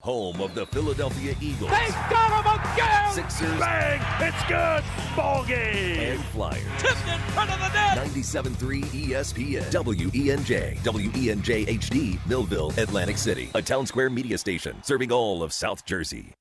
home of the Philadelphia Eagles. They got him again! Sixers. Bang! It's good! Ball game! And Flyers. Tipped in front of the net! 97.3 ESPN. WENJ. WENJ HD. Millville, Atlantic City. A Town Square media station serving all of South Jersey.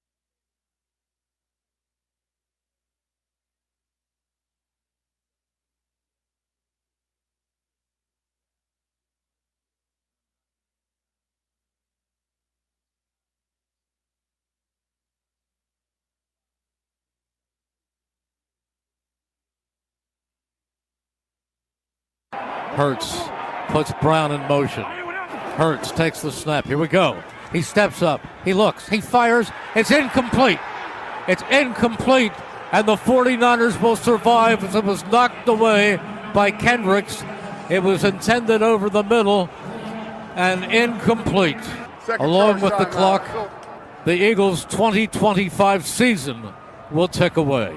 Hurts puts Brown in motion. Hurts takes the snap. Here we go. He steps up. He looks. He fires. It's incomplete. It's incomplete. And the 49ers will survive as it was knocked away by Kendricks. It was intended over the middle and incomplete. Along with the clock, the Eagles' 2025 season will tick away.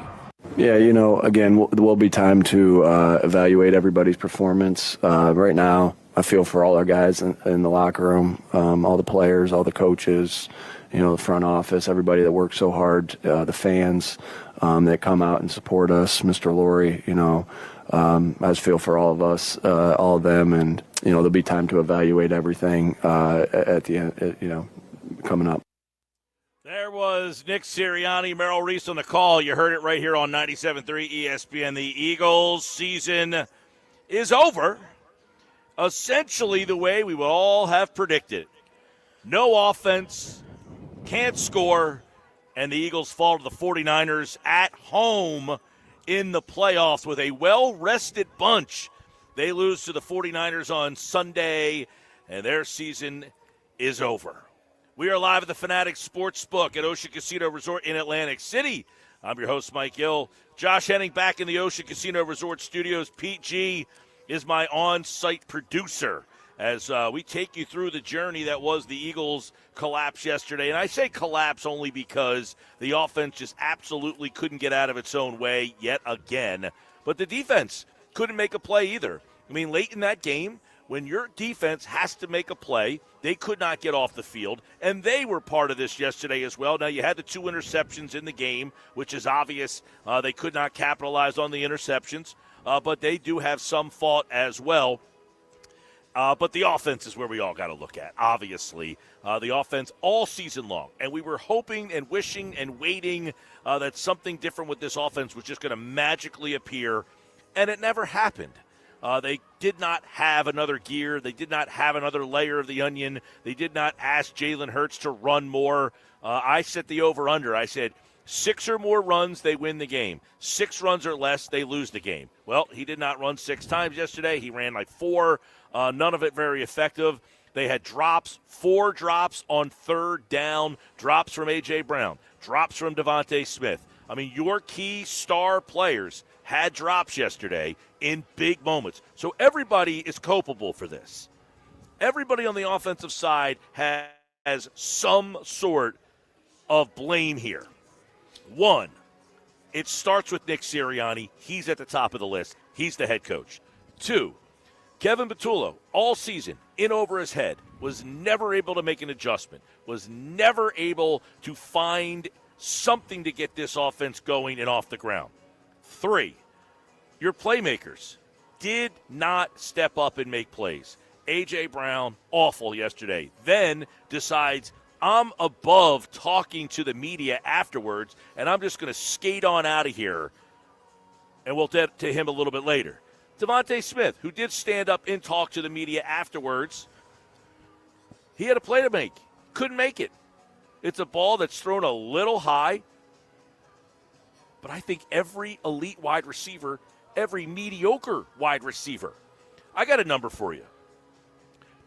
Yeah, again, will be time to evaluate everybody's performance. Right now, I feel for all our guys in the locker room, all the players, all the coaches, the front office, everybody that works so hard, the fans that come out and support us, Mr. Lurie, I just feel for all of us, all of them, and, there'll be time to evaluate everything at the end, coming up. There was Nick Sirianni, Merrill Reese on the call. You heard it right here on 97.3 ESPN. The Eagles' season is over, essentially the way we would all have predicted. No offense, can't score, and the Eagles fall to the 49ers at home in the playoffs with a well-rested bunch. They lose to the 49ers on Sunday, and their season is over. We are live at the Fanatics Sportsbook at Ocean Casino Resort in Atlantic City. I'm your host, Mike Gill. Josh Henning back in the Ocean Casino Resort studios. Pete G is my on-site producer as we take you through the journey that was the Eagles' collapse yesterday. And I say collapse only because the offense just absolutely couldn't get out of its own way yet again. But the defense couldn't make a play either. I mean, late in that game, when your defense has to make a play, they could not get off the field, and they were part of this yesterday as well. Now, you had the 2 interceptions in the game, which is obvious. They could not capitalize on the interceptions, but they do have some fault as well. But the offense is where we all got to look at, obviously. The offense all season long, and we were hoping and wishing and waiting that something different with this offense was just going to magically appear, and it never happened. They did not have another gear. They did not have another layer of the onion. They did not ask Jalen Hurts to run more. I set the over-under. I said 6 or more runs, they win the game. 6 runs or less, they lose the game. Well, he did not run 6 times yesterday. He ran like 4, none of it very effective. They had drops, 4 drops on 3rd down, drops from A.J. Brown, drops from Devontae Smith. I mean, your key star players had drops yesterday in big moments. So everybody is culpable for this. Everybody on the offensive side has some sort of blame here. 1, it starts with Nick Sirianni. He's at the top of the list. He's the head coach. 2, Kevin Patullo, all season, in over his head, was never able to make an adjustment, was never able to find something to get this offense going and off the ground. 3, your playmakers did not step up and make plays. A.J. Brown, awful yesterday. Then decides, I'm above talking to the media afterwards, and I'm just going to skate on out of here. And we'll get to him a little bit later. Devontae Smith, who did stand up and talk to the media afterwards, he had a play to make. Couldn't make it. It's a ball that's thrown a little high. But I think every elite wide receiver, every mediocre wide receiver, I got a number for you.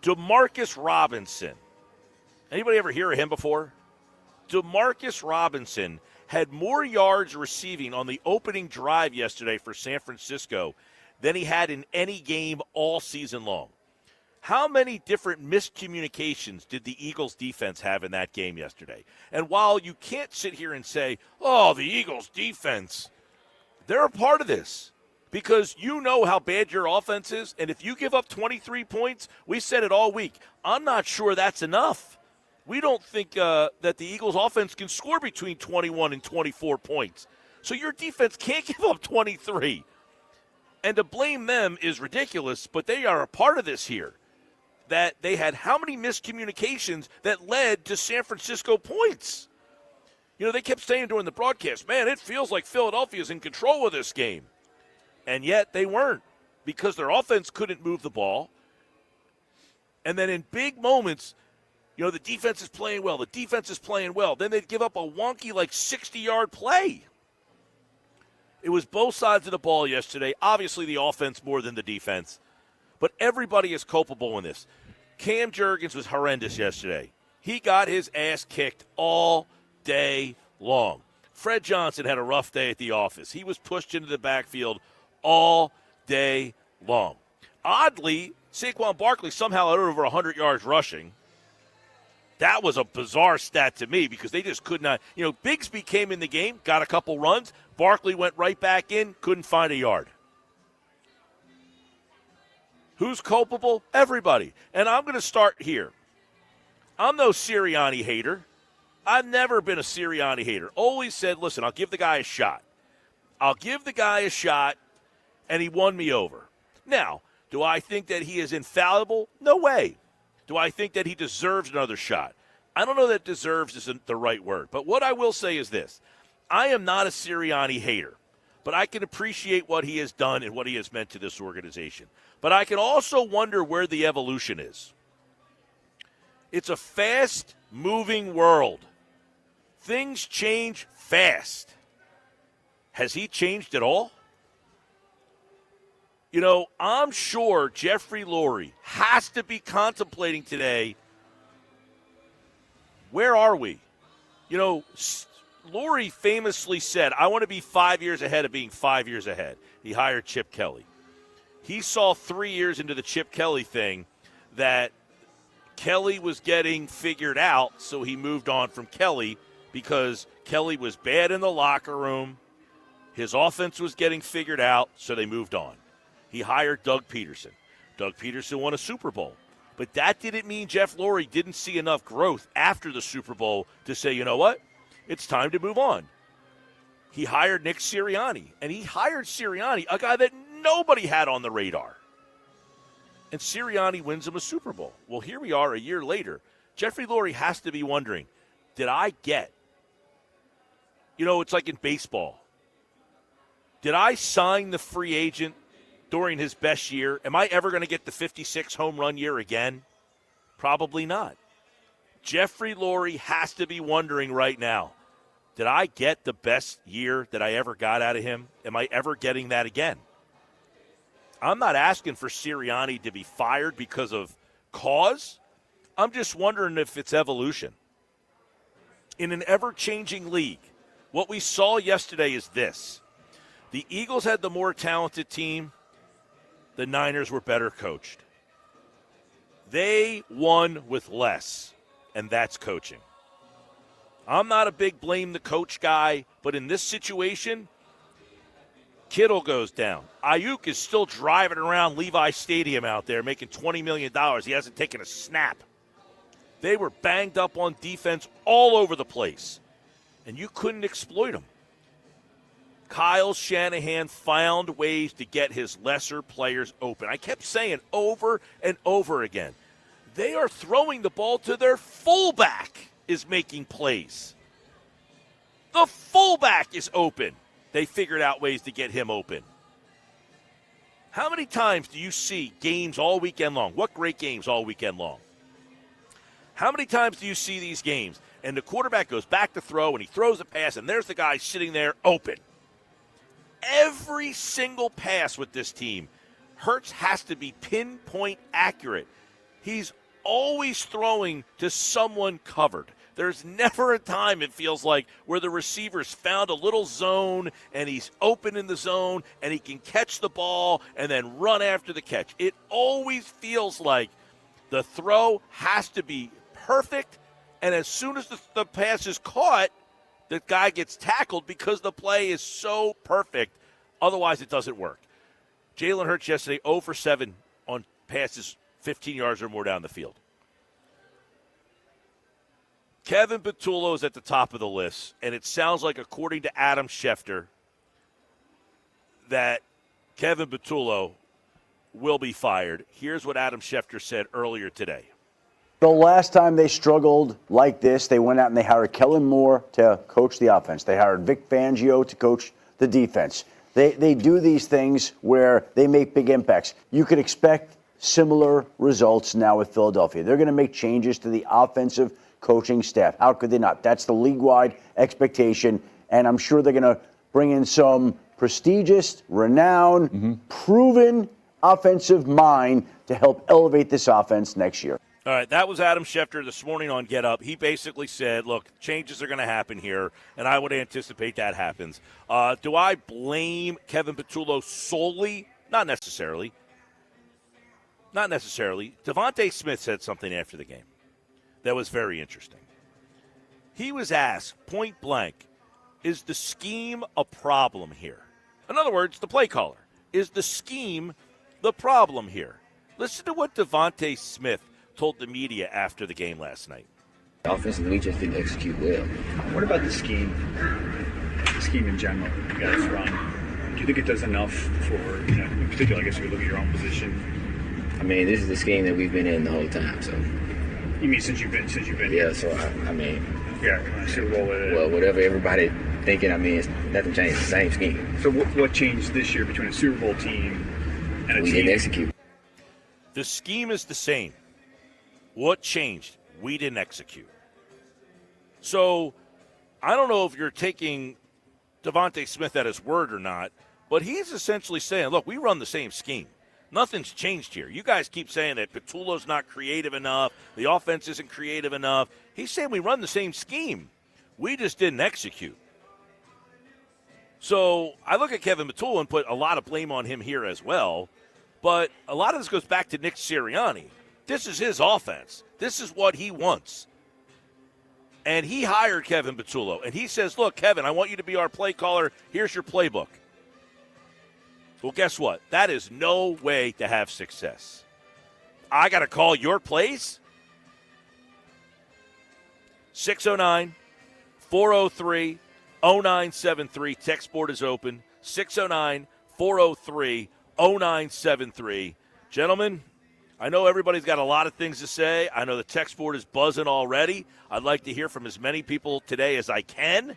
Demarcus Robinson. Anybody ever hear of him before? Demarcus Robinson had more yards receiving on the opening drive yesterday for San Francisco than he had in any game all season long. How many different miscommunications did the Eagles defense have in that game yesterday? And while you can't sit here and say, oh, the Eagles defense, they're a part of this because you know how bad your offense is. And if you give up 23 points, we said it all week, I'm not sure that's enough. we don't think that the Eagles' offense can score between 21 and 24 points. So your defense can't give up 23. And to blame them is ridiculous, but they are a part of this here. That they had how many miscommunications that led to San Francisco points? You know, they kept saying during the broadcast, man, it feels like Philadelphia's in control of this game. And yet they weren't, because their offense couldn't move the ball. And then in big moments, you know, the defense is playing well. Then they'd give up a wonky, 60-yard play. It was both sides of the ball yesterday. Obviously the offense more than the defense. But everybody is culpable in this. Cam Jurgens was horrendous yesterday. He got his ass kicked all day long. Fred Johnson had a rough day at the office. He was pushed into the backfield all day long. Oddly, Saquon Barkley somehow had over 100 yards rushing. That was a bizarre stat to me because they just could not. You know, Bigsby came in the game, got a couple runs. Barkley went right back in, couldn't find a yard. Who's culpable? Everybody. And I'm going to start here. I'm no Sirianni hater. I've never been a Sirianni hater. Always said, listen, I'll give the guy a shot. And he won me over. Now, do I think that he is infallible? No way. Do I think that he deserves another shot? I don't know that deserves isn't the right word. But what I will say is this. I am not a Sirianni hater, but I can appreciate what he has done and what he has meant to this organization. But I can also wonder where the evolution is. It's a fast-moving world. Things change fast. Has he changed at all? You know, I'm sure Jeffrey Lurie has to be contemplating today, where are we? You know, Lurie famously said, I want to be 5 years ahead of being 5 years ahead. He hired Chip Kelly. He saw 3 years into the Chip Kelly thing that Kelly was getting figured out, so he moved on from Kelly because Kelly was bad in the locker room. His offense was getting figured out, so they moved on. He hired Doug Peterson. Doug Peterson won a Super Bowl. But that didn't mean Jeff Lurie didn't see enough growth after the Super Bowl to say, you know what? It's time to move on. He hired Nick Sirianni. And he hired Sirianni, a guy that nobody had on the radar. And Sirianni wins him a Super Bowl. Well, here we are a year later. Jeffrey Lurie has to be wondering, did I get? You know, it's like in baseball. Did I sign the free agent during his best year? Am I ever going to get the 56 home run year again? Probably not. Jeffrey Lurie has to be wondering right now, did I get the best year that I ever got out of him? Am I ever getting that again? I'm not asking for Sirianni to be fired because of cause. I'm just wondering if it's evolution. In an ever-changing league, what we saw yesterday is this. The Eagles had the more talented team. The Niners were better coached. They won with less, and that's coaching. I'm not a big blame the coach guy, but in this situation, Kittle goes down. Ayuk is still driving around Levi Stadium out there making $20 million. He hasn't taken a snap. They were banged up on defense all over the place, and you couldn't exploit them. Kyle Shanahan found ways to get his lesser players open. I kept saying over and over again, they are throwing the ball to their fullback is making plays. The fullback is open. They figured out ways to get him open. How many times do you see games all weekend long? What great games all weekend long? How many times do you see these games and the quarterback goes back to throw and he throws a pass and there's the guy sitting there open? Every single pass with this team, Hurts has to be pinpoint accurate. He's always throwing to someone covered. There's never a time, it feels like, where the receiver's found a little zone and he's open in the zone and he can catch the ball and then run after the catch. It always feels like the throw has to be perfect, and as soon as the pass is caught, the guy gets tackled because the play is so perfect. Otherwise, it doesn't work. Jalen Hurts yesterday 0 for 7 on passes 15 yards or more down the field. Kevin Patullo is at the top of the list, and it sounds like, according to Adam Schefter, that Kevin Patullo will be fired. Here's what Adam Schefter said earlier today. The last time they struggled like this, they went out and they hired Kellen Moore to coach the offense. They hired Vic Fangio to coach the defense. They do these things where they make big impacts. You could expect similar results now with Philadelphia. They're going to make changes to the offensive coaching staff. How could they not? That's the league-wide expectation, and I'm sure they're going to bring in some prestigious, renowned, proven offensive mind to help elevate this offense next year. All right, that was Adam Schefter this morning on Get Up. He basically said, look, changes are going to happen here, and I would anticipate that happens. Do I blame Kevin Patullo solely? Not necessarily. Not necessarily. Devontae Smith said something after the game that was very interesting. He was asked, point blank, is the scheme a problem here? In other words, the play caller. Is the scheme the problem here? Listen to what Devontae Smith told the media after the game last night. Offensively, we just didn't execute well. What about the scheme? The scheme in general that you guys run. Do you think it does enough for, in particular, I guess if you look at your own position? I mean, this is the scheme that we've been in the whole time. So. You mean since you've been Yeah. here? So I mean. Yeah. Super Bowl with it. Well, whatever everybody thinking. I mean, nothing changed. The same scheme. So what changed this year between a Super Bowl team and a we team? didn't execute. The scheme is the same. What changed? We didn't execute. So I don't know if you're taking Devontae Smith at his word or not, but he's essentially saying, look, we run the same scheme. Nothing's changed here. You guys keep saying that Patullo's not creative enough, the offense isn't creative enough. He's saying we run the same scheme. We just didn't execute. So I look at Kevin Patullo and put a lot of blame on him here as well, but a lot of this goes back to Nick Sirianni. This is his offense. This is what he wants. And he hired Kevin Patullo. And he says, look, Kevin, I want you to be our play caller. Here's your playbook. Well, guess what? That is no way to have success. I got to call your plays? 609-403-0973. Text board is open. 609-403-0973. Gentlemen, I know everybody's got a lot of things to say. I know the text board is buzzing already. I'd like to hear from as many people today as I can.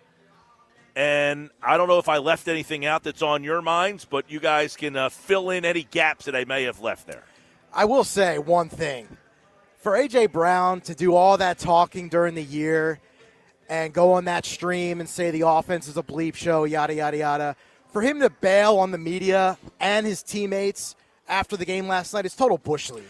And I don't know if I left anything out that's on your minds, but you guys can fill in any gaps that I may have left there. I will say one thing. For A.J. Brown to do all that talking during the year and go on that stream and say the offense is a bleep show, yada, yada, yada, for him to bail on the media and his teammates after the game last night is total Bush League.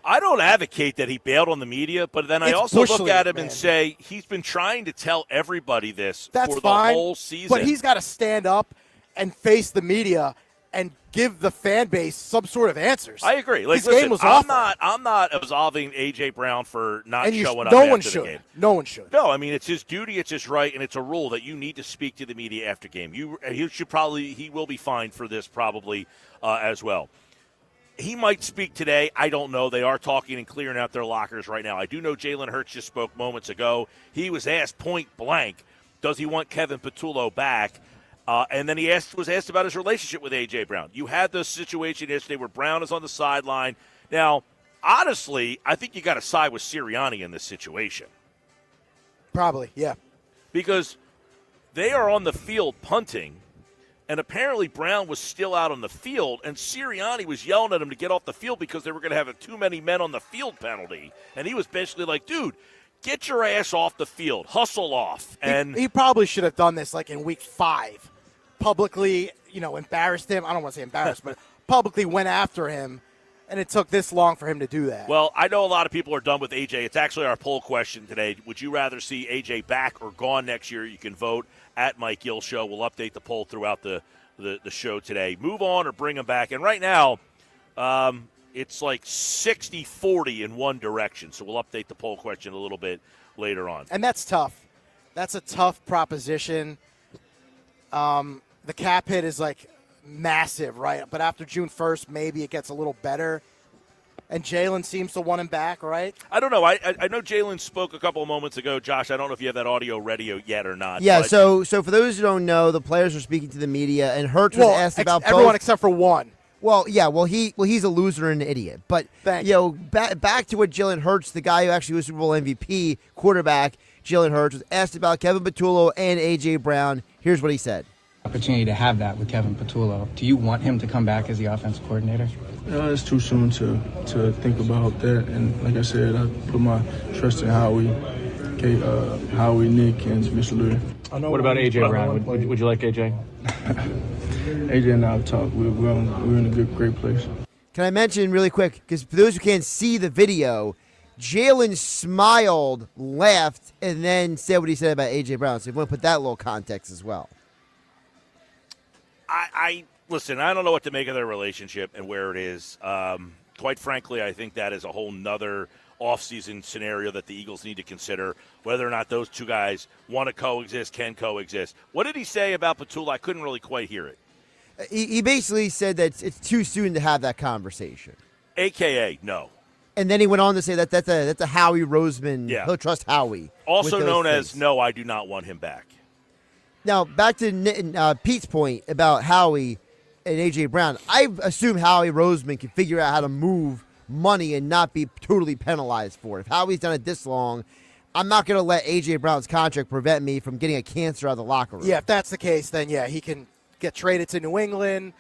I don't advocate that he bailed on the media, but then I also Bush look League, at him man. and say he's been trying to tell everybody this That's for fine, the whole season. but he's got to stand up and face the media and give the fan base some sort of answers. I agree. Like, His listen, game was I'm awful. not absolving A.J. Brown for not and showing up no after one the should. game. No one should. No, I mean, it's his duty, it's his right, and it's a rule that you need to speak to the media after game. He will be fined for this probably as well. He might speak today. I don't know. They are talking and clearing out their lockers right now. I do know Jalen Hurts just spoke moments ago. He was asked point blank, does he want Kevin Patullo back? And then he was asked about his relationship with A.J. Brown. You had this situation yesterday where Brown is on the sideline. Now, honestly, I think you got to side with Sirianni in this situation. Probably, yeah. Because they are on the field punting, and apparently Brown was still out on the field, and Sirianni was yelling at him to get off the field because they were going to have a too many men on the field penalty. And he was basically like, dude, get your ass off the field. Hustle off. And He probably should have done this like in week 5. Publicly, embarrassed him. I don't want to say embarrassed, but publicly went after him, and it took this long for him to do that. Well, I know a lot of people are done with A.J. It's actually our poll question today. Would you rather see A.J. back or gone next year? You can vote at Mike Gill Show. We'll update the poll throughout the show today. Move on or bring him back. And right now, it's like 60-40 in one direction. So we'll update the poll question a little bit later on. And that's tough. That's a tough proposition. The cap hit is like massive, right? But after June 1st, maybe it gets a little better. And Jalen seems to want him back, right? I don't know. I know Jalen spoke a couple of moments ago. Josh, I don't know if you have that audio ready yet or not. Yeah, so for those who don't know, the players were speaking to the media, and Hurts was asked about everyone both. except for one. Well, yeah, he's a loser and an idiot. But back to what Jalen Hurts, the guy who actually was Super Bowl MVP quarterback, Jalen Hurts, was asked about Kevin Patullo and A.J. Brown. Here's what he said. Opportunity to have that with Kevin Patullo. Do you want him to come back as the offensive coordinator? It's too soon to think about that. And like I said, I put my trust in Howie, Nick, and Mr. Lurie. What about A.J. Brown? Would you like A.J.? A.J. and I have talked. We're in a great place. Can I mention really quick, because for those who can't see the video, Jalen smiled, laughed, and then said what he said about A.J. Brown. So if you want to put that little context as well. Listen, I don't know what to make of their relationship and where it is. Quite frankly, I think that is a whole nother offseason scenario that the Eagles need to consider, whether or not those two guys want to coexist, can coexist. What did he say about Patullo? I couldn't really quite hear it. He basically said that it's too soon to have that conversation. AKA, no. And then he went on to say that that's a Howie Roseman. Yeah. He'll trust Howie. Also known as, no, I do not want him back. Now, back to Pete's point about Howie and A.J. Brown. I assume Howie Roseman can figure out how to move money and not be totally penalized for it. If Howie's done it this long, I'm not going to let A.J. Brown's contract prevent me from getting a cancer out of the locker room. Yeah, if that's the case, then, yeah, he can get traded to New England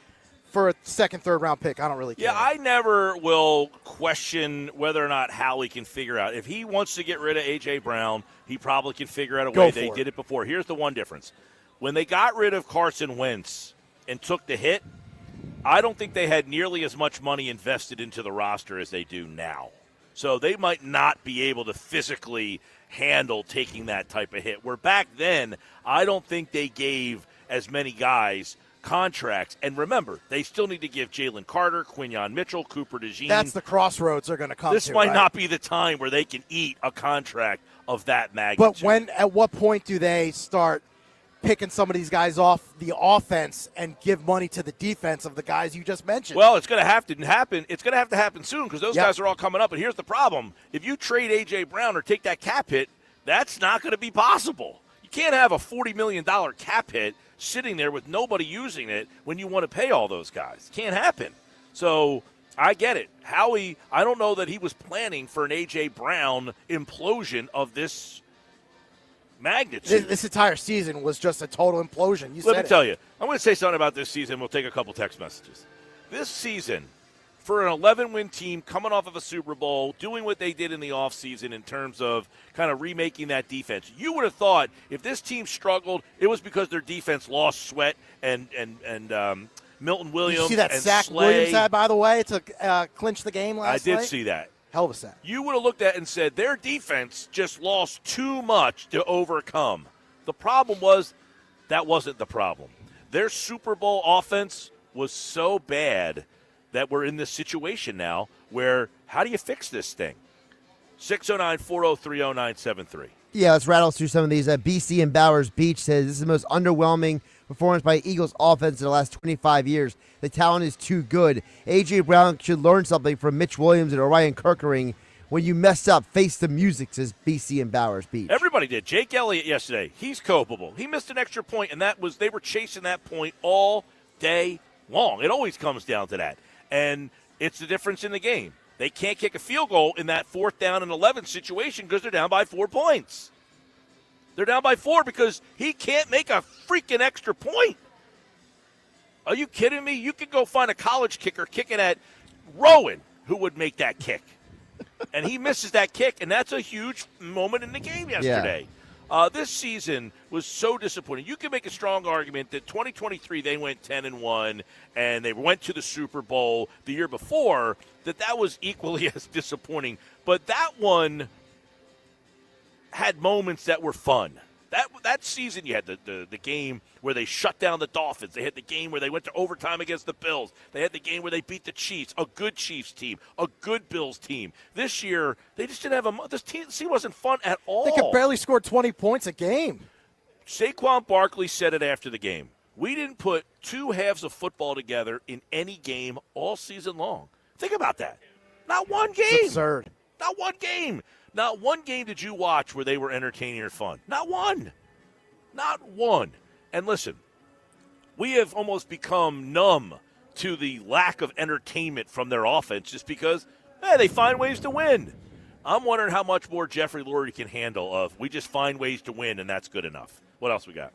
for a second, third-round pick. I don't really care. Yeah, I never will question whether or not Howie can figure out. If he wants to get rid of A.J. Brown, he probably can figure out a way. They did it before. Here's the one difference. When they got rid of Carson Wentz and took the hit, I don't think they had nearly as much money invested into the roster as they do now. So they might not be able to physically handle taking that type of hit. Where back then, I don't think they gave as many guys contracts. And remember, they still need to give Jalen Carter, Quinyon Mitchell, Cooper DeJean. That's the crossroads they're going to come to. This might not be the time where they can eat a contract of that magnitude. But at what point do they start picking some of these guys off the offense and give money to the defense of the guys you just mentioned? Well, it's going to have to happen. It's going to have to happen soon because those guys are all coming up. And here's the problem. If you trade A.J. Brown or take that cap hit, that's not going to be possible. You can't have a $40 million cap hit sitting there with nobody using it when you want to pay all those guys. Can't happen. So I get it. Howie, I don't know that he was planning for an A.J. Brown implosion of this magnitude. This entire season was just a total implosion. Let me tell you, I'm going to say something about this season. We'll take a couple text messages. This season, for an 11-win team coming off of a Super Bowl, doing what they did in the offseason in terms of kind of remaking that defense, you would have thought if this team struggled, it was because their defense lost Sweat and Milton Williams. Did you see that and sack Slay. Williams had, by the way, to clinch the game last night? I did see that. Hell of a sack. You would have looked at it and said their defense just lost too much to overcome. The problem was that wasn't the problem. Their Super Bowl offense was so bad that we're in this situation now where how do you fix this thing? 609-403-0973. Yeah, let's rattle through some of these. BC and Bowers Beach says this is the most underwhelming performance by Eagles offense in the last 25 years. The talent is too good. A.J. Brown should learn something from Mitch Williams and Orion Kirkering. When you mess up, face the music, says BC and Bowers Beach. Everybody did. Jake Elliott yesterday, he's culpable. He missed an extra point, and they were chasing that point all day long. It always comes down to that. And it's the difference in the game. They can't kick a field goal in that 4th down and 11 situation because they're down by 4 points. They're down by 4 because he can't make a freaking extra point. Are you kidding me? You could go find a college kicker kicking at Rowan who would make that kick. And he misses that kick, and that's a huge moment in the game yesterday. Yeah. This season was so disappointing. You can make a strong argument that 2023 they went 10-1 and they went to the Super Bowl the year before, that was equally as disappointing. But that one had moments that were fun. That season, you had the game where they shut down the Dolphins. They had the game where they went to overtime against the Bills. They had the game where they beat the Chiefs, a good Chiefs team, a good Bills team. This year, they just didn't have this team wasn't fun at all. They could barely score 20 points a game. Saquon Barkley said it after the game. We didn't put 2 halves of football together in any game all season long. Think about that. Not one game. It's absurd. Not one game. Not one game did you watch where they were entertaining or fun. Not one. Not one. And listen, we have almost become numb to the lack of entertainment from their offense just because they find ways to win. I'm wondering how much more Jeffrey Lurie can handle of we just find ways to win, and that's good enough. What else we got?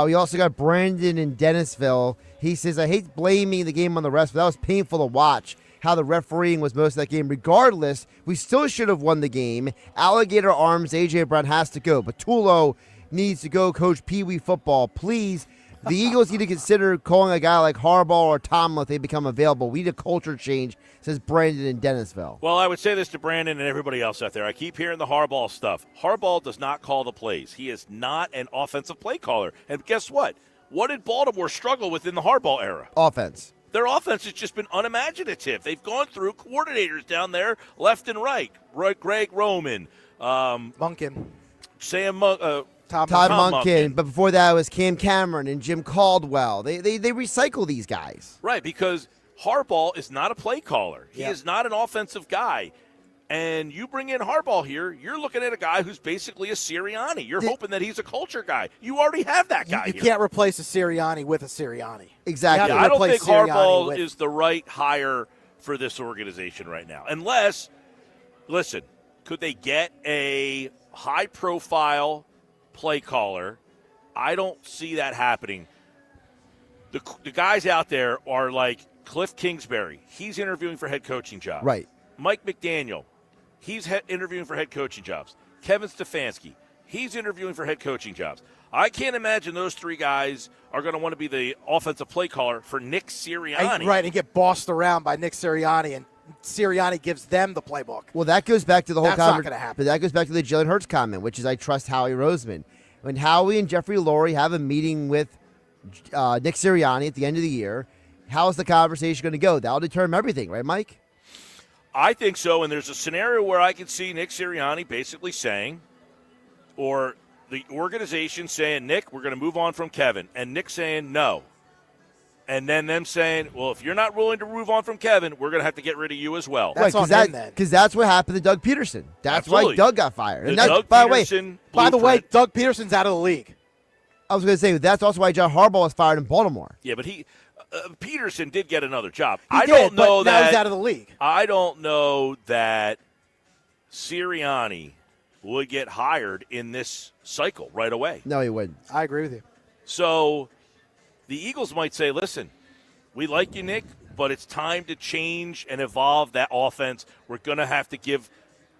We also got Brandon in Dennisville. He says, I hate blaming the game on the refs, but that was painful to watch how the refereeing was most of that game. Regardless, we still should have won the game. Alligator arms, A.J. Brown has to go. Patullo needs to go coach Pee Wee football. Please, the Eagles need to consider calling a guy like Harbaugh or Tomlin if they become available. We need a culture change, says Brandon in Dennisville. Well, I would say this to Brandon and everybody else out there. I keep hearing the Harbaugh stuff. Harbaugh does not call the plays. He is not an offensive play caller. And guess what? What did Baltimore struggle with in the Harbaugh era? Offense. Their offense has just been unimaginative. They've gone through coordinators down there left and right. Greg Roman. Munkin. Todd Monken, but before that it was Cam Cameron and Jim Caldwell. They recycle these guys. Right, because Harbaugh is not a play caller. He is not an offensive guy. And you bring in Harbaugh here, you're looking at a guy who's basically a Sirianni. You're hoping that he's a culture guy. You already have that guy You here. can't replace a Sirianni with a Sirianni. Exactly. I don't think Harbaugh is the right hire for this organization right now. Unless, listen, could they get a high-profile play caller? I don't see that happening. The guys out there are like Cliff Kingsbury. He's interviewing for head coaching jobs. Right. Mike McDaniel. He's interviewing for head coaching jobs. Kevin Stefanski. He's interviewing for head coaching jobs. I can't imagine those three guys are going to want to be the offensive play caller for Nick Sirianni. Right, and get bossed around by Nick Sirianni, and Sirianni gives them the playbook. Well, that goes back to the whole That's not going to happen. But that goes back to the Jalen Hurts comment, which is I trust Howie Roseman. When Howie and Jeffrey Lurie have a meeting with Nick Sirianni at the end of the year, how's the conversation going to go? That'll determine everything, right, Mike? I think so, and there's a scenario where I can see Nick Sirianni basically saying, or the organization saying, Nick, we're going to move on from Kevin, and Nick saying no. And then them saying, well, if you're not willing to move on from Kevin, we're going to have to get rid of you as well. Right, because that's what happened to Doug Peterson. That's why Doug got fired. And that's, by the way, Doug Peterson's out of the league. I was going to say, that's also why John Harbaugh was fired in Baltimore. Yeah, but Peterson did get another job. Now he's out of the league. I don't know that Sirianni would get hired in this cycle right away. No, he wouldn't. I agree with you. So the Eagles might say, listen, we like you, Nick, but it's time to change and evolve that offense. We're going to have to give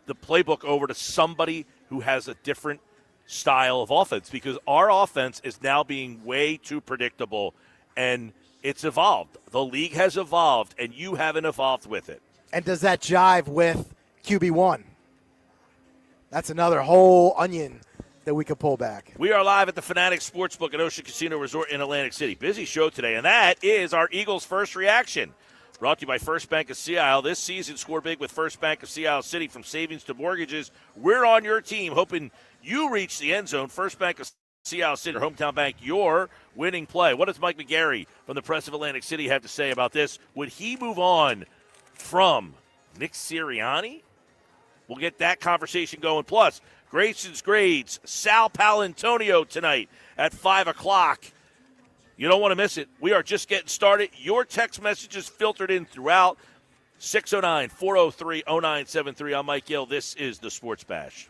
the playbook over to somebody who has a different style of offense because our offense is now being way too predictable, and it's evolved. The league has evolved, and you haven't evolved with it. And does that jive with QB1? That's another whole onion that we could pull back. We are live at the Fanatic Sportsbook at Ocean Casino Resort in Atlantic City. Busy show today, and that is our Eagles' first reaction. Brought to you by First Bank of Sea Isle. This season, score big with First Bank of Sea Isle City. From savings to mortgages, we're on your team, hoping you reach the end zone. First Bank of Sea Isle City, your hometown bank, your winning play. What does Mike McGarry from the Press of Atlantic City have to say about this? Would he move on from Nick Sirianni? We'll get that conversation going. Plus, Grayson's Grades, Sal Palantonio tonight at 5 o'clock. You don't want to miss it. We are just getting started. Your text messages filtered in throughout. 609-403-0973. I'm Mike Gill. This is the Sports Bash.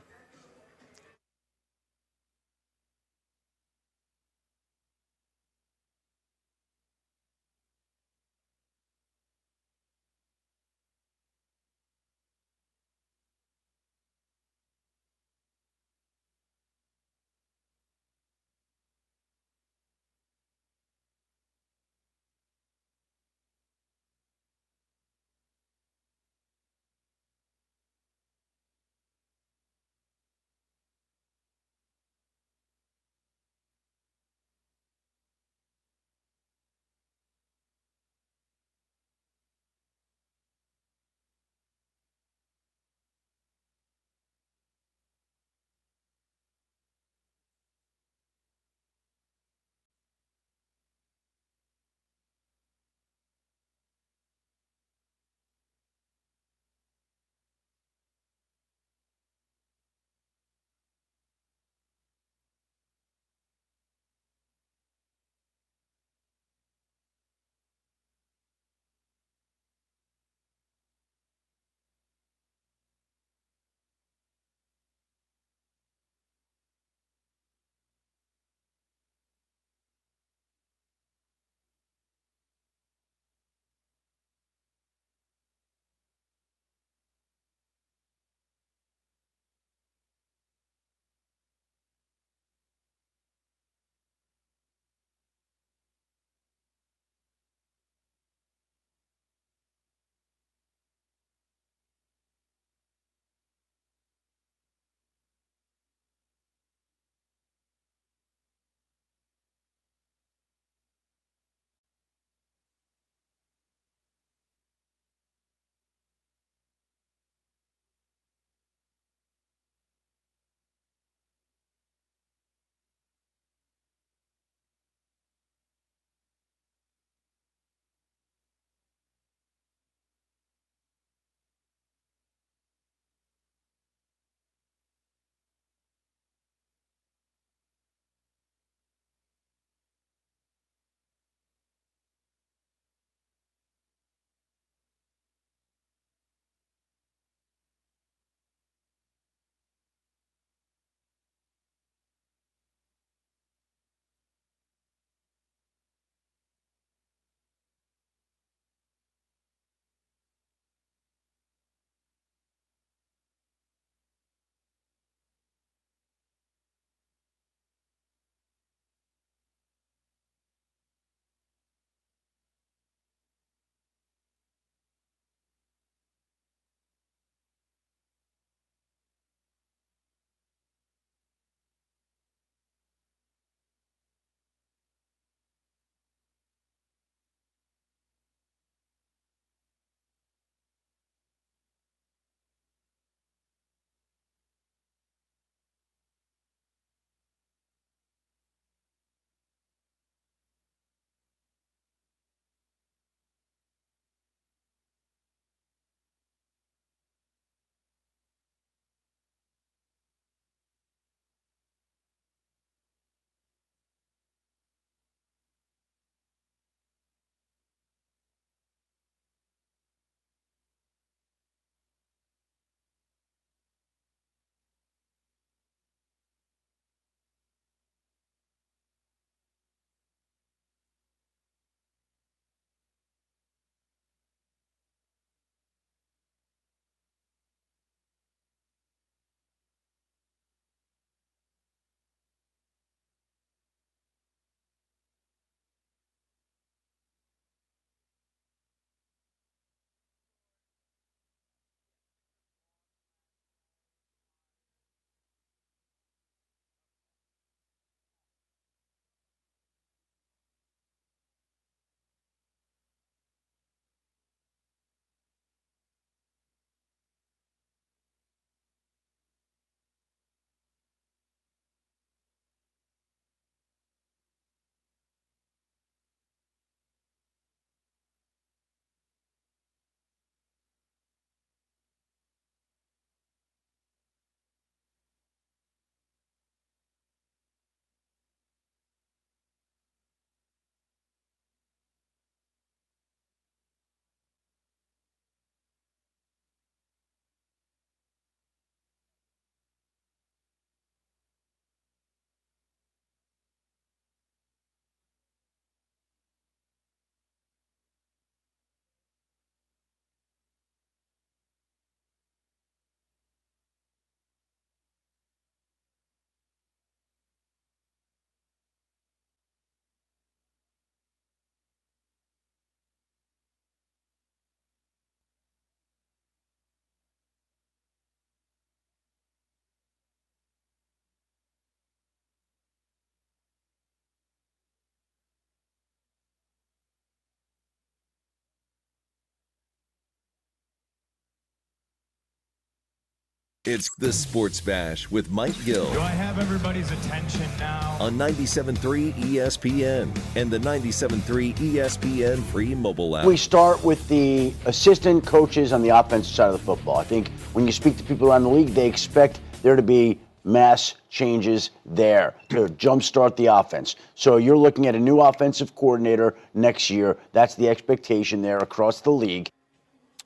It's the Sports Bash with Mike Gill. Do I have everybody's attention now? On 97.3 ESPN and the 97.3 ESPN free mobile app. We start with the assistant coaches on the offensive side of the football. I think when you speak to people around the league, they expect there to be mass changes there to jumpstart the offense. So you're looking at a new offensive coordinator next year. That's the expectation there across the league.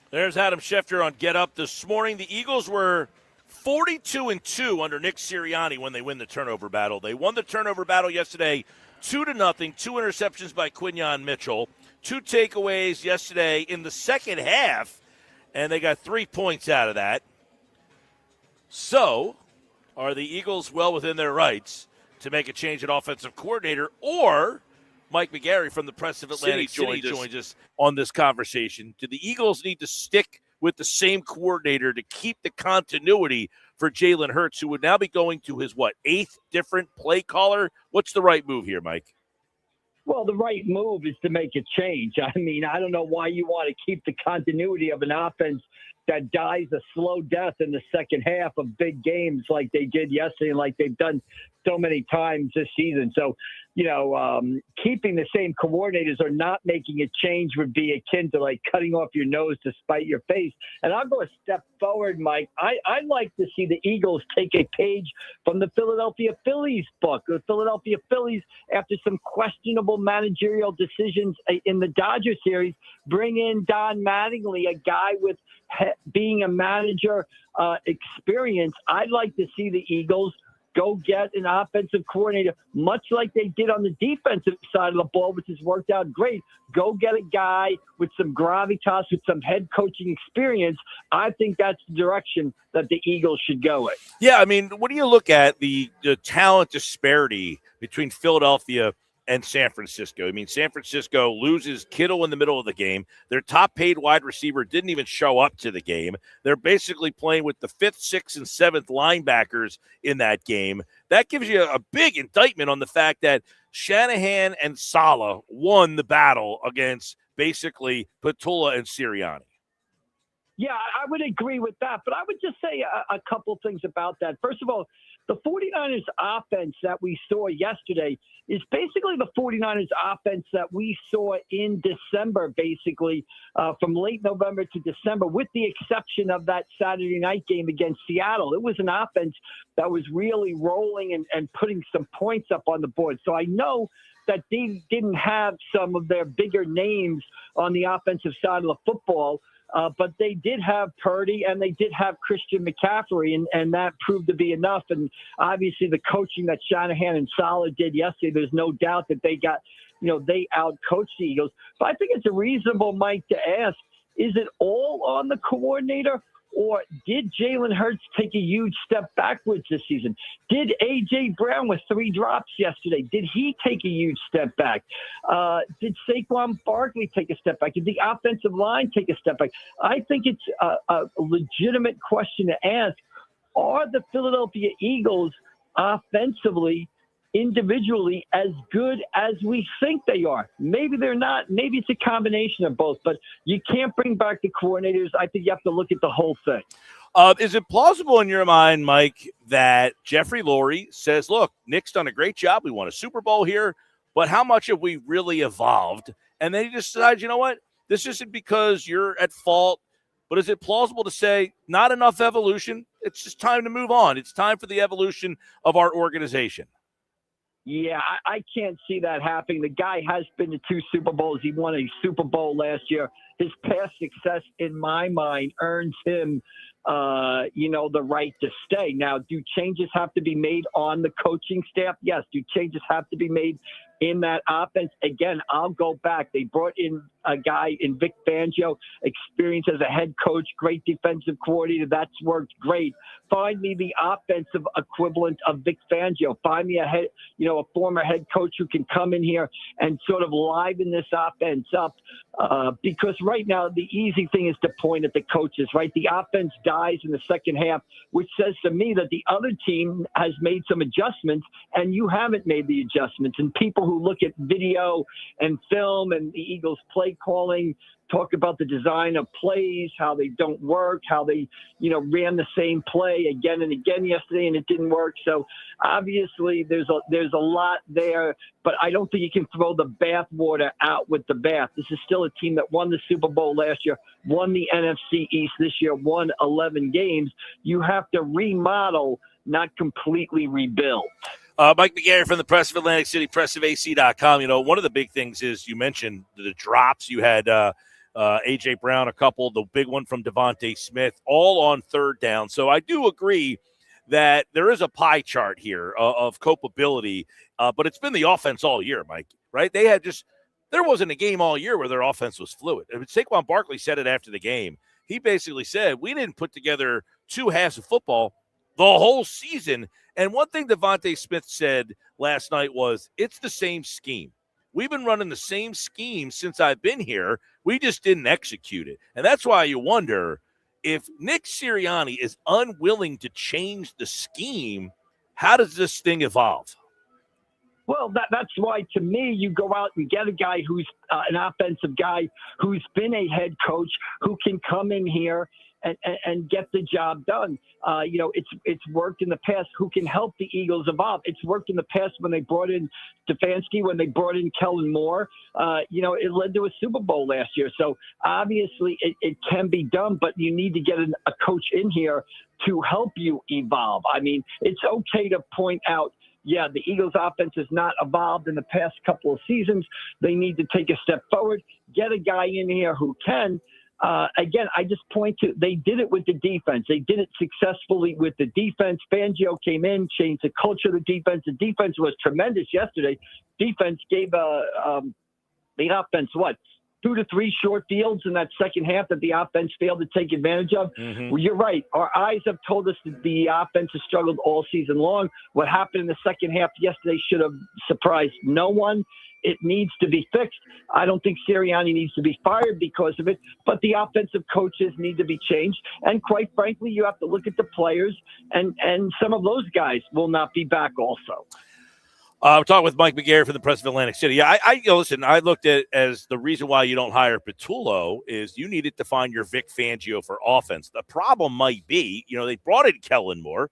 There's Adam Schefter on Get Up this morning. The Eagles were 42-2 under Nick Sirianni when they win the turnover battle. They won the turnover battle yesterday 2-0, 2 interceptions by Quinyon Mitchell, 2 takeaways yesterday in the second half, and they got 3 points out of that. So, are the Eagles well within their rights to make a change at offensive coordinator, or Mike McGarry from the Press of Atlantic City joins us on this conversation? Do the Eagles need to stick with the same coordinator to keep the continuity for Jalen Hurts, who would now be going to his, 8th different play caller? What's the right move here, Mike? Well, the right move is to make a change. I mean, I don't know why you want to keep the continuity of an offense that dies a slow death in the second half of big games like they did yesterday and like they've done so many times this season. So, keeping the same coordinators or not making a change would be akin to like cutting off your nose to spite your face. And I'll go a step forward, Mike. I'd like to see the Eagles take a page from the Philadelphia Phillies book. The Philadelphia Phillies, after some questionable managerial decisions in the Dodger series, bring in Don Mattingly, a guy with being a manager experience. I'd like to see the Eagles go get an offensive coordinator, much like they did on the defensive side of the ball, which has worked out great. Go get a guy with some gravitas, with some head coaching experience. I think that's the direction that the Eagles should go in. Yeah, I mean, what do you look at the talent disparity between Philadelphia and San Francisco? I mean, San Francisco loses Kittle in the middle of the game. Their top-paid wide receiver didn't even show up to the game. They're basically playing with the 5th, 6th, and 7th linebackers in that game. That gives you a big indictment on the fact that Shanahan and Saleh won the battle against basically Patullo and Sirianni. Yeah, I would agree with that, but I would just say a couple things about that. First of all, the 49ers offense that we saw yesterday is basically the 49ers offense that we saw in December, basically from late November to December, with the exception of that Saturday night game against Seattle. It was an offense that was really rolling and putting some points up on the board. So I know that they didn't have some of their bigger names on the offensive side of the football, but they did have Purdy and they did have Christian McCaffrey, and that proved to be enough. And obviously the coaching that Shanahan and Saleh did yesterday, there's no doubt that they got, they out-coached the Eagles. But I think it's a reasonable, Mike, to ask, is it all on the coordinator? Or did Jalen Hurts take a huge step backwards this season? Did A.J. Brown with 3 drops yesterday, did he take a huge step back? Did Saquon Barkley take a step back? Did the offensive line take a step back? I think it's a legitimate question to ask. Are the Philadelphia Eagles offensively, individually, as good as we think they are? Maybe they're not. Maybe it's a combination of both, but you can't bring back the coordinators. I think you have to look at the whole thing. Is it plausible in your mind, Mike, that Jeffrey Lurie says, look, Nick's done a great job. We won a Super Bowl here, but how much have we really evolved? And then he decides, you know what? This isn't because you're at fault, but is it plausible to say not enough evolution? It's just time to move on. It's time for the evolution of our organization. Yeah, I can't see that happening. The guy has been to 2 Super Bowls. He won a Super Bowl last year. His past success, in my mind, earns him, the right to stay. Now, do changes have to be made on the coaching staff? Yes. Do changes have to be made in that offense? Again, I'll go back. They brought in a guy in Vic Fangio, experience as a head coach, great defensive coordinator. That's worked great. Find me the offensive equivalent of Vic Fangio. Find me a former head coach who can come in here and sort of liven this offense up. Because right now, the easy thing is to point at the coaches, right? The offense dies in the second half, which says to me that the other team has made some adjustments and you haven't made the adjustments. And people who look at video and film and the Eagles play calling, talk about the design of plays, how they don't work, how they, ran the same play again and again yesterday and it didn't work. So obviously there's a lot there, but I don't think you can throw the bathwater out with the bath. This is still a team that won the Super Bowl last year, won the NFC East this year, won 11 games. You have to remodel, not completely rebuild. Mike McGarry from the Press of Atlantic City, pressofac.com. One of the big things is you mentioned the drops. You had A.J. Brown, a couple, the big one from Devontae Smith, all on third down. So I do agree that there is a pie chart here of culpability, but it's been the offense all year, Mike, right? There wasn't a game all year where their offense was fluid. I mean, Saquon Barkley said it after the game. He basically said, we didn't put together two halves of football the whole season. And one thing Devontae Smith said last night was, it's the same scheme. We've been running the same scheme since I've been here. We just didn't execute it. And that's why you wonder, if Nick Sirianni is unwilling to change the scheme, how does this thing evolve? Well, that's why, to me, you go out and get a guy who's an offensive guy who's been a head coach, who can come in here and get the job done. It's worked in the past. Who can help the Eagles evolve? It's worked in the past when they brought in Stefanski, when they brought in Kellen Moore. It led to a Super Bowl last year. So obviously it can be done, but you need to get a coach in here to help you evolve. I mean, it's okay to point out, yeah, the Eagles' offense has not evolved in the past couple of seasons. They need to take a step forward, get a guy in here who can. Again, I just point to, they did it with the defense. They did it successfully with the defense. Fangio came in, changed the culture of the defense. The defense was tremendous yesterday. Defense gave the offense, 2 to 3 short fields in that second half that the offense failed to take advantage of. Mm-hmm. Well, you're right. Our eyes have told us that the offense has struggled all season long. What happened in the second half yesterday should have surprised no one. It needs to be fixed. I don't think Sirianni needs to be fired because of it, but the offensive coaches need to be changed. And quite frankly, you have to look at the players, and some of those guys will not be back also. I'm talking with Mike McGarry from the Press of Atlantic City. Yeah, listen, I looked at it as the reason why you don't hire Patullo is you needed to find your Vic Fangio for offense. The problem might be, they brought in Kellen Moore,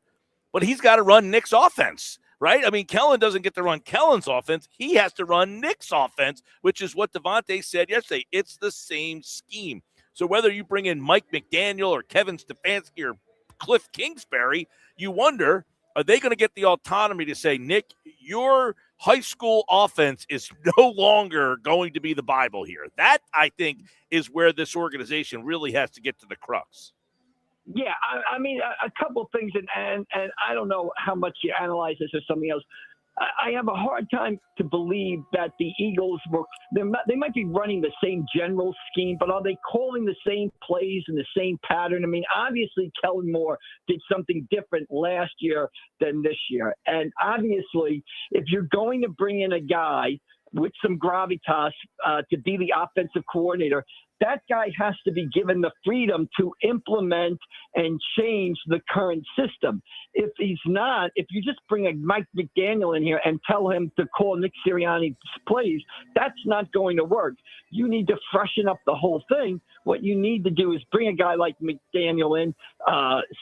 but he's got to run Nick's offense. Right? I mean, Kellen doesn't get to run Kellen's offense. He has to run Nick's offense, which is what Devontae said yesterday. It's the same scheme. So whether you bring in Mike McDaniel or Kevin Stefanski or Cliff Kingsbury, you wonder, are they going to get the autonomy to say, Nick, your high school offense is no longer going to be the Bible here? That, I think, is where this organization really has to get to the crux. Yeah, I mean, a couple of things, and I don't know how much you analyze this or something else. I have a hard time to believe that the Eagles they might be running the same general scheme, but are they calling the same plays and the same pattern? I mean, obviously, Kellen Moore did something different last year than this year. And obviously, if you're going to bring in a guy with some gravitas to be the offensive coordinator, that guy has to be given the freedom to implement and change the current system. If he's not, if you just bring a Mike McDaniel in here and tell him to call Nick Sirianni's plays, that's not going to work. You need to freshen up the whole thing. What you need to do is bring a guy like McDaniel in,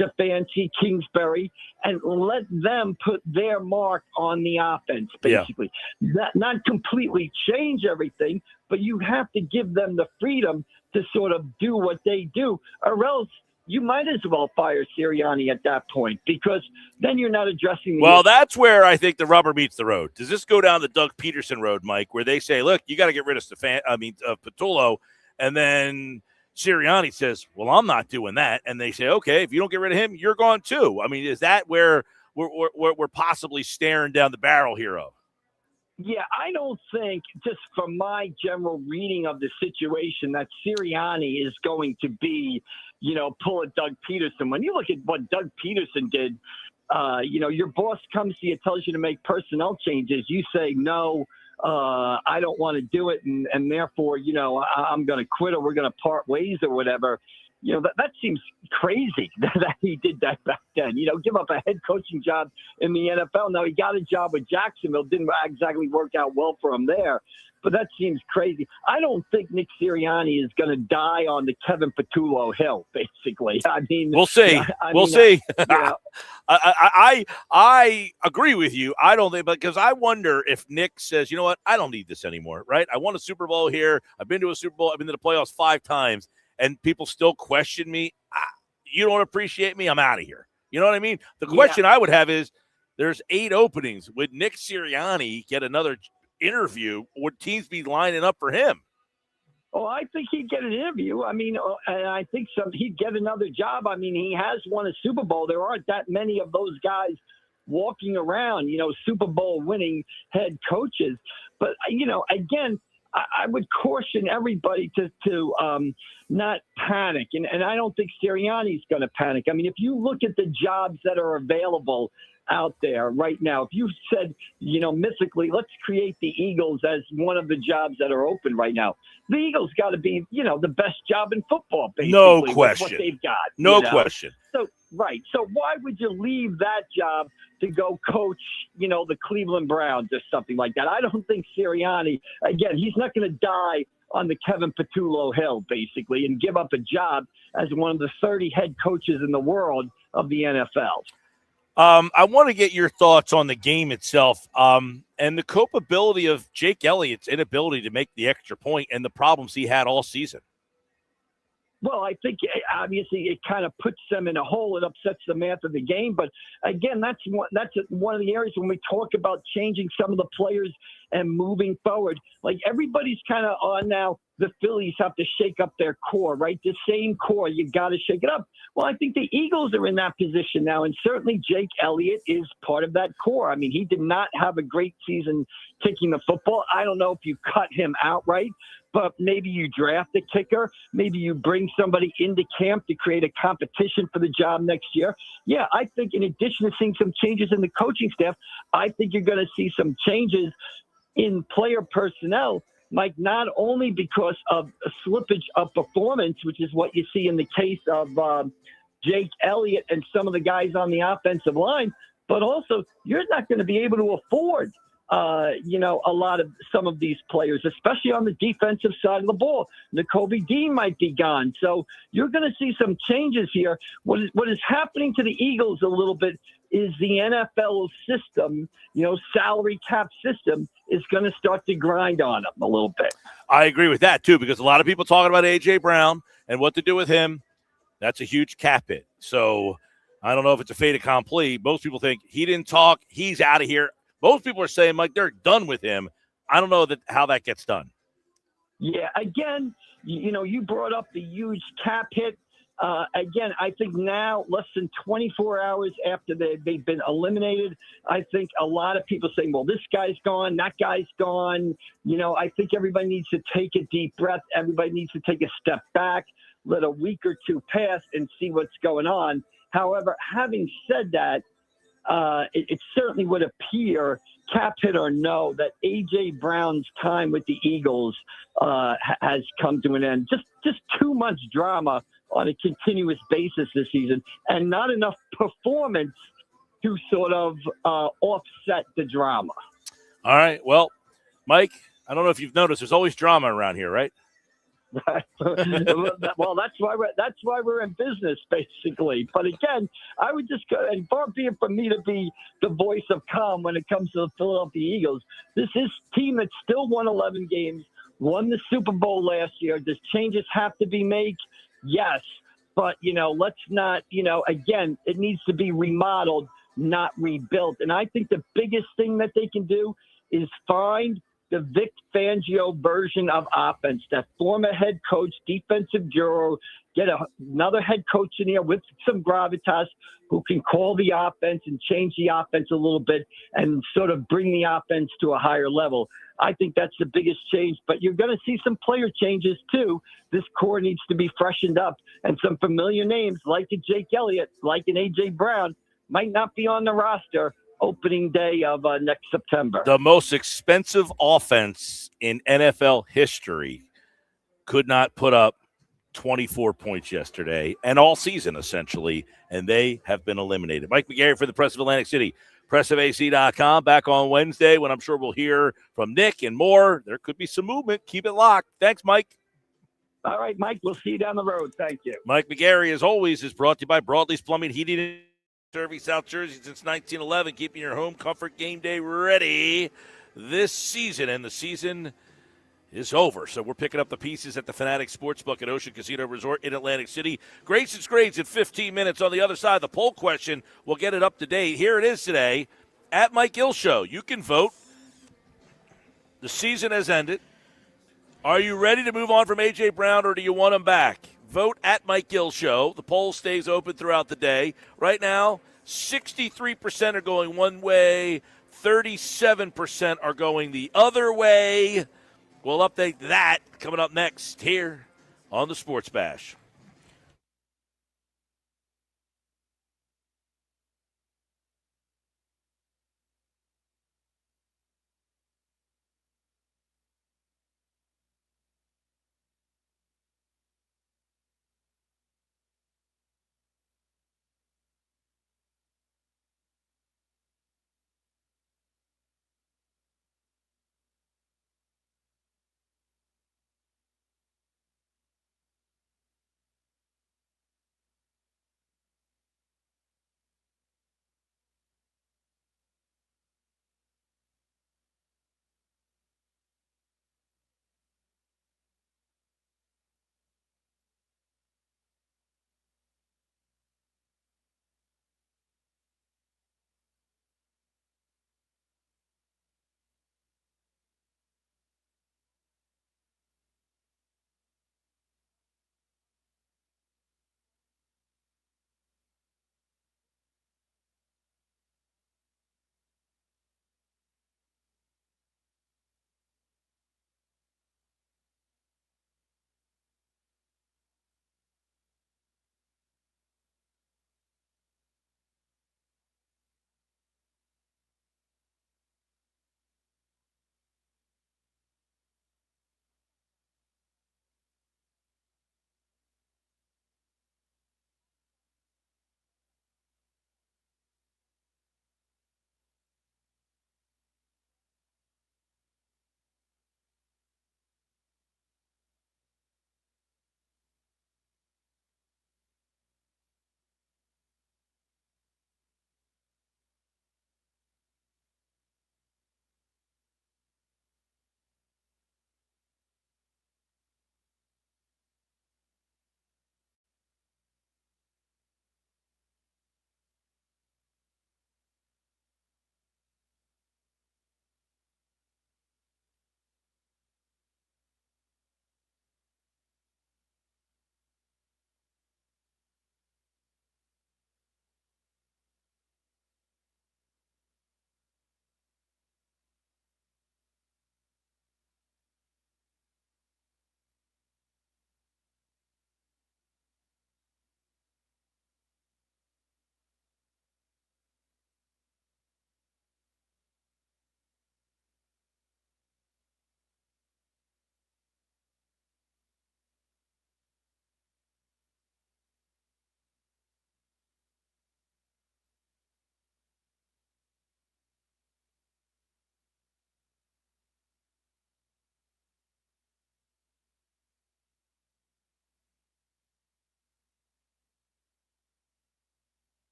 Stefanski, Kingsbury, and let them put their mark on the offense, basically. Yeah. Not completely change everything, but you have to give them the freedom to sort of do what they do, or else you might as well fire Sirianni at that point, because then you're not addressing the Well, issue. That's where I think the rubber meets the road. Does this go down the Doug Peterson road, Mike, where they say, look, you got to get rid of Patullo, and then Sirianni says, well, I'm not doing that, and they say, okay, if you don't get rid of him, you're gone too. I mean, is that where we're possibly staring down the barrel here of? Yeah, I don't think, just from my general reading of the situation, that Sirianni is going to be, pull a Doug Peterson. When you look at what Doug Peterson did, your boss comes to you, tells you to make personnel changes. You say, no, I don't want to do it, and therefore, I'm going to quit, or we're going to part ways or whatever. that seems crazy that he did that back then. Give up a head coaching job in the NFL. Now, he got a job with Jacksonville. Didn't exactly work out well for him there. But that seems crazy. I don't think Nick Sirianni is going to die on the Kevin Patullo hill, basically. I mean, we'll see. We'll see. I agree with you. I don't think, because I wonder if Nick says, you know what, I don't need this anymore, right? I won a Super Bowl here. I've been to a Super Bowl. I've been to the playoffs 5 times, and people still question me. You don't appreciate me? I'm out of here. You know what I mean? The question I would have is, there's 8 openings. Would Nick Sirianni get another interview? Would teams be lining up for him? Oh, I think he'd get an interview. I mean, and I think he'd get another job. I mean, he has won a Super Bowl. There aren't that many of those guys walking around, Super Bowl winning head coaches. But, again, I would caution everybody to not panic. And I don't think Sirianni's going to panic. I mean, if you look at the jobs that are available out there right now, if you said, mystically, let's create the Eagles as one of the jobs that are open right now, the Eagles got to be, the best job in football, basically. No question. With what they've got. No question. So, right. So why would you leave that job to go coach, the Cleveland Browns or something like that? I don't think Sirianni, again, he's not going to die on the Kevin Patullo hill, basically, and give up a job as one of the 30 head coaches in the world of the NFL. I want to get your thoughts on the game itself and the culpability of Jake Elliott's inability to make the extra point and the problems he had all season. Well, I think obviously it kind of puts them in a hole. It upsets the math of the game. But again, that's one of the areas when we talk about changing some of the players and moving forward. Like everybody's kind of on now. The Phillies have to shake up their core, right? The same core, you got to shake it up. Well, I think the Eagles are in that position now, and certainly Jake Elliott is part of that core. I mean, he did not have a great season kicking the football. I don't know if you cut him outright, but maybe you draft a kicker. Maybe you bring somebody into camp to create a competition for the job next year. Yeah, I think in addition to seeing some changes in the coaching staff, I think you're going to see some changes in player personnel, Mike, not only because of a slippage of performance, which is what you see in the case of Jake Elliott and some of the guys on the offensive line, but also you're not going to be able to afford a lot of some of these players, especially on the defensive side of the ball. Nakobe Dean might be gone. So you're going to see some changes here. What is happening to the Eagles a little bit is the NFL system, salary cap system is going to start to grind on them a little bit. I agree with that, too, because a lot of people talking about A.J. Brown and what to do with him. That's a huge cap hit. So I don't know if it's a fait accompli. Most people think he didn't talk. He's out of here. Most people are saying, Mike, they're done with him. I don't know how that gets done. Yeah, again, you brought up the huge cap hit. Again, I think now, less than 24 hours after they've been eliminated, I think a lot of people saying, well, this guy's gone, that guy's gone. I think everybody needs to take a deep breath. Everybody needs to take a step back, let a week or two pass and see what's going on. However, having said that, it certainly would appear, cap hit or no, that A.J. Brown's time with the Eagles has come to an end. Just too much drama on a continuous basis this season and not enough performance to sort of offset the drama. All right. Well, Mike, I don't know if you've noticed, there's always drama around here, right? Well, that's why we're in business, basically. But again, I would just go, and far be it for me to be the voice of calm when it comes to the Philadelphia Eagles. This is a team that still won 11 games, won the Super Bowl last year. Does changes have to be made? Yes. But, let's not, again, it needs to be remodeled, not rebuilt. And I think the biggest thing that they can do is find the Vic Fangio version of offense, that former head coach, defensive guru, get another head coach in here with some gravitas who can call the offense and change the offense a little bit and sort of bring the offense to a higher level. I think that's the biggest change, but you're going to see some player changes too. This core needs to be freshened up, and some familiar names like a Jake Elliott, like an A.J. Brown might not be on the roster opening day of next September. The most expensive offense in NFL history could not put up 24 points yesterday and all season, essentially, and they have been eliminated. Mike McGarry for the Press of Atlantic City, pressofAC.com, back on Wednesday when I'm sure we'll hear from Nick and more. There could be some movement. Keep it locked. Thanks, Mike. All right, Mike, we'll see you down the road. Thank you. Mike McGarry, as always, is brought to you by Broadleaf's Plumbing, Heating, and serving South Jersey since 1911, keeping your home comfort game day ready this season, and the season is over. So we're picking up the pieces at the Fanatic Sportsbook at Ocean Casino Resort in Atlantic City. Grayson's Grades in 15 minutes. On the other side, the poll question, we'll get it up to date. Here it is today at Mike Gill Show. You can vote. The season has ended. Are you ready to move on from A.J. Brown, or do you want him back? Vote at Mike Gill Show. The poll stays open throughout the day. Right now, 63% are going one way, 37% are going the other way. We'll update that coming up next here on the Sports Bash.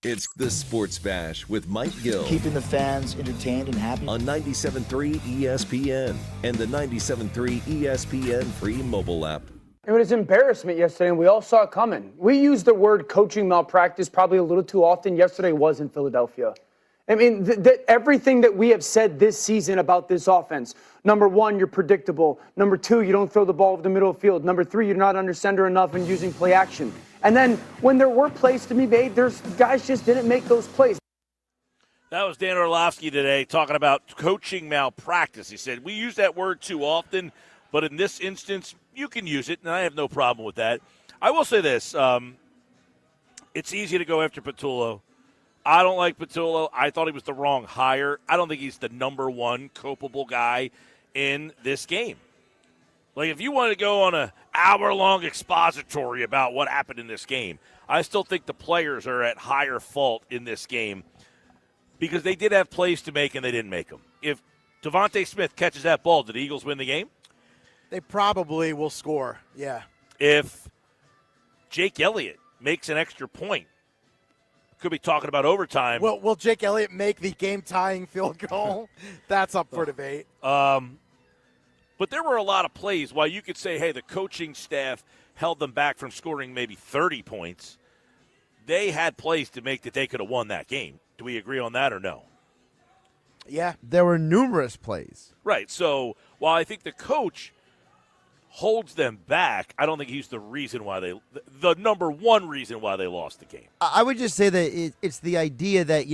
It's the Sports Bash with Mike Gill. Keeping the fans entertained and happy. On 97.3 ESPN and the 97.3 ESPN free mobile app. It was embarrassment yesterday, and we all saw it coming. We used the word coaching malpractice probably a little too often. Yesterday was in Philadelphia. I mean, everything that we have said this season about this offense. Number one, you're predictable. Number two, you don't throw the ball over the middle of the field. Number three, you're not under center enough and using play action. And then when there were plays to be made, guys just didn't make those plays. That was Dan Orlovsky today talking about coaching malpractice. He said, we use that word too often, but in this instance, you can use it, and I have no problem with that. I will say this. It's easy to go after Patullo. I don't like Patullo. I thought he was the wrong hire. I don't think he's the number one culpable guy in this game. Like, if you want to go on an hour-long expository about what happened in this game, I still think the players are at higher fault in this game because they did have plays to make and they didn't make them. If Devontae Smith catches that ball, did the Eagles win the game? They probably will score, yeah. If Jake Elliott makes an extra point, could be talking about overtime. Will Jake Elliott make the game-tying field goal? That's up for debate. But there were a lot of plays while you could say, hey, the coaching staff held them back from scoring maybe 30 points. They had plays to make that they could have won that game. Do we agree on that or no? Yeah. There were numerous plays. Right. So while I think the coach holds them back, I don't think he's the reason why the number one reason why they lost the game. I would just say that it's the idea that,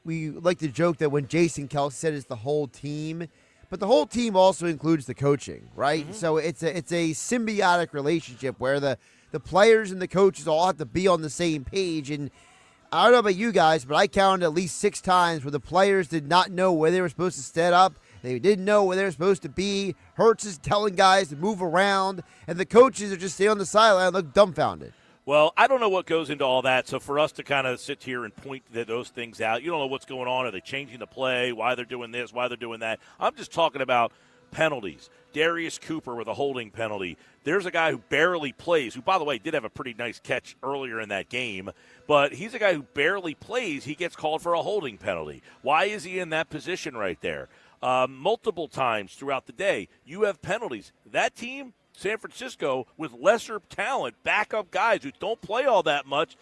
we like to joke that when Jason Kelce said it's the whole team, but the whole team also includes the coaching, right? Mm-hmm. So it's a symbiotic relationship where the players and the coaches all have to be on the same page. And I don't know about you guys, but I counted at least 6 times where the players did not know where they were supposed to set up. They didn't know where they were supposed to be. Hurts is telling guys to move around, and the coaches are just sitting on the sideline and look dumbfounded. Well, I don't know what goes into all that. So for us to kind of sit here and point those things out, you don't know what's going on. Are they changing the play? Why they're doing this? Why they're doing that? I'm just talking about penalties. Darius Cooper with a holding penalty. There's a guy who barely plays, who, by the way, did have a pretty nice catch earlier in that game. But he's a guy who barely plays. He gets called for a holding penalty. Why is he in that position right there? Multiple times throughout the day, you have penalties. That team, San Francisco, with lesser talent, backup guys who don't play all that much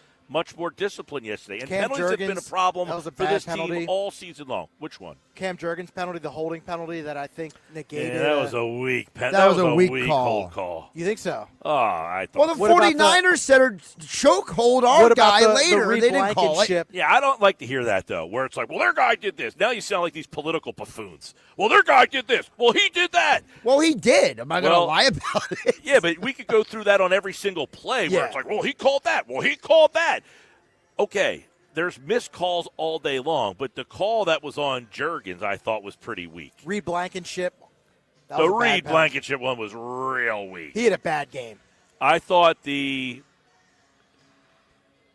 more discipline yesterday. And Cam penalties Jurgens, have been a problem for this penalty. team all season long. Which one? Cam Jurgens' penalty, the holding penalty that I think negated. Yeah, that was a weak penalty. That was a weak hold call. You think so? Oh, I thought. Well, the 49ers said chokehold our guy later. The they didn't call it. Yeah, I don't like to hear that, though, where it's like, well, their guy did this. Now you sound like these political buffoons. Well, their guy did this. Well, he did that. Well, he did. Am I going to lie about it? Yeah, but we could go through that on every single play where it's like, well, he called that. Well, he called that. Okay, there's missed calls all day long, but the call that was on Jurgens I thought was pretty weak. Reed Blankenship. The Reed Blankenship one was real weak. He had a bad game. I thought a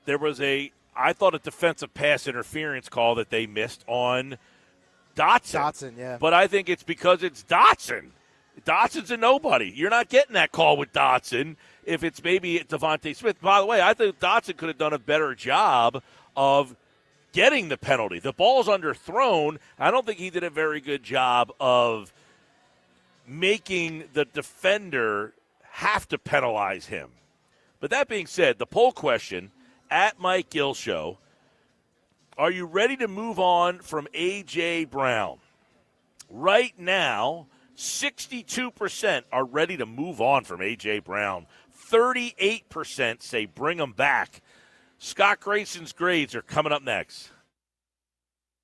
defensive pass interference call that they missed on Dotson. Yeah. But I think it's because it's Dotson. Dotson's a nobody. You're not getting that call with Dotson if it's maybe Devontae Smith. By the way, I think Dotson could have done a better job of getting the penalty. The ball's underthrown. I don't think he did a very good job of making the defender have to penalize him. But that being said, the poll question at Mike Gill Show, are you ready to move on from A.J. Brown? Right now, 62% are ready to move on from A.J. Brown. 38% say bring him back. Scott Grayson's grades are coming up next.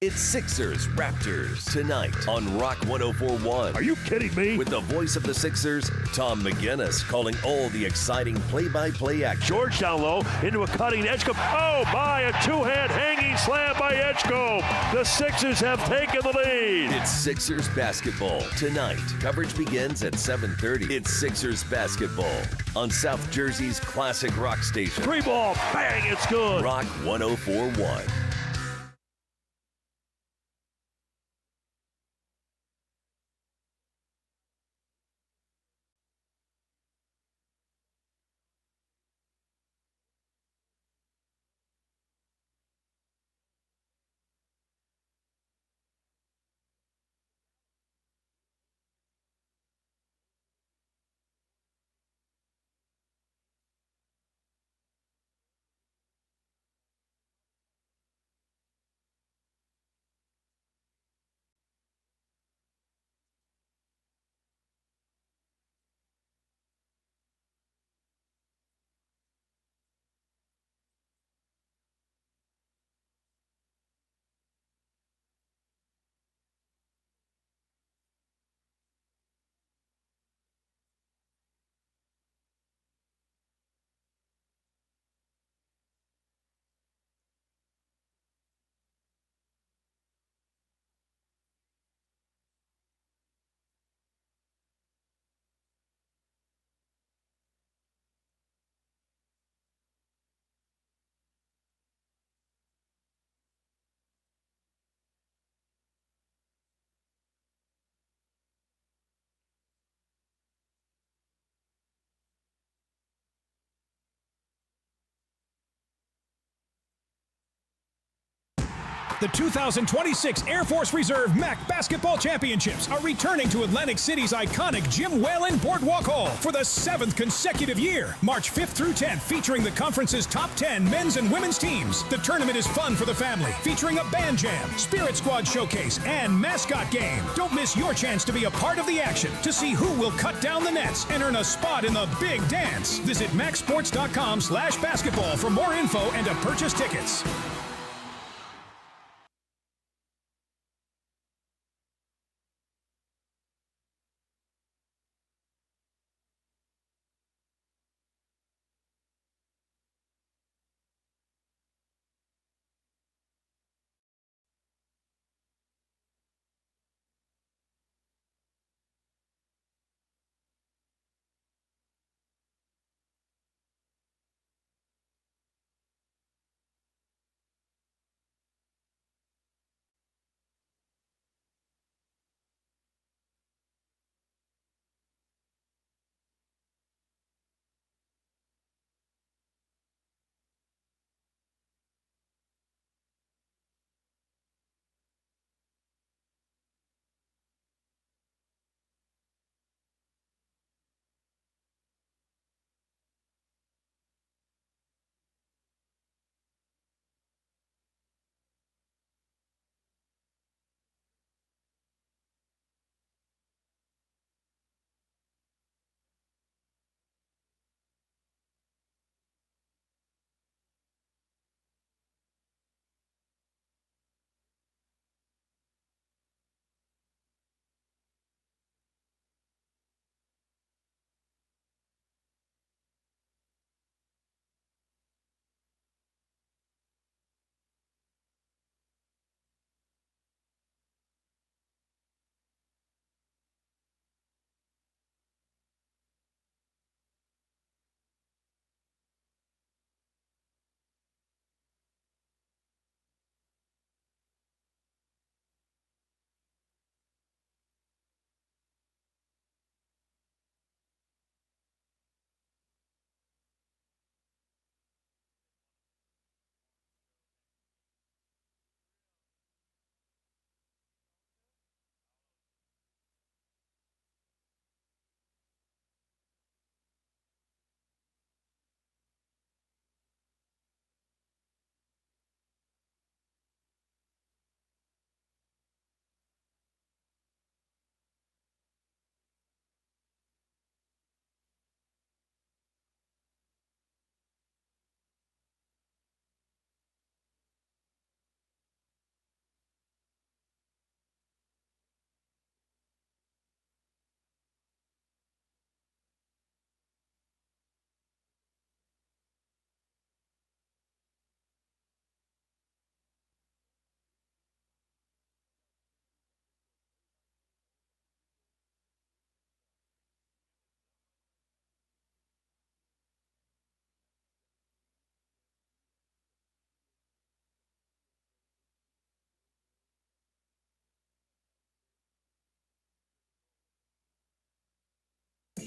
It's Sixers Raptors tonight on Rock 104.1. Are you kidding me? With the voice of the Sixers, Tom McGinnis, calling all the exciting play-by-play action. George down low into a cutting Edgecombe. Oh, my, a two-hand hanging slam by Edgecombe. The Sixers have taken the lead. It's Sixers basketball tonight. Coverage begins at 7:30. It's Sixers basketball on South Jersey's classic rock station. 3-ball, bang, it's good. Rock 104.1. The 2026 Air Force Reserve MAC Basketball Championships are returning to Atlantic City's iconic Jim Whalen Boardwalk Hall for the 7th consecutive year. March 5th through 10th, featuring the conference's top 10 men's and women's teams. The tournament is fun for the family, featuring a band jam, Spirit Squad showcase, and mascot game. Don't miss your chance to be a part of the action, to see who will cut down the nets and earn a spot in the big dance. Visit MacSports.com/basketball for more info and to purchase tickets.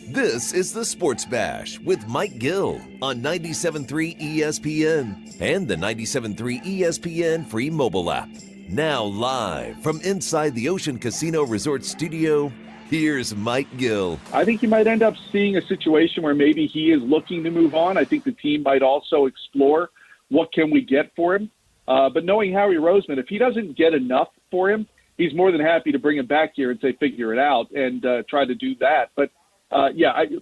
This is the Sports Bash with Mike Gill on 97.3 ESPN and the 97.3 ESPN free mobile app. Now live from inside the Ocean Casino Resort studio, here's Mike Gill. I think you might end up seeing a situation where maybe he is looking to move on. I think the team might also explore what can we get for him. But knowing Howie Roseman, if he doesn't get enough for him, he's more than happy to bring him back here and say, figure it out and try to do that. But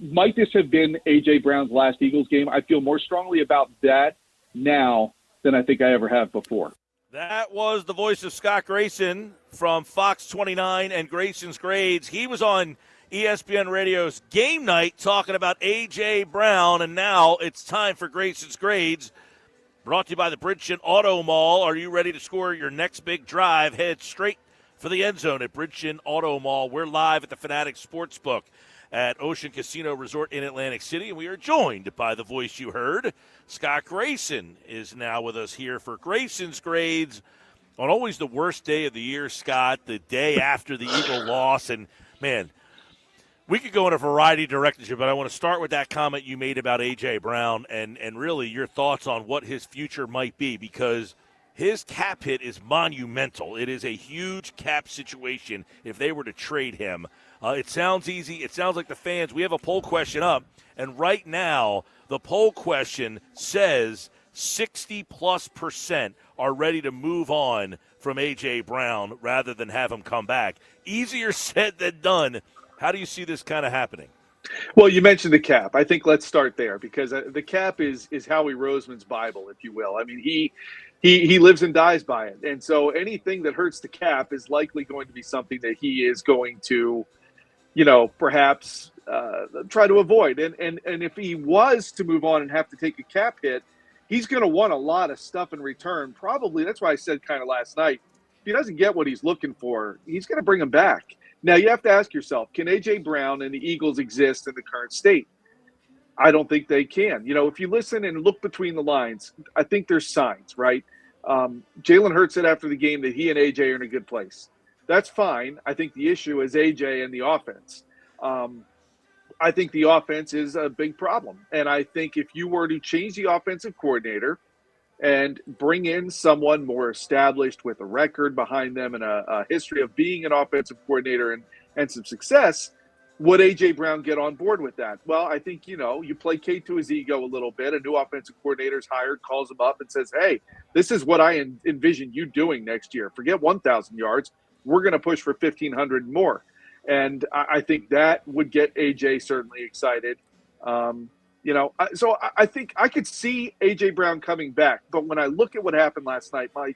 might this have been A.J. Brown's last Eagles game? I feel more strongly about that now than I think I ever have before. That was the voice of Scott Grayson from Fox 29 and Grayson's Grades. He was on ESPN Radio's Game Night talking about A.J. Brown, and now it's time for Grayson's Grades. Brought to you by the Bridgeton Auto Mall. Are you ready to score your next big drive? Head straight for the end zone at Bridgeton Auto Mall. We're live at the Fanatics Sportsbook at Ocean Casino Resort in Atlantic City, and we are joined by the voice you heard. Scott Grayson is now with us here for Grayson's Grades on always the worst day of the year, Scott, the day after the Eagle loss. And, man, we could go in a variety of directions here, but I want to start with that comment you made about A.J. Brown and really your thoughts on what his future might be, because his cap hit is monumental. It is a huge cap situation if they were to trade him. It sounds easy. It sounds like the fans. We have a poll question up, and right now the poll question says 60+% are ready to move on from A.J. Brown rather than have him come back. Easier said than done. How do you see this kind of happening? Well, you mentioned the cap. I think let's start there because the cap is Howie Roseman's Bible, if you will. I mean, he lives and dies by it. And so anything that hurts the cap is likely going to be something that he is going to, perhaps try to avoid. And if he was to move on and have to take a cap hit, he's going to want a lot of stuff in return. Probably, that's why I said kind of last night, if he doesn't get what he's looking for, he's going to bring him back. Now, you have to ask yourself, can A.J. Brown and the Eagles exist in the current state? I don't think they can. If you listen and look between the lines, I think there's signs, right? Jalen Hurts said after the game that he and A.J. are in a good place. That's fine. I think the issue is A.J. and the offense. I think the offense is a big problem. And I think if you were to change the offensive coordinator and bring in someone more established with a record behind them and a history of being an offensive coordinator and some success, would A.J. Brown get on board with that? Well, I think, you placate to his ego a little bit. A new offensive coordinator is hired, calls him up and says, hey, this is what I envision you doing next year. Forget 1,000 yards. We're going to push for 1,500 more. And I think that would get A.J. certainly excited. So I think I could see A.J. Brown coming back. But when I look at what happened last night, Mike,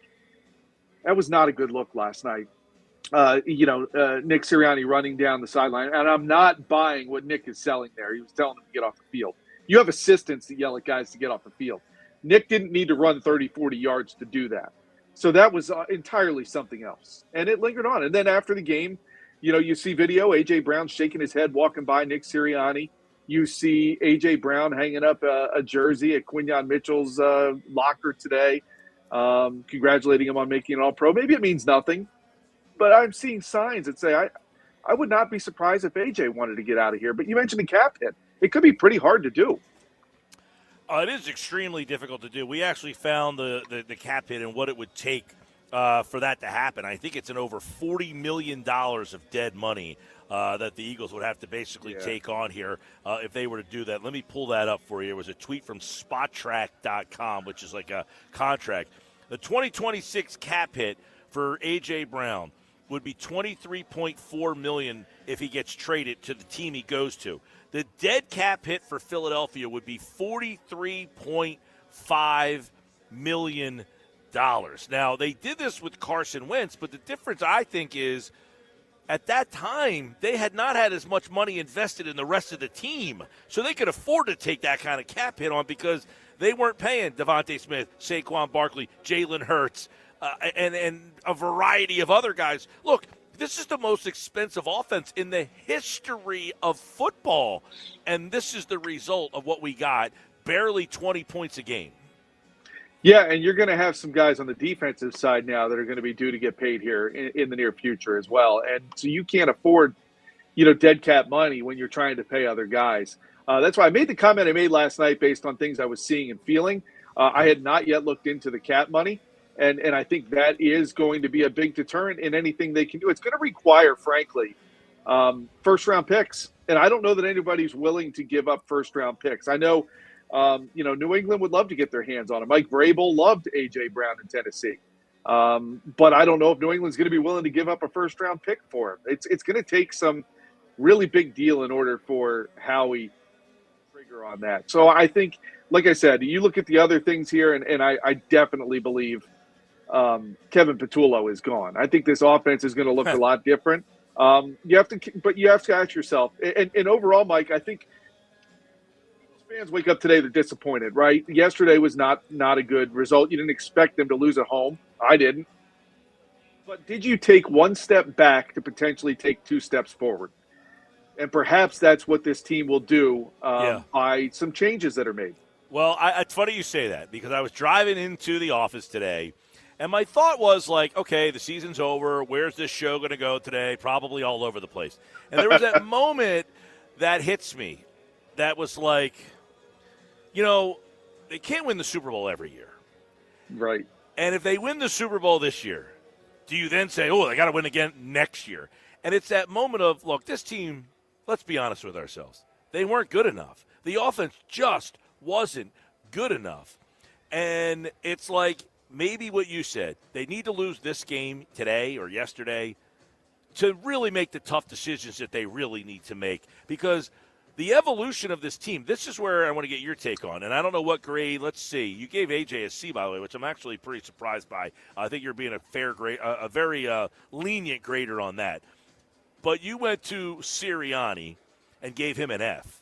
that was not a good look last night. Nick Sirianni running down the sideline. And I'm not buying what Nick is selling there. He was telling them to get off the field. You have assistants that yell at guys to get off the field. Nick didn't need to run 30, 40 yards to do that. So that was entirely something else. And it lingered on. And then after the game, you see video, A.J. Brown shaking his head, walking by Nick Sirianni. You see A.J. Brown hanging up a jersey at Quinyon Mitchell's locker today, congratulating him on making an All-Pro. Maybe it means nothing, but I'm seeing signs that say I would not be surprised if A.J. wanted to get out of here. But you mentioned the cap hit. It could be pretty hard to do. It is extremely difficult to do. We actually found the cap hit and what it would take for that to happen. I think it's an over $40 million of dead money that the Eagles would have to basically take on here if they were to do that. Let me pull that up for you. It was a tweet from Spottrack.com, which is like a contract. The 2026 cap hit for A.J. Brown would be $23.4 million if he gets traded to the team he goes to. The dead cap hit for Philadelphia would be $43.5 million. Now, they did this with Carson Wentz, but the difference, I think, is at that time, they had not had as much money invested in the rest of the team, so they could afford to take that kind of cap hit on because they weren't paying Devontae Smith, Saquon Barkley, Jalen Hurts, and a variety of other guys. Look, this is the most expensive offense in the history of football, and this is the result of what we got, barely 20 points a game. Yeah, and you're going to have some guys on the defensive side now that are going to be due to get paid here in the near future as well. And so you can't afford, dead cap money when you're trying to pay other guys. That's why I made the comment I made last night based on things I was seeing and feeling. I had not yet looked into the cap money, and I think that is going to be a big deterrent in anything they can do. It's going to require, frankly, first-round picks. And I don't know that anybody's willing to give up first-round picks. I know – New England would love to get their hands on him. Mike Vrabel loved A.J. Brown in Tennessee. But I don't know if New England's going to be willing to give up a first-round pick for him. It's going to take some really big deal in order for Howie to trigger on that. So I think, like I said, you look at the other things here, and I definitely believe Kevin Patullo is gone. I think this offense is going to look a lot different. You have to ask yourself. And overall, Mike, I think – fans wake up today, they're disappointed, right? Yesterday was not a good result. You didn't expect them to lose at home. I didn't. But did you take one step back to potentially take two steps forward? And perhaps that's what this team will do by some changes that are made. Well, it's funny you say that because I was driving into the office today, and my thought was like, okay, the season's over. Where's this show going to go today? Probably all over the place. And there was that moment that hits me that was like, they can't win the Super Bowl every year. Right. And if they win the Super Bowl this year, do you then say, oh, they got to win again next year? And it's that moment of, look, this team, let's be honest with ourselves. They weren't good enough. The offense just wasn't good enough. And it's like maybe what you said. They need to lose this game today or yesterday to really make the tough decisions that they really need to make. Because the evolution of this team, this is where I want to get your take on. And I don't know what grade. Let's see. You gave AJ a C, by the way, which I'm actually pretty surprised by. I think you're being a fair grade, a very lenient grader on that. But you went to Sirianni and gave him an F.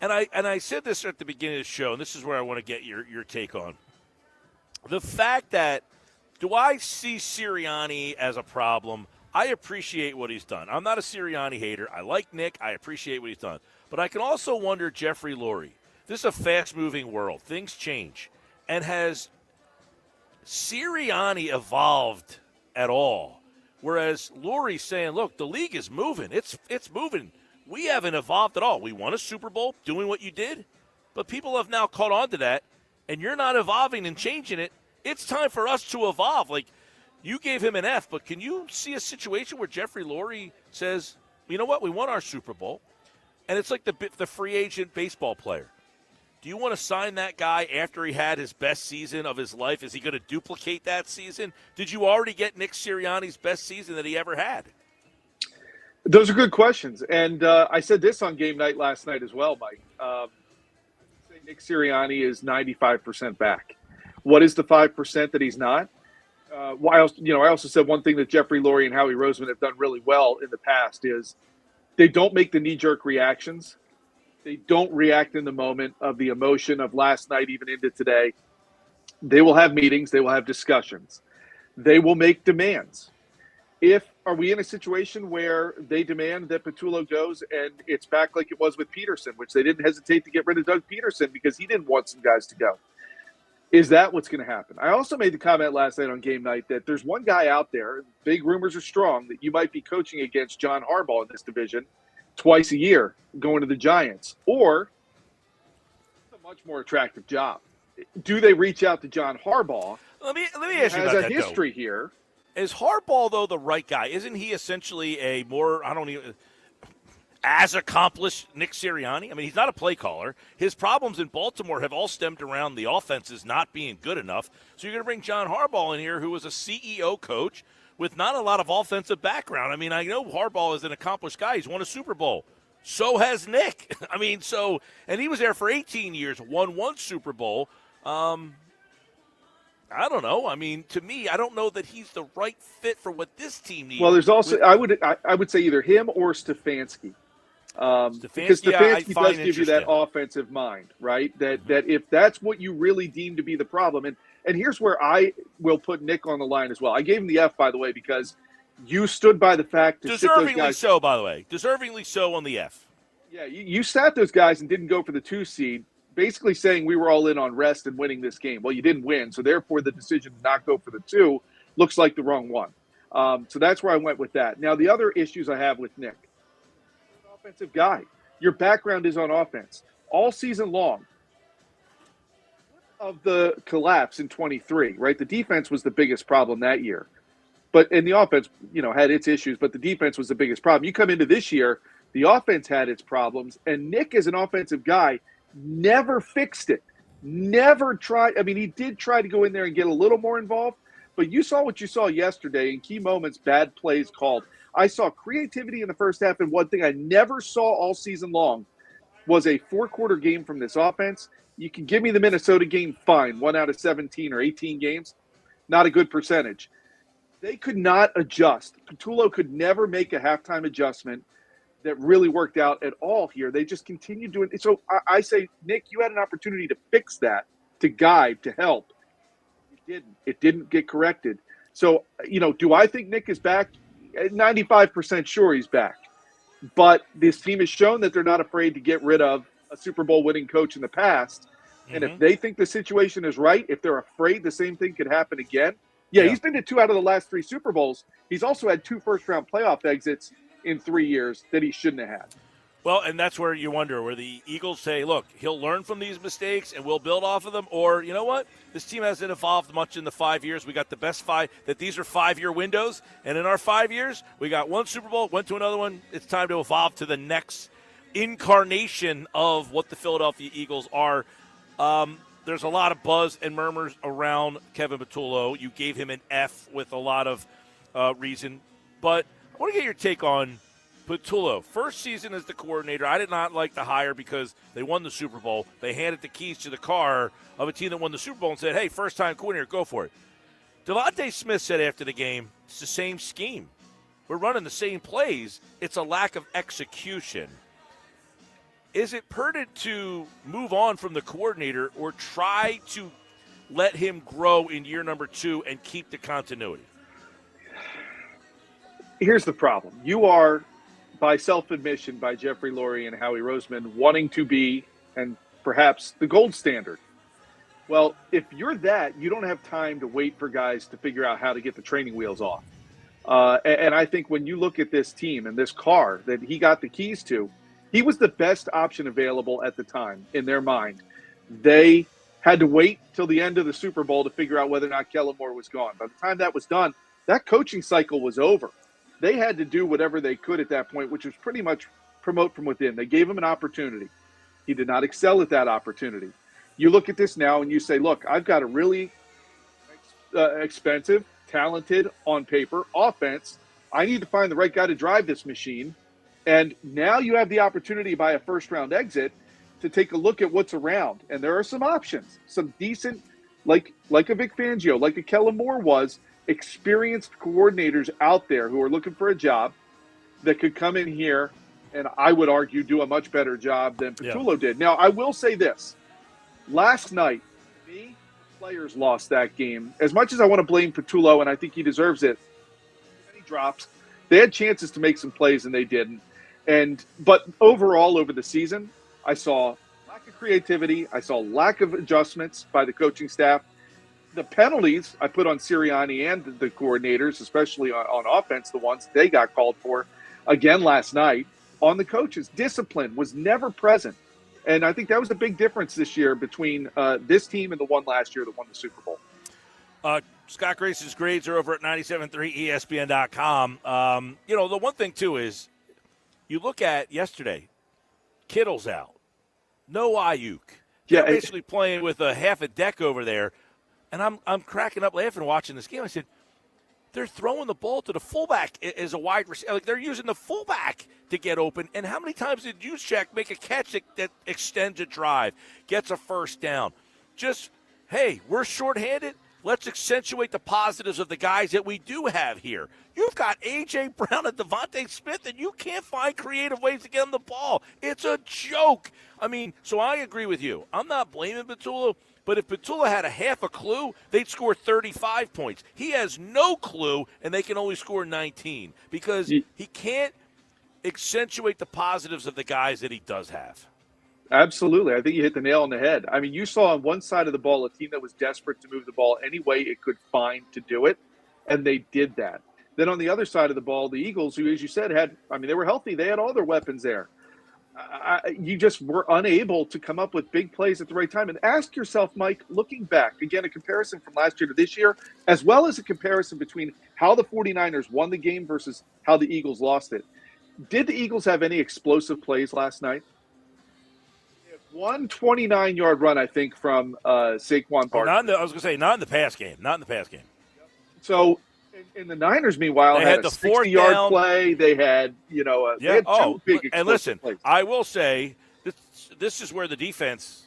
And I said this at the beginning of the show, and this is where I want to get your take on. The fact that, do I see Sirianni as a problem? I appreciate what he's done. I'm not a Sirianni hater. I like Nick. I appreciate what he's done. But I can also wonder, Jeffrey Lurie, this is a fast-moving world. Things change. And has Sirianni evolved at all? Whereas Lurie's saying, look, the league is moving. It's moving. We haven't evolved at all. We won a Super Bowl doing what you did, but people have now caught on to that, and you're not evolving and changing it. It's time for us to evolve. Like, you gave him an F, but can you see a situation where Jeffrey Lurie says, you know what, we won our Super Bowl, and it's like the free agent baseball player. Do you want to sign that guy after he had his best season of his life? Is he going to duplicate that season? Did you already get Nick Sirianni's best season that he ever had? Those are good questions. And I said this on game night last night as well, Mike. Nick Sirianni is 95% back. What is the 5% that he's not? I also said one thing that Jeffrey Lurie and Howie Roseman have done really well in the past is they don't make the knee-jerk reactions. They don't react in the moment of the emotion of last night, even into today. They will have meetings. They will have discussions. They will make demands. Are we in a situation where they demand that Patullo goes and it's back like it was with Peterson, which they didn't hesitate to get rid of Doug Peterson because he didn't want some guys to go? Is that what's going to happen? I also made the comment last night on game night that there's one guy out there, big rumors are strong, that you might be coaching against John Harbaugh in this division twice a year going to the Giants. Or it's a much more attractive job. Do they reach out to John Harbaugh? Let me ask you about that, has a history here. Is Harbaugh, though, the right guy? Isn't he essentially a more, as accomplished Nick Sirianni? I mean, he's not a play caller. His problems in Baltimore have all stemmed around the offenses not being good enough. So you're going to bring John Harbaugh in here, who was a CEO coach with not a lot of offensive background. I mean, I know Harbaugh is an accomplished guy. He's won a Super Bowl. So has Nick. And he was there for 18 years, won one Super Bowl. I don't know. I mean, to me, I don't know that he's the right fit for what this team needs. Well, there's also I would say either him or Stefanski. Because Stefanski does give you that offensive mind, right? That if that's what you really deem to be the problem, and here's where I will put Nick on the line as well. I gave him the F, by the way, because you stood by the fact to sit those guys. So, by the way. Deservingly so on the F. Yeah, you sat those guys and didn't go for the 2 seed, basically saying we were all in on rest and winning this game. Well, you didn't win, so therefore the decision to not go for the 2 looks like the wrong one. So that's where I went with that. Now, the other issues I have with Nick, offensive guy. Your background is on offense. All season long of the collapse in 23, right? The defense was the biggest problem that year. And the offense, had its issues, but the defense was the biggest problem. You come into this year, the offense had its problems, and Nick, as an offensive guy, never fixed it. Never tried. I mean, he did try to go in there and get a little more involved, but you saw what you saw yesterday in key moments, bad plays called. I saw creativity in the first half, and one thing I never saw all season long was a 4-quarter game from this offense. You can give me the Minnesota game, fine, 1 out of 17 or 18 games, not a good percentage. They could not adjust. Patullo could never make a halftime adjustment that really worked out at all here. They just continued doing it. So I say, Nick, you had an opportunity to fix that, to guide, to help. You didn't. It didn't get corrected. So, do I think Nick is back? 95% sure he's back. But this team has shown that they're not afraid to get rid of a Super Bowl winning coach in the past. Mm-hmm. And if they think the situation is right, if they're afraid the same thing could happen again, he's been to 2 out of the last 3 Super Bowls. He's also had 2 first-round playoff exits in 3 years that he shouldn't have had. Well, and that's where you wonder, where the Eagles say, look, he'll learn from these mistakes and we'll build off of them. Or, you know what? This team hasn't evolved much in the 5 years. We got the best five, that these are 5-year windows. And in our 5 years, we got one Super Bowl, went to another one. It's time to evolve to the next incarnation of what the Philadelphia Eagles are. There's a lot of buzz and murmurs around Kevin Patullo. You gave him an F with a lot of reason. But I want to get your take on Patullo, first season as the coordinator. I did not like the hire because they won the Super Bowl. They handed the keys to the car of a team that won the Super Bowl and said, hey, first-time coordinator, go for it. Devontae Smith said after the game, it's the same scheme. We're running the same plays. It's a lack of execution. Is it prudent to move on from the coordinator or try to let him grow in year number 2 and keep the continuity? Here's the problem. You are, by self-admission, by Jeffrey Lurie and Howie Roseman, wanting to be, and perhaps, the gold standard. Well, if you're that, you don't have time to wait for guys to figure out how to get the training wheels off. And I think when you look at this team and this car that he got the keys to, he was the best option available at the time in their mind. They had to wait till the end of the Super Bowl to figure out whether or not Kellen Moore was gone. By the time that was done, that coaching cycle was over. They had to do whatever they could at that point, which was pretty much promote from within. They gave him an opportunity. He did not excel at that opportunity. You look at this now and you say, look, I've got a really expensive, talented, on paper, offense. I need to find the right guy to drive this machine. And now you have the opportunity by a first-round exit to take a look at what's around. And there are some options, some decent, like a Vic Fangio, like a Kellen Moore was, experienced coordinators out there who are looking for a job that could come in here and I would argue do a much better job than Patullo did. Now, I will say this. Last night, the players lost that game. As much as I want to blame Patullo, and I think he deserves it, many drops. They had chances to make some plays and they didn't. But overall over the season, I saw lack of creativity. I saw lack of adjustments by the coaching staff. The penalties I put on Sirianni and the coordinators, especially on offense, the ones they got called for, again last night, on the coaches. Discipline was never present. And I think that was a big difference this year between this team and the one last year that won the Super Bowl. Scott Grace's grades are over at 97.3ESPN.com. The one thing, too, is you look at yesterday, Kittle's out. No Ayuk. They're basically playing with a half a deck over there. And I'm cracking up laughing watching this game. I said, they're throwing the ball to the fullback as a wide receiver. Like, they're using the fullback to get open. And how many times did Juszczyk make a catch that extends a drive, gets a first down? Just, hey, we're shorthanded. Let's accentuate the positives of the guys that we do have here. You've got A.J. Brown and Devontae Smith, and you can't find creative ways to get them the ball. It's a joke. I mean, so I agree with you. I'm not blaming Patullo. But if Patullo had a half a clue, they'd score 35 points. He has no clue, and they can only score 19 because he can't accentuate the positives of the guys that he does have. Absolutely. I think you hit the nail on the head. I mean, you saw on one side of the ball a team that was desperate to move the ball any way it could find to do it, and they did that. Then on the other side of the ball, the Eagles, who, as you said, they were healthy. They had all their weapons there. You just were unable to come up with big plays at the right time. And ask yourself, Mike, looking back, again, a comparison from last year to this year, as well as a comparison between how the 49ers won the game versus how the Eagles lost it. Did the Eagles have any explosive plays last night? One 29-yard run, I think, from Saquon Barkley. I was going to say, not in the pass game. So in the Niners, meanwhile, they had the 60-yard play. They had, they had two big explosive and listen, plays. I will say this is where the defense,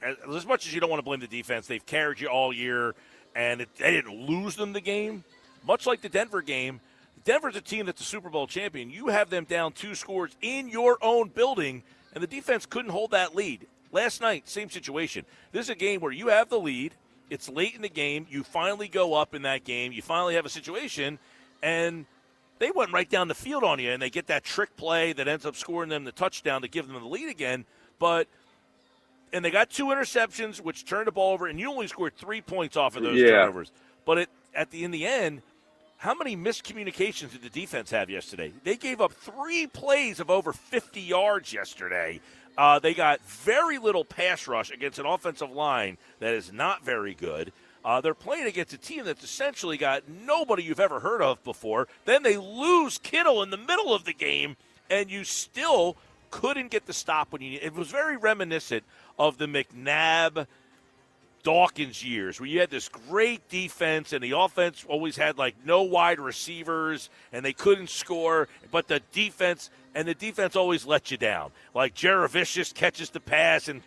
as much as you don't want to blame the defense, they've carried you all year, and they didn't lose them the game. Much like the Denver game, Denver's a team that's a Super Bowl champion. You have them down 2 scores in your own building, and the defense couldn't hold that lead. Last night, same situation. This is a game where you have the lead. It's late in the game. You finally go up in that game. You finally have a situation, and they went right down the field on you, and they get that trick play that ends up scoring them the touchdown to give them the lead again. And they got 2 interceptions, which turned the ball over, and you only scored 3 points off of those turnovers. But in the end, how many miscommunications did the defense have yesterday? They gave up 3 plays of over 50 yards yesterday. They got very little pass rush against an offensive line that is not very good. They're playing against a team that's essentially got nobody you've ever heard of before. Then they lose Kittle in the middle of the game, and you still couldn't get the stop when you need. It was very reminiscent of the McNabb Dawkins years, where you had this great defense and the offense always had like no wide receivers and they couldn't score, but the defense always let you down. Like Jaravicious catches the pass, and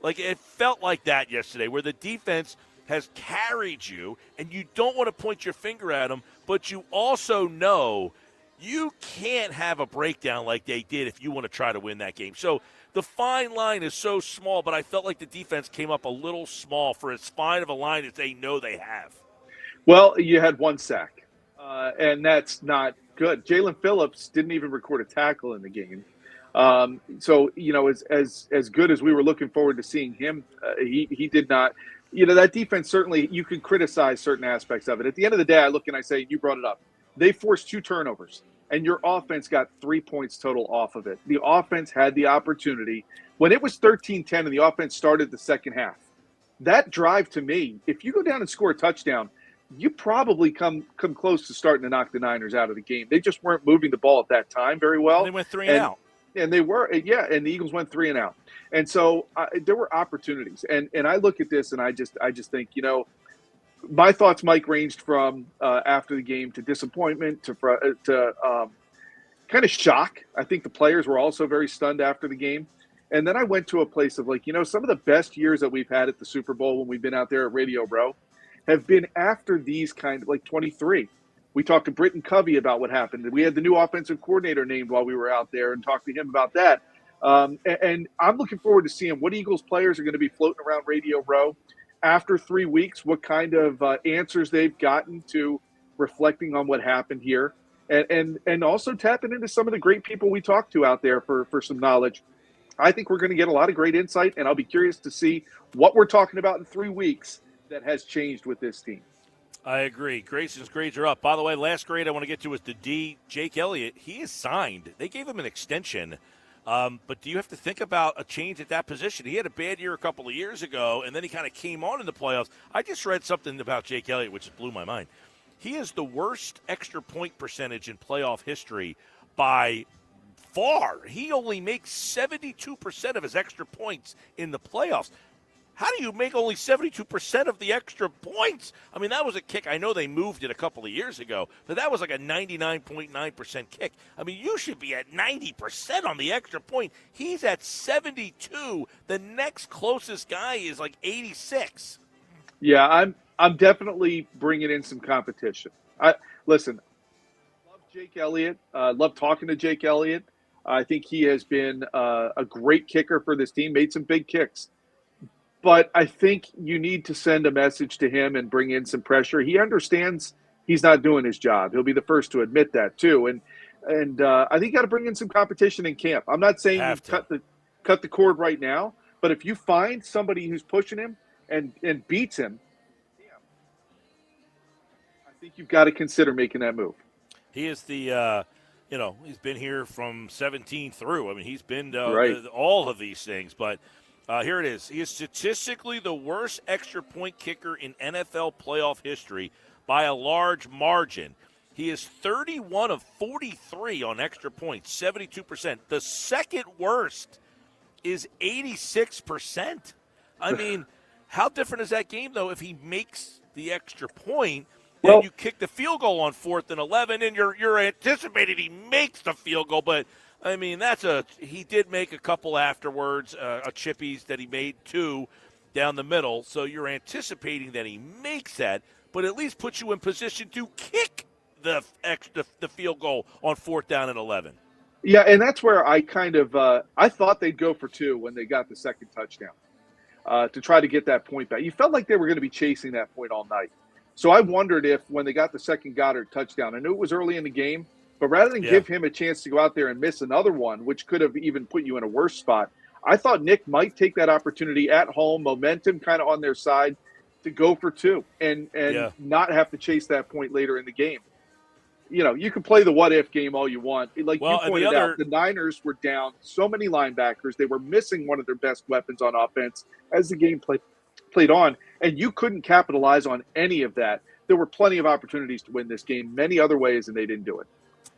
like it felt like that yesterday, where the defense has carried you and you don't want to point your finger at them, but you also know you can't have a breakdown like they did if you want to try to win that game. So the fine line is so small, but I felt like the defense came up a little small for as fine of a line as they know they have. Well, you had 1 sack, and that's not good. Jalen Phillips didn't even record a tackle in the game. So, as good as we were looking forward to seeing him, he did not. That defense, certainly you can criticize certain aspects of it. At the end of the day, I look and I say, you brought it up. They forced 2 turnovers. And your offense got 3 points total off of it. The offense had the opportunity. When it was 13-10 and the offense started the second half, that drive to me, if you go down and score a touchdown, you probably come close to starting to knock the Niners out of the game. They just weren't moving the ball at that time very well. And they went 3 and out. And they were, and the Eagles went 3 and out. And so there were opportunities. And I look at this and I just think, my thoughts, Mike, ranged from after the game to disappointment to kind of shock. I think the players were also very stunned after the game. And then I went to a place of some of the best years that we've had at the Super Bowl when we've been out there at Radio Row have been after these kind of 23. We talked to Britton Covey about what happened. We had the new offensive coordinator named while we were out there and talked to him about that. And I'm looking forward to seeing what Eagles players are going to be floating around Radio Row after 3 weeks, what kind of answers they've gotten to reflecting on what happened here, and also tapping into some of the great people we talked to out there for some knowledge. I think we're going to get a lot of great insight, and I'll be curious to see what we're talking about in 3 weeks that has changed with this team. I agree. Grayson's grades are up. By the way, last grade I want to get to is the D. Jake Elliott. He is signed. They gave him an extension. But do you have to think about a change at that position? He had a bad year a couple of years ago, and then he kind of came on in the playoffs. I just read something about Jake Elliott, which blew my mind. He is the worst extra point percentage in playoff history by far. He only makes 72% of his extra points in the playoffs. How do you make only 72% of the extra points? I mean, that was a kick. I know they moved it a couple of years ago, but that was like a 99.9% kick. I mean, you should be at 90% on the extra point. He's at 72. The next closest guy is like 86. Yeah, I'm definitely bringing in some competition. Listen, I love Jake Elliott. Love talking to Jake Elliott. I think he has been a great kicker for this team, made some big kicks. But I think you need to send a message to him and bring in some pressure. He understands he's not doing his job. He'll be the first to admit that too. And I think you got to bring in some competition in camp. I'm not saying you cut the cord right now, but if you find somebody who's pushing him and beats him, I think you've got to consider making that move. He is the he's been here from 17 through. I mean, he's been all of these things, but. Here it is. He is statistically the worst extra point kicker in NFL playoff history by a large margin. He is 31 of 43 on extra points, 72%. The second worst is 86%. I mean, how different is that game, though, if he makes the extra point and you kick the field goal on 4th and 11 and you're anticipating he makes the field goal, but – I mean, he did make a couple afterwards, a chippies that he made 2 down the middle. So you're anticipating that he makes that, but at least puts you in position to kick the field goal on 4th down and 11. Yeah, and that's where I kind of I thought they'd go for 2 when they got the second touchdown to try to get that point back. You felt like they were going to be chasing that point all night. So I wondered if when they got the second Goddard touchdown, I knew it was early in the game, but rather than give him a chance to go out there and miss another one, which could have even put you in a worse spot, I thought Nick might take that opportunity at home, momentum kind of on their side, to go for 2 and not have to chase that point later in the game. you can play the what if game all you want. Like Well, you and the pointed other out, the Niners were down so many linebackers. They were missing one of their best weapons on offense as the game played on, and you couldn't capitalize on any of that. There were plenty of opportunities to win this game many other ways, and they didn't do it.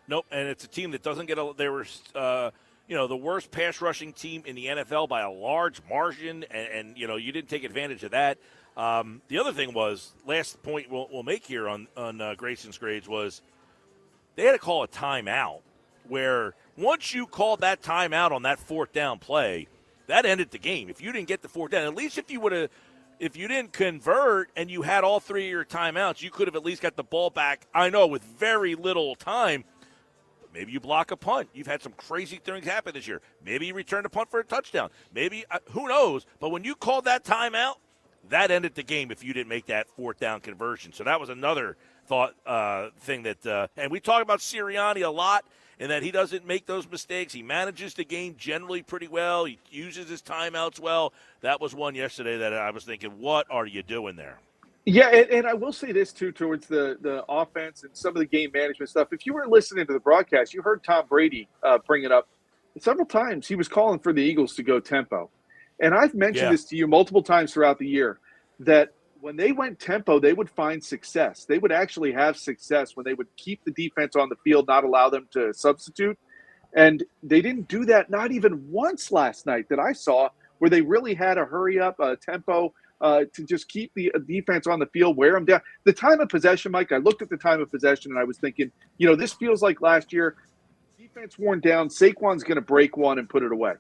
Nope, and it's a team that doesn't get a. They were, the worst pass rushing team in the NFL by a large margin, and you didn't take advantage of that. The other thing was, last point we'll make here on Grayson's grades was they had to call a timeout. Where once you called that timeout on that fourth down play, that ended the game. If you didn't get the fourth down, at least if you didn't convert and you had all three of your timeouts, you could have at least got the ball back. I know with very little time. Maybe you block a punt. You've had some crazy things happen this year. Maybe you return a punt for a touchdown. Maybe, who knows? But when you called that timeout, that ended the game if you didn't make that fourth down conversion. So that was another thing that and we talk about Sirianni a lot and that he doesn't make those mistakes. He manages the game generally pretty well. He uses his timeouts well. That was one yesterday that I was thinking, what are you doing there? Yeah, and I will say this, too, towards the offense and some of the game management stuff. If you were listening to the broadcast, you heard Tom Brady bring it up several times. He was calling for the Eagles to go tempo. And I've mentioned this to you multiple times throughout the year, that when they went tempo, they would find success. They would actually have success when they would keep the defense on the field, not allow them to substitute. And they didn't do that not even once last night that I saw, where they really had a hurry-up tempo to just keep the defense on the field, wear them down. The time of possession, Mike, I looked at the time of possession and I was thinking, this feels like last year. Defense worn down. Saquon's going to break one and put it away.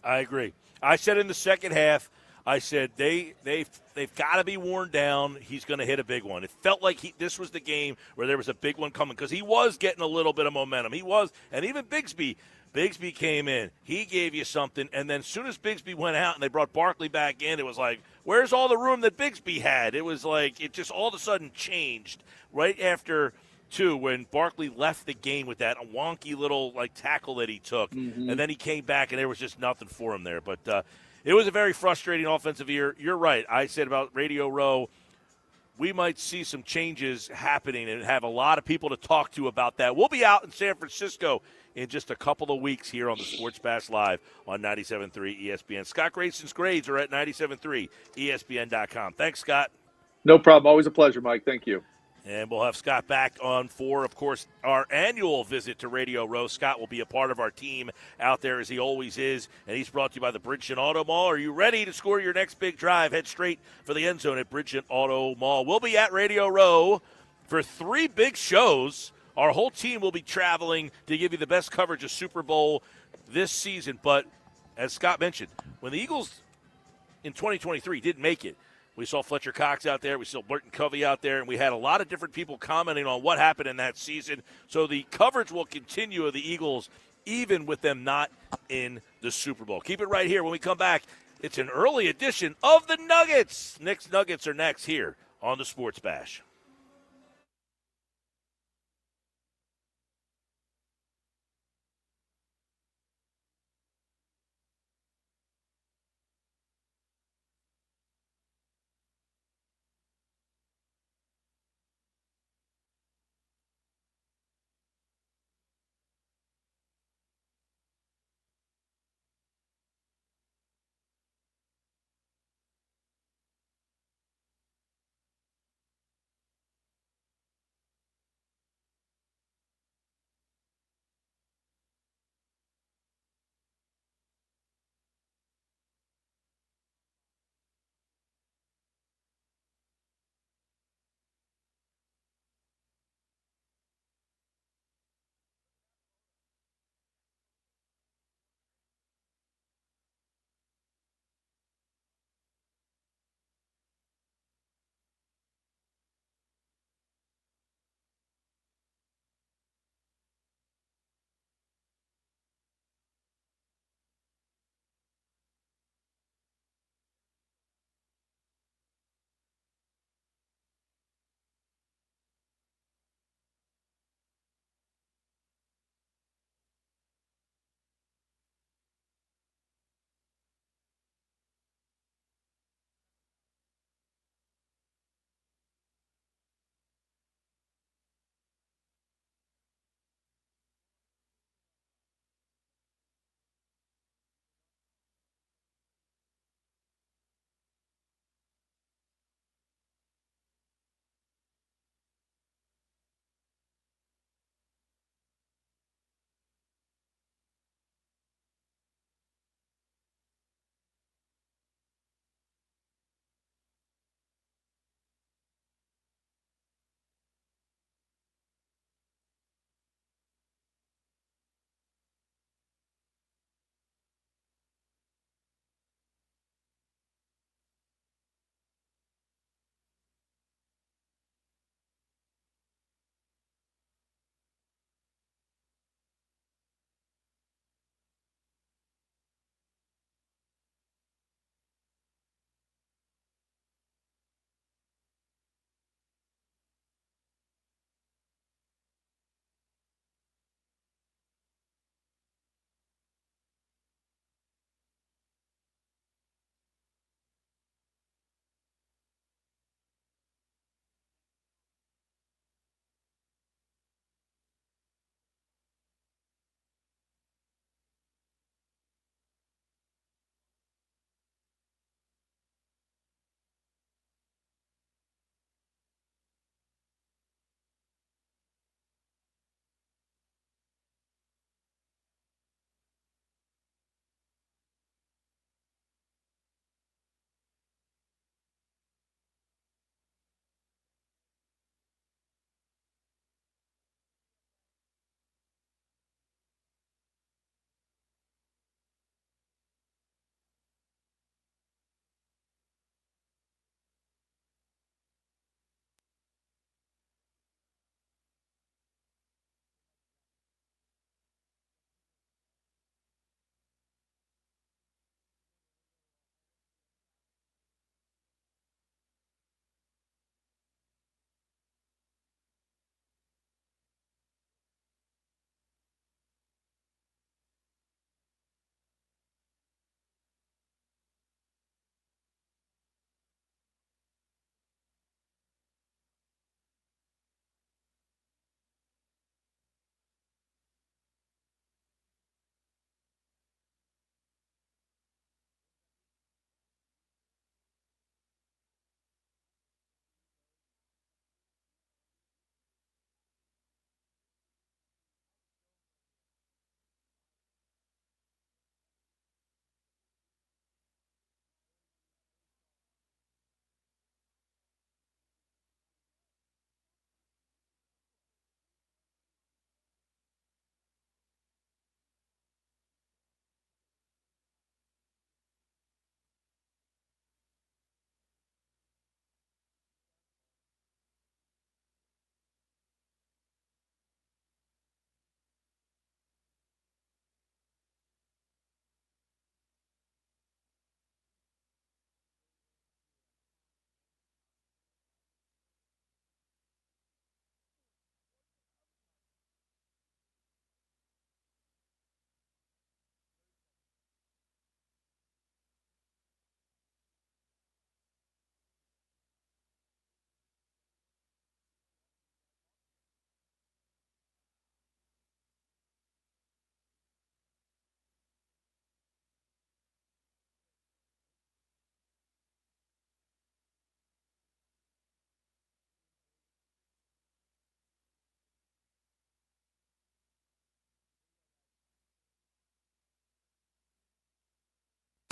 I agree. I said in the second half, I said they've got to be worn down. He's going to hit a big one. It felt like this was the game where there was a big one coming because he was getting a little bit of momentum. He was, and even Bigsby came in. He gave you something, and then as soon as Bigsby went out and they brought Barkley back in, it was like, where's all the room that Bigsby had? It was like it just all of a sudden changed right after two when Barkley left the game with that wonky little tackle that he took, and then he came back and there was just nothing for him there. But it was a very frustrating offensive year. You're right. I said about Radio Row, we might see some changes happening and have a lot of people to talk to about that. We'll be out in San Francisco in just a couple of weeks here on the Sports Bash Live on 97.3 ESPN. Scott Grayson's grades are at 97.3 ESPN.com. Thanks, Scott. No problem. Always a pleasure, Mike. Thank you. And we'll have Scott back on for, of course, our annual visit to Radio Row. Scott will be a part of our team out there as he always is, and he's brought to you by the Bridgeton Auto Mall. Are you ready to score your next big drive? Head straight for the end zone at Bridgeton Auto Mall. We'll be at Radio Row for 3 big shows. Our whole team will be traveling to give you the best coverage of Super Bowl this season. But as Scott mentioned, when the Eagles in 2023 didn't make it, we saw Fletcher Cox out there. We saw Burton Covey out there. And we had a lot of different people commenting on what happened in that season. So the coverage will continue of the Eagles, even with them not in the Super Bowl. Keep it right here. When we come back, it's an early edition of the Nuggets. Knicks Nuggets are next here on the Sports Bash.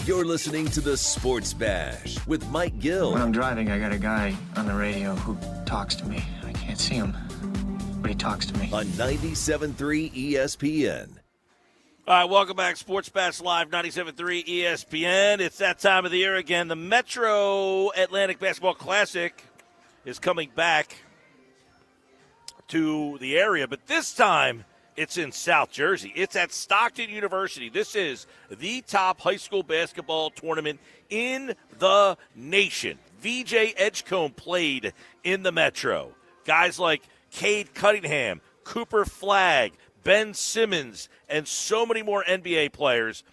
You're listening to the Sports Bash with Mike Gill. When I'm driving, I got a guy on the radio who talks to me. I can't see him, but he talks to me. On 97.3 ESPN. All right, welcome back. Sports Bash Live, 97.3 ESPN. It's that time of the year again. The Metro Atlantic Basketball Classic is coming back to the area, but this time it's in South Jersey. It's at Stockton University. This is the top high school basketball tournament in the nation. VJ Edgecombe played in the Metro. Guys like Cade Cunningham, Cooper Flagg, Ben Simmons, and so many more NBA players.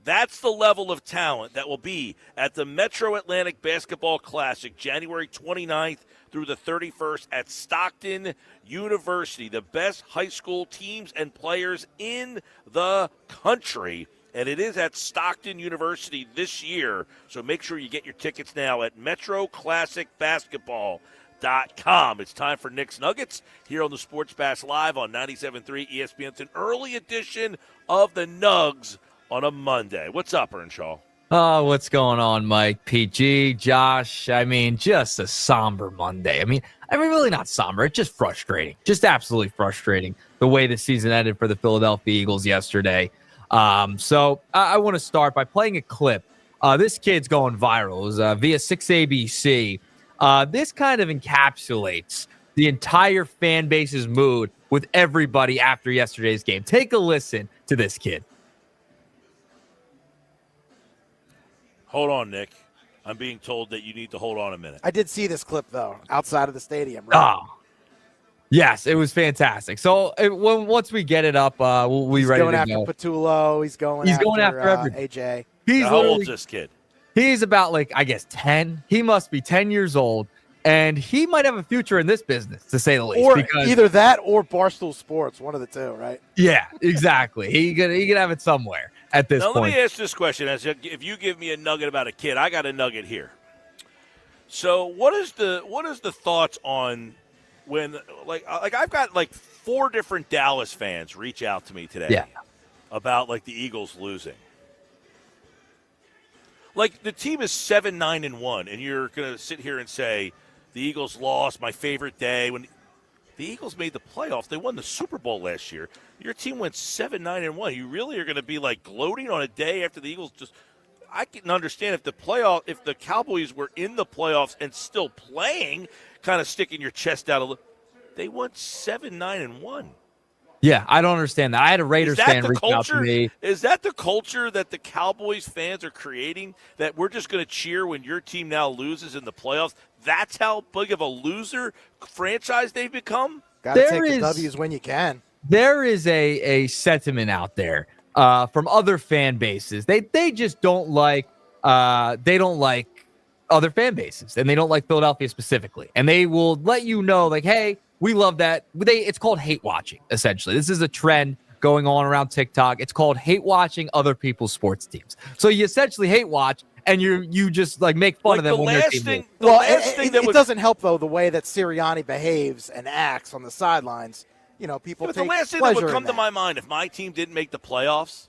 That's the level of talent that will be at the Metro Atlantic Basketball Classic, January 29th through the 31st at Stockton University. The best high school teams and players in the country. And it is at Stockton University this year. So make sure you get your tickets now at MetroClassicBasketball.com. It's time for Knicks Nuggets here on the Sports Bash Live on 97.3 ESPN. It's an early edition of the Nugs on a Monday. What's up, Earnshaw? Oh, what's going on, Mike, PG, Josh? I mean, just a somber Monday. I mean, really not somber. It's just frustrating. Just absolutely frustrating the way the season ended for the Philadelphia Eagles yesterday. So I want to start by playing a clip. This kid's going viral. It was via 6ABC. This kind of encapsulates the entire fan base's mood with everybody after yesterday's game. Take a listen to this kid. Hold on, Nick. I'm being told that you need to hold on a minute. I did see this clip, though, outside of the stadium. Right? Oh, yes, it was fantastic. So once we get it up, we'll be ready to go. He's going after Patullo. He's going after everybody. AJ. How old is this kid? He's about, 10. He must be 10 years old, and he might have a future in this business, to say the least. Or either that or Barstool Sports, one of the two, right? Yeah, exactly. He could have it somewhere at this point. Now, let me ask this question. If you give me a nugget about a kid, I got a nugget here. So what is the thoughts on when, I've got, 4 different Dallas fans reach out to me today about, the Eagles losing. The team is 7-9-1, and you're going to sit here and say, the Eagles lost, my favorite day. When the Eagles made the playoffs, they won the Super Bowl last year. Your team went 7-9-1. You really are going to be, gloating on a day after the Eagles just – I can understand if the Cowboys were in the playoffs and still playing, kind of sticking your chest out a little. They went 7-9-1. Yeah, I don't understand that. I had a Raiders fan reach out to me. Is that the culture that the Cowboys fans are creating, that we're just going to cheer when your team now loses in the playoffs? That's how big of a loser franchise they've become? Got to take the W's when you can. There is a sentiment out there from other fan bases. They just don't like other fan bases, and they don't like Philadelphia specifically. And they will let you know, hey, we love that. It's called hate watching, essentially. This is a trend going on around TikTok. It's called hate watching other people's sports teams. So you essentially hate watch, and you just make fun of them when their team loses. Well, it doesn't help, though, the way that Sirianni behaves and acts on the sidelines. People take the last thing pleasure that would come in to that. my mind if my team didn't make the playoffs,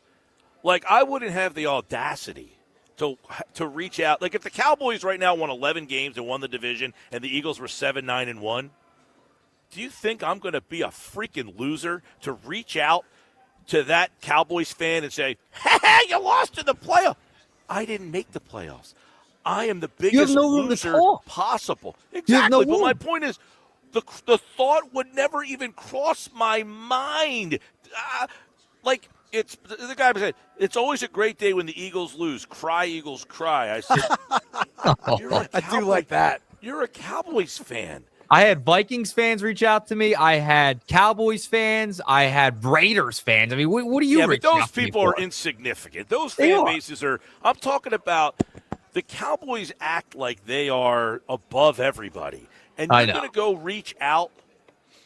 I wouldn't have the audacity to reach out. If the Cowboys right now won 11 games and won the division, and the Eagles were 7-9-1. Do you think I'm going to be a freaking loser to reach out to that Cowboys fan and say, hey, you lost in the playoffs? I didn't make the playoffs. I am the biggest loser possible. Exactly. But my point is, the thought would never even cross my mind. It's the guy said, it's always a great day when the Eagles lose. Cry, Eagles, cry. I said, I do like that. You're a Cowboys fan. I had Vikings fans reach out to me. I had Cowboys fans. I had Raiders fans. I mean, what do you? Yeah, but those people are insignificant. Those fan bases are. I'm talking about the Cowboys act like they are above everybody, and you're going to go reach out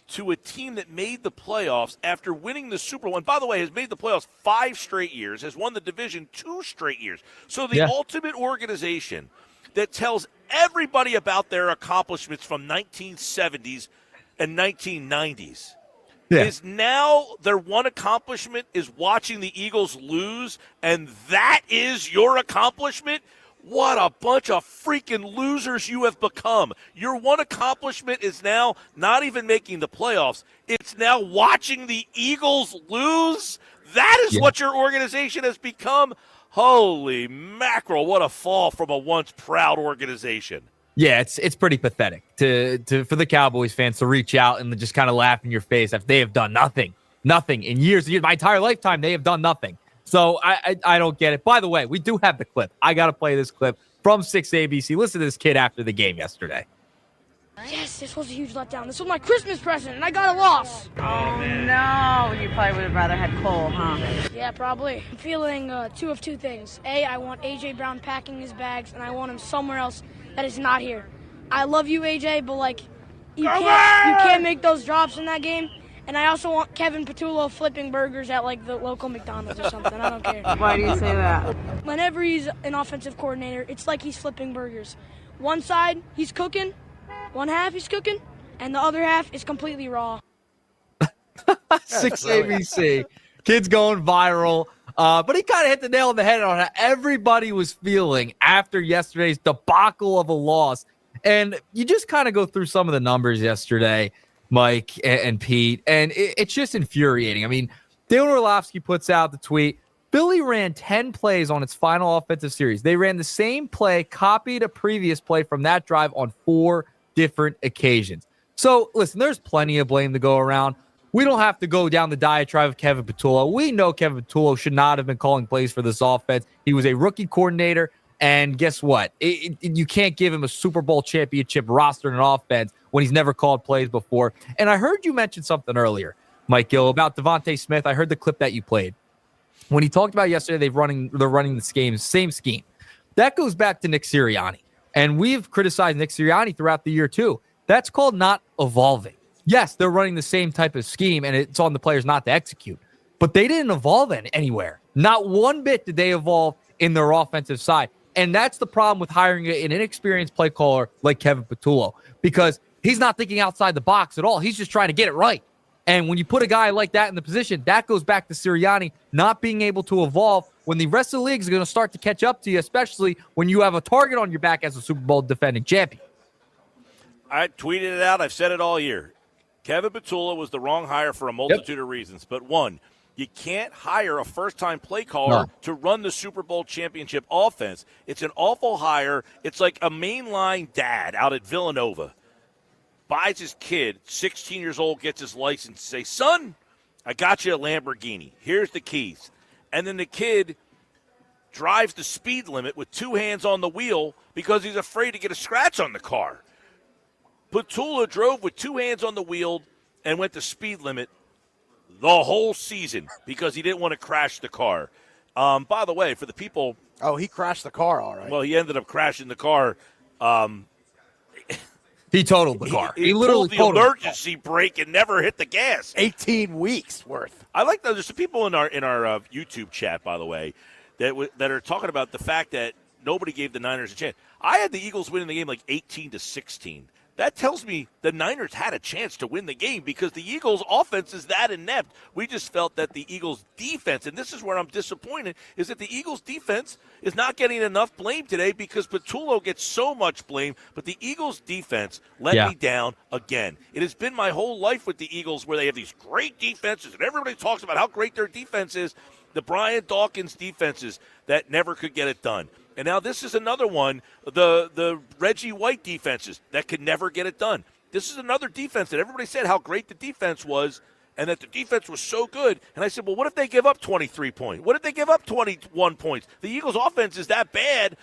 to a team that made the playoffs after winning the Super Bowl. And by the way, has made the playoffs 5 straight years, has won the division 2 straight years. So the ultimate organization that tells everybody about their accomplishments from 1970s and 1990s. is now their one accomplishment is watching the Eagles lose, and that is your accomplishment? What a bunch of freaking losers you have become. Your one accomplishment is now not even making the playoffs. It's now watching the Eagles lose? That is what your organization has become? Holy mackerel, what a fall from a once proud organization. Yeah, it's pretty pathetic for the Cowboys fans to reach out and just kind of laugh in your face after they have done nothing in years. My entire lifetime, they have done nothing. So I don't get it. By the way, we do have the clip. I got to play this clip from 6ABC. Listen to this kid after the game yesterday. Yes, this was a huge letdown. This was my Christmas present, and I got a loss. Oh, no. You probably would have rather had Cole, huh? Yeah, probably. I'm feeling two of two things. A, I want A.J. Brown packing his bags, and I want him somewhere else that is not here. I love you, A.J., but, you can't make those drops in that game. And I also want Kevin Patullo flipping burgers at, the local McDonald's or something. I don't care. Why do you say that? Whenever he's an offensive coordinator, it's like he's flipping burgers. One side, he's cooking. One half he's cooking, and the other half is completely raw. 6 ABC. Kid's going viral. But he kind of hit the nail on the head on how everybody was feeling after yesterday's debacle of a loss. And you just kind of go through some of the numbers yesterday, Mike and Pete, and it's just infuriating. I mean, Dale Orlovsky puts out the tweet, Philly ran 10 plays on its final offensive series. They ran the same play, copied a previous play from that drive on 4 different occasions. So, listen, there's plenty of blame to go around. We don't have to go down the diatribe of Kevin Patullo. We know Kevin Patullo should not have been calling plays for this offense. He was a rookie coordinator, and guess what? You can't give him a Super Bowl championship roster and an offense when he's never called plays before. And I heard you mention something earlier, Mike Gill, about Devontae Smith. I heard the clip that you played. When he talked about yesterday, they're running this game, same scheme. That goes back to Nick Sirianni. And we've criticized Nick Sirianni throughout the year, too. That's called not evolving. Yes, they're running the same type of scheme, and it's on the players not to execute. But they didn't evolve anywhere. Not one bit did they evolve in their offensive side. And that's the problem with hiring an inexperienced play caller like Kevin Patullo, because he's not thinking outside the box at all. He's just trying to get it right. And when you put a guy like that in the position, that goes back to Sirianni not being able to evolve when the rest of the league is going to start to catch up to you, especially when you have a target on your back as a Super Bowl defending champion. I tweeted it out. I've said it all year. Kevin Patullo was the wrong hire for a multitude of reasons. But one, you can't hire a first-time play caller to run the Super Bowl championship offense. It's an awful hire. It's like a mainline dad out at Villanova. Buys his kid, 16 years old, gets his license, say, son, I got you a Lamborghini. Here's the keys. And then the kid drives the speed limit with 2 hands on the wheel because he's afraid to get a scratch on the car. Patullo drove with 2 hands on the wheel and went the speed limit the whole season because he didn't want to crash the car. By the way, for the people... Oh, he crashed the car, all right. Well, he ended up crashing the car. He totaled the car. He literally pulled the emergency brake and never hit the gas. 18 weeks worth. I like that. There's some people in our YouTube chat, by the way, that are talking about the fact that nobody gave the Niners a chance. I had the Eagles winning the game 18-16. That tells me the Niners had a chance to win the game because the Eagles' offense is that inept. We just felt that the Eagles' defense, and this is where I'm disappointed, is that the Eagles' defense is not getting enough blame today because Patullo gets so much blame, but the Eagles' defense let me down again. It has been my whole life with the Eagles where they have these great defenses, and everybody talks about how great their defense is, the Brian Dawkins defenses that never could get it done. And now this is another one, the Reggie White defenses that could never get it done. This is another defense that everybody said how great the defense was and that the defense was so good. And I said, well, what if they give up 23 points? What if they give up 21 points? The Eagles' offense is that bad.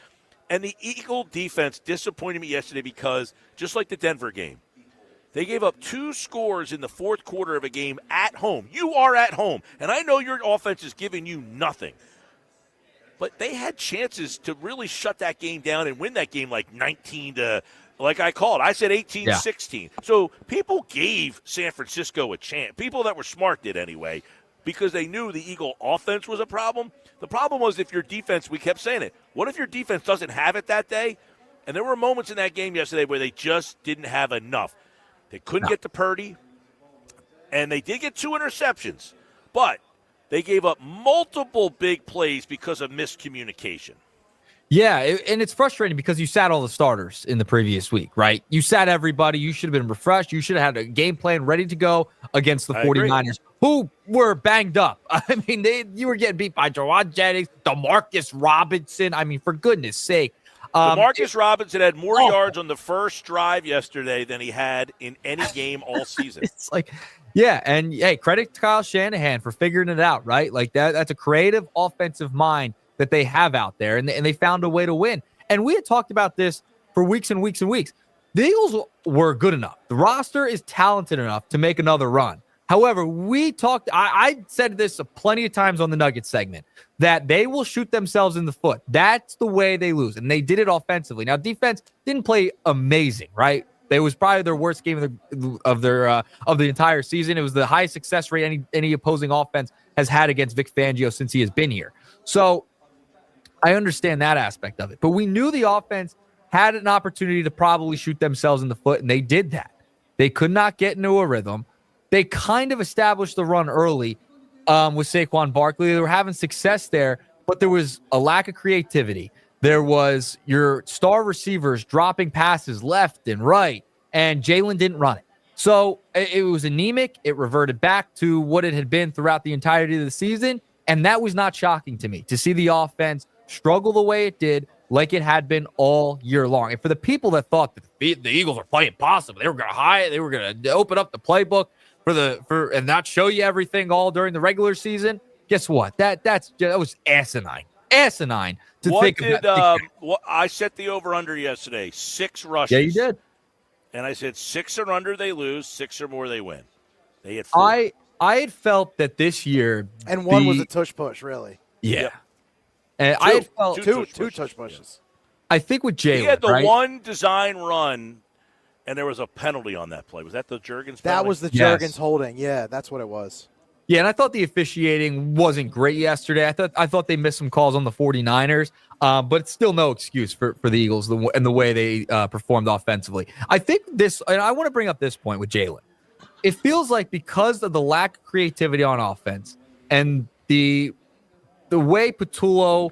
And the Eagle defense disappointed me yesterday because, just like the Denver game, they gave up 2 scores in the fourth quarter of a game at home. You are at home. And I know your offense is giving you nothing. But they had chances to really shut that game down and win that game 19 to, like I called. I said 18-16. Yeah. So people gave San Francisco a chance. People that were smart did anyway because they knew the Eagle offense was a problem. The problem was if your defense, we kept saying it, what if your defense doesn't have it that day? And there were moments in that game yesterday where they just didn't have enough. They couldn't get to Purdy. And they did get 2 interceptions, but they gave up multiple big plays because of miscommunication. Yeah, and it's frustrating because you sat all the starters in the previous week, right? You sat everybody. You should have been refreshed. You should have had a game plan ready to go against the 49ers, who were banged up. I mean, you were getting beat by Jawan Jennings, Demarcus Robinson. I mean, for goodness sake. Demarcus Robinson had more yards on the first drive yesterday than he had in any game all season. It's like, yeah, and hey, credit to Kyle Shanahan for figuring it out, right? Like that's a creative offensive mind that they have out there, and they found a way to win. And we had talked about this for weeks and weeks and weeks. The Eagles were good enough. The roster is talented enough to make another run. However, I said this plenty of times on the Nuggets segment, that they will shoot themselves in the foot. That's the way they lose, and they did it offensively. Now, defense didn't play amazing, right? It was probably their worst game of the entire season. It was the highest success rate any opposing offense has had against Vic Fangio since he has been here. So I understand that aspect of it. But we knew the offense had an opportunity to probably shoot themselves in the foot, and they did that. They could not get into a rhythm. They kind of established the run early with Saquon Barkley. They were having success there, but there was a lack of creativity. There was your star receivers dropping passes left and right, and Jalen didn't run it. So it was anemic. It reverted back to what it had been throughout the entirety of the season, and that was not shocking to me to see the offense struggle the way it did, like it had been all year long. And for the people that thought that the Eagles are playing possum, they were going to open up the playbook and not show you everything all during the regular season. Guess what? That was asinine. I set the over-under yesterday, 6 rushes. Yeah, you did. And I said 6 or under they lose, 6 or more they win. They had 4. I had felt that this year, and one was a tush push, really. Yeah. Yep. And I had felt two tush pushes. I think with Jalen, he had the one design run, and there was a penalty on that play. Was that the Juergens penalty? That was the Juergens holding. Yeah, that's what it was. Yeah, and I thought the officiating wasn't great yesterday. I thought they missed some calls on the 49ers, but it's still no excuse for the Eagles and the way they performed offensively. I think this, and I want to bring up this point with Jalen. It feels like because of the lack of creativity on offense and the way Patullo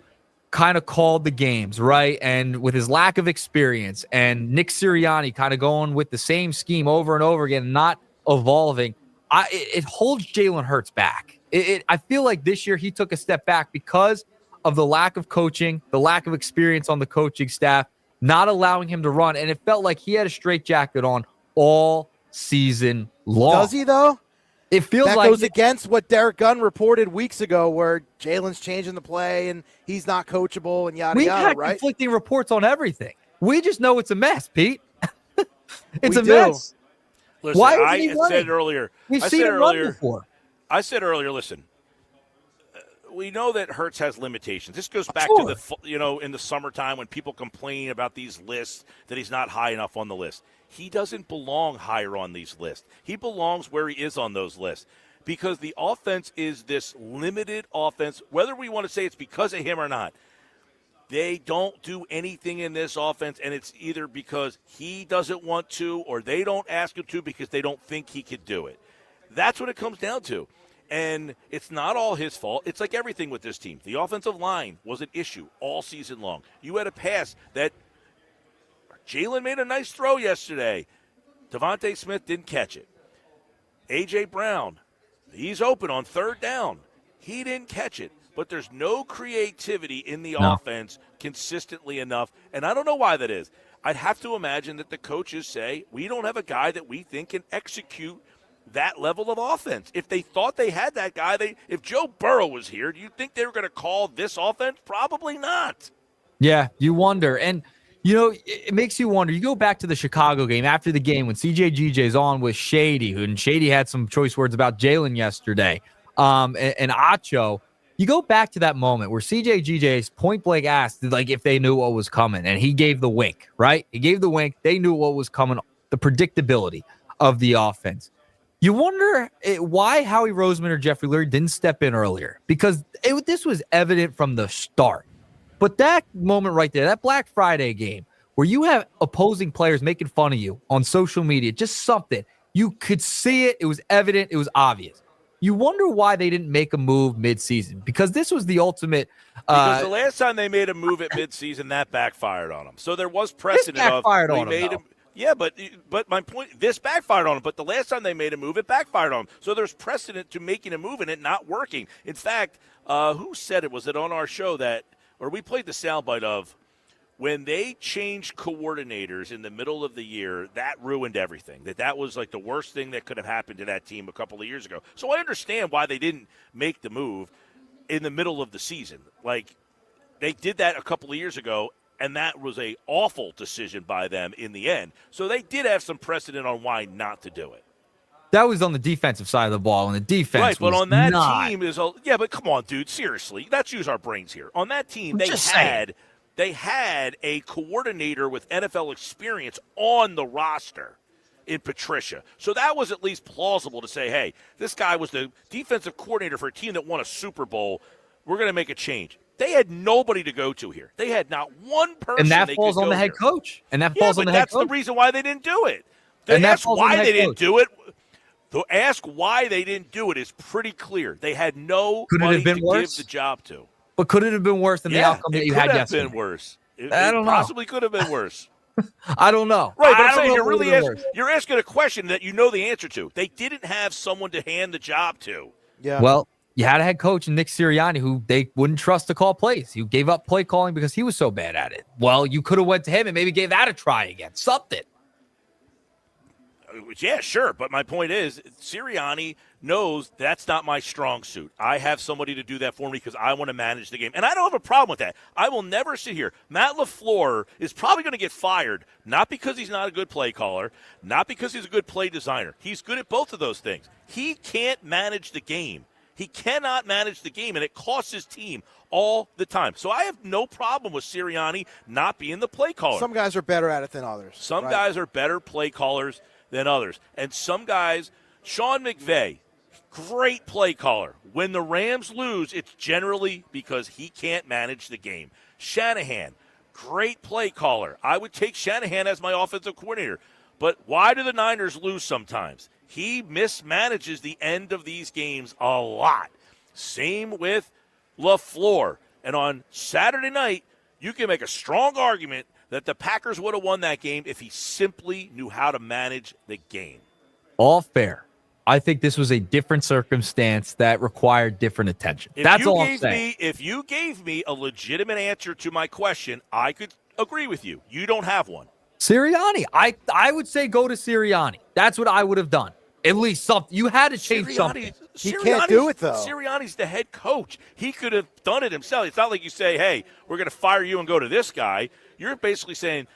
kind of called the games, right? And with his lack of experience and Nick Sirianni kind of going with the same scheme over and over again, not evolving, it holds Jalen Hurts back. I feel like this year he took a step back because of the lack of coaching, the lack of experience on the coaching staff, not allowing him to run. And it felt like he had a straitjacket on all season long. Does he, though? It feels that like goes against what Derek Gunn reported weeks ago, where Jalen's changing the play and he's not coachable and yada yada. We've right? had conflicting reports on everything. We just know it's a mess, Pete. It's a mess. Listen, Why I he said earlier. We've seen him run before. I said earlier. Listen, we know that Hurts has limitations. This goes back to in the summertime when people complain about these lists that he's not high enough on the list. He doesn't belong higher on these lists. He belongs where he is on those lists because the offense is this limited offense, whether we want to say it's because of him or not. They don't do anything in this offense, and it's either because he doesn't want to or they don't ask him to because they don't think he could do it. That's what it comes down to. And it's not all his fault. It's like everything with this team. The offensive line was an issue all season long. You had a pass that Jalen made a nice throw yesterday. Devontae Smith didn't catch it. A.J. Brown, he's open on 3rd down. He didn't catch it. But there's no creativity in the offense consistently enough, and I don't know why that is. I'd have to imagine that the coaches say, we don't have a guy that we think can execute that level of offense. If they thought they had that guy, if Joe Burrow was here, do you think they were going to call this offense? Probably not. Yeah, you wonder. And, it makes you wonder. You go back to the Chicago game after the game when CJGJ's on with Shady, and Shady had some choice words about Jalen yesterday, and Acho. You go back to that moment where CJGJ's point blank asked if they knew what was coming, and he gave the wink, right? He gave the wink. They knew what was coming, the predictability of the offense. You wonder why Howie Roseman or Jeffrey Lurie didn't step in earlier, because this was evident from the start. But that moment right there, that Black Friday game where you have opposing players making fun of you on social media, just something, You could see it. It was evident. It was obvious. You wonder why they didn't make a move midseason, because this was the ultimate. Because the last time they made a move at midseason, that backfired on them. So there was precedent backfired of on them, though. Yeah, but my point, this backfired on them. But the last time they made a move, it backfired on them. So there's precedent to making a move and it not working. In fact, who said it? Was it on our show or we played the soundbite of when they changed coordinators in the middle of the year, that ruined everything. That was like the worst thing that could have happened to that team a couple of years ago. So I understand why they didn't make the move in the middle of the season. Like, they did that a couple of years ago, and that was a awful decision by them in the end. So they did have some precedent on why not to do it. That was on the defensive side of the ball, and the defense right, but was on that not. team yeah, but come on, dude, seriously. Let's use our brains here. On that team, they had a coordinator with NFL experience on the roster in Patricia. So that was at least plausible to say, hey, this guy was the defensive coordinator for a team that won a Super Bowl. We're going to make a change. They had nobody to go to here. They had not one person. And that falls on the head coach. And that falls on the head coach. That's the reason why they didn't do it. To ask why they didn't do it. To ask why they didn't do it is pretty clear. They had nobody to give the job to. But could it have been worse than the outcome that you had yesterday? It could have been worse. I don't know. Possibly could have been worse. I don't know. Right, but I'm saying you're asking a question that you know the answer to. They didn't have someone to hand the job to. Yeah. Well, you had a head coach, Nick Sirianni, who they wouldn't trust to call plays. He gave up play calling because he was so bad at it. Well, you could have went to him and maybe gave that a try again. Something. Yeah, sure. But my point is, Sirianni knows that's not my strong suit. I have somebody to do that for me because I want to manage the game. And I don't have a problem with that. I will never sit here. Matt LaFleur is probably going to get fired, not because he's not a good play caller, not because he's a good play designer. He's good at both of those things. He can't manage the game. He cannot manage the game, and it costs his team all the time. So I have no problem with Sirianni not being the play caller. Some guys are better at it than others. Some guys are better play callers than others. And some guys, Sean McVay, great play caller. When the Rams lose, it's generally because he can't manage the game. Shanahan, great play caller. I would take Shanahan as my offensive coordinator. But why do the Niners lose sometimes? He mismanages the end of these games a lot. Same with LaFleur. And on Saturday night, you can make a strong argument that the Packers would have won that game if he simply knew how to manage the game. All fair. I think this was a different circumstance that required different attention. That's all I'm saying. If you gave me a legitimate answer to my question, I could agree with you. You don't have one. Sirianni. I would say go to Sirianni. That's what I would have done. At least something. You had to change something. He can't do it, though. Sirianni's the head coach. He could have done it himself. It's not like you say, hey, we're going to fire you and go to this guy. You're basically saying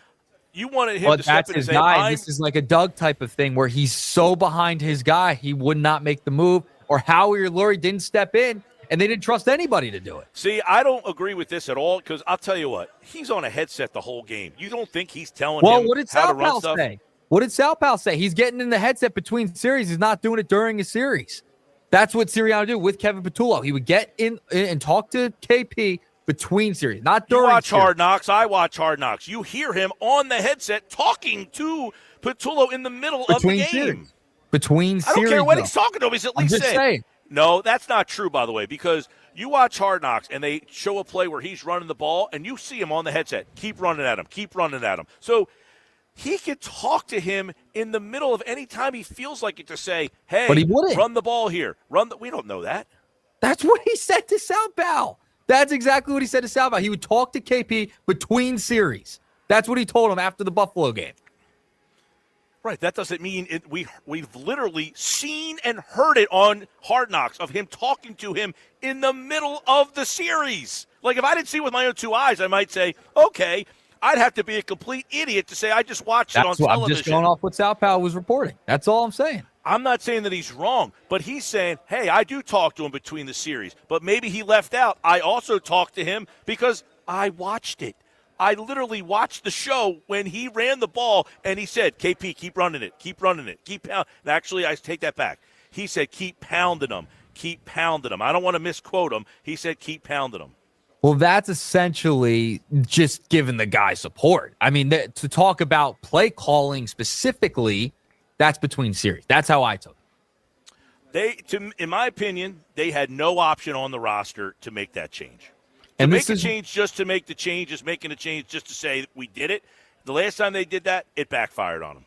you wanted him to step in and say, This is like a Doug type of thing where he's so behind his guy, he would not make the move. Or Howie or Lurie didn't step in, and they didn't trust anybody to do it. See, I don't agree with this at all because I'll tell you what. He's on a headset the whole game. You don't think he's telling him what did how to run stuff? Say? What did Sal Pal say? He's getting in the headset between series. He's not doing it during a series. That's what Sirianni would do with Kevin Patullo. He would get in and talk to KP between series, not during. You watch series. Hard Knocks. I watch Hard Knocks. You hear him on the headset talking to Patullo in the middle of the game. Series. Between series. I don't care what he's talking to him. He's at least saying. No, that's not true, by the way, because you watch Hard Knocks and they show a play where he's running the ball and you see him on the headset. Keep running at him. Keep running at him. So he could talk to him in the middle of any time he feels like it to say, hey, but he wouldn't. Run the ball here. We don't know that. That's what he said to Sal Pal. That's exactly what he said to Sal Pal. He would talk to KP between series. That's what he told him after the Buffalo game. Right. That doesn't mean it. We've literally seen and heard it on Hard Knocks of him talking to him in the middle of the series. Like if I didn't see it with my own two eyes, I might say, okay, I'd have to be a complete idiot to say I just watched it on television. I'm just going off what Sal Pal was reporting. That's all I'm saying. I'm not saying that he's wrong, but he's saying, hey, I do talk to him between the series, but maybe he left out. I also talked to him because I watched it. I literally watched the show when he ran the ball, and he said, KP, keep running it, keep running it, keep pounding. Actually, I take that back. He said, keep pounding them, keep pounding them. I don't want to misquote him. He said, keep pounding them. Well, that's essentially just giving the guy support. I mean, to talk about play calling specifically, That's between series. That's how I took it. In my opinion, they had no option on the roster to make that change. And make a change just to make the change is making a change just to say we did it. The last time they did that, it backfired on them.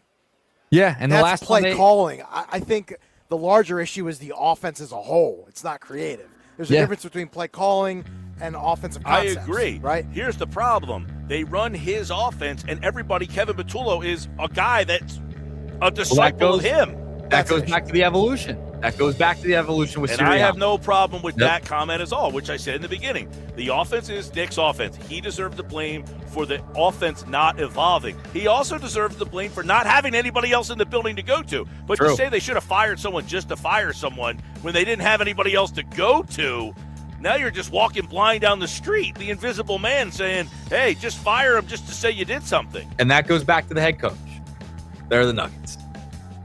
Yeah, and that's the last play calling. I think the larger issue is the offense as a whole. It's not creative. There's a difference between play calling and offensive concepts. I agree. Right? Here's the problem. They run his offense, and everybody, Kevin Patullo, is a guy that's a disciple of him. That goes back to the evolution. That goes back to the evolution with And Sirianni. I have no problem with that comment at all, which I said in the beginning. The offense is Nick's offense. He deserves the blame for the offense not evolving. He also deserves the blame for not having anybody else in the building to go to. But to say they should have fired someone just to fire someone when they didn't have anybody else to go to, now you're just walking blind down the street, the invisible man saying, hey, just fire him just to say you did something. And that goes back to the head coach. They're the Nuggets.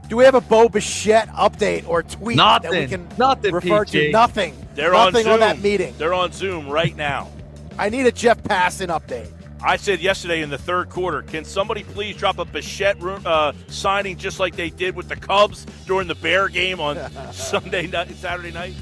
Do we have a Bo Bichette update or tweet that we can refer PG. to? Nothing. They're Nothing on Zoom. on that meeting. They're on Zoom right now. I need a Jeff Passan update. I said yesterday in the third quarter, can somebody please drop a Bichette signing just like they did with the Cubs during the Bear game on Saturday night?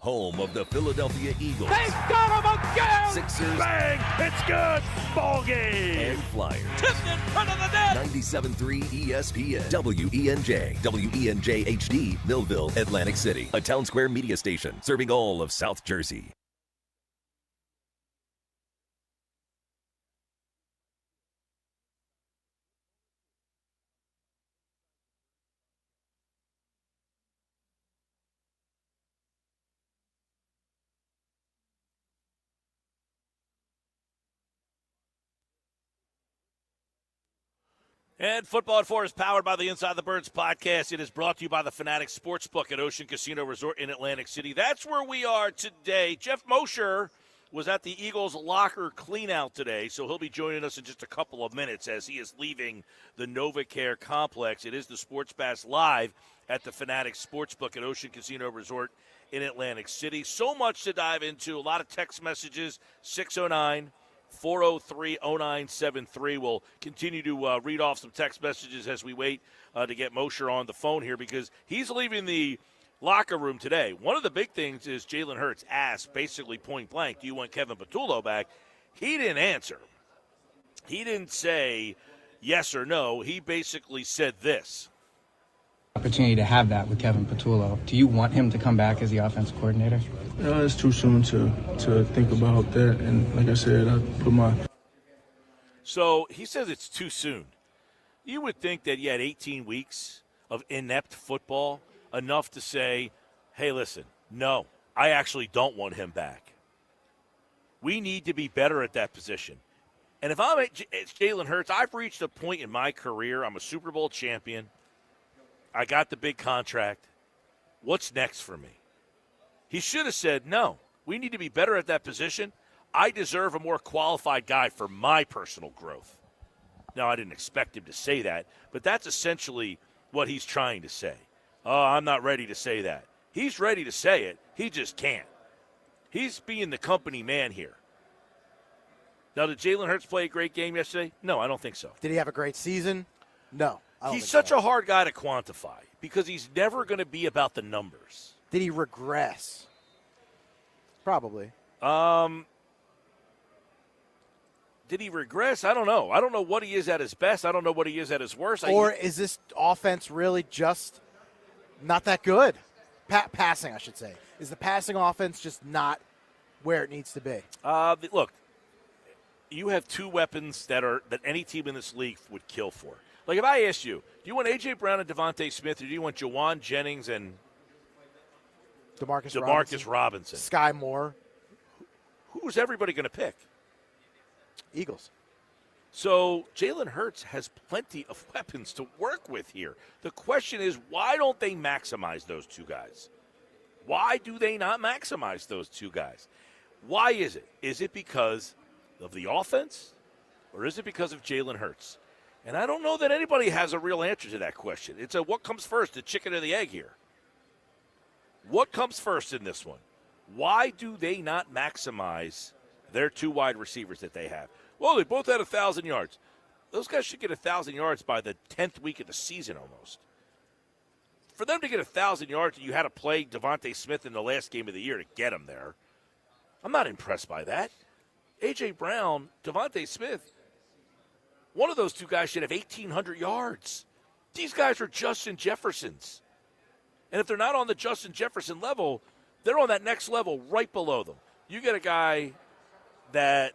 home of the Philadelphia Eagles. They've got him again! Sixers. Bang! It's good! Ball game! And Flyers. Tipped in front of the net! 97.3 ESPN. WENJ. WENJ HD. Millville, Atlantic City. A Town Square media station serving all of South Jersey. And Football at 4 is powered by the Inside the Birds podcast. It is brought to you by the Fanatic Sportsbook at Ocean Casino Resort in Atlantic City. That's where we are today. Jeff Mosher was at the Eagles locker cleanout today, so he'll be joining us in just a couple of minutes as he is leaving the NovaCare complex. It is the Sports Bash live at the Fanatic Sportsbook at Ocean Casino Resort in Atlantic City. So much to dive into. A lot of text messages, 609-403-0973. We'll continue to read off some text messages as we wait to get Mosher on the phone here because he's leaving the locker room today. One of the big things is Jalen Hurts asked basically point blank, do you want Kevin Patullo back? He didn't answer. He didn't say yes or no. He basically said this. Opportunity to have that with Kevin Patullo. Do you want him to come back as the offensive coordinator? It's too soon to think about that. And like I said, I put my... So he says it's too soon. You would think that you had 18 weeks of inept football, enough to say, hey, listen, no, I actually don't want him back. We need to be better at that position. And if I'm at Jalen Hurts, I've reached a point in my career. I'm a Super Bowl champion. I got the big contract. What's next for me? He should have said, no, we need to be better at that position. I deserve a more qualified guy for my personal growth. Now, I didn't expect him to say that, but that's essentially what he's trying to say. Oh, I'm not ready to say that. He's ready to say it. He just can't. He's being the company man here. Now, did Jalen Hurts play a great game yesterday? No, I don't think so. Did he have a great season? No. He's such a hard guy to quantify because he's never going to be about the numbers. Did he regress? Probably. Did he regress? I don't know. I don't know what he is at his best. I don't know what he is at his worst. Or is this offense really just not that good? Passing, I should say. Is the passing offense just not where it needs to be? Look, you have two weapons that any team in this league would kill for. Like if I asked you, do you want A.J. Brown and Devontae Smith, or do you want Jawan Jennings and DeMarcus Robinson? Sky Moore. Who's everybody going to pick? Eagles. So Jalen Hurts has plenty of weapons to work with here. The question is, why don't they maximize those two guys? Why do they not maximize those two guys? Why is it? Is it because of the offense, or is it because of Jalen Hurts? And I don't know that anybody has a real answer to that question. It's what comes first, the chicken or the egg here? What comes first in this one? Why do they not maximize their two wide receivers that they have? Well, they both had 1,000 yards. Those guys should get 1,000 yards by the 10th week of the season almost. For them to get 1,000 yards, you had to play Devontae Smith in the last game of the year to get him there. I'm not impressed by that. A.J. Brown, Devontae Smith, one of those two guys should have 1,800 yards. These guys are Justin Jeffersons. And if they're not on the Justin Jefferson level, they're on that next level right below them. You get a guy that...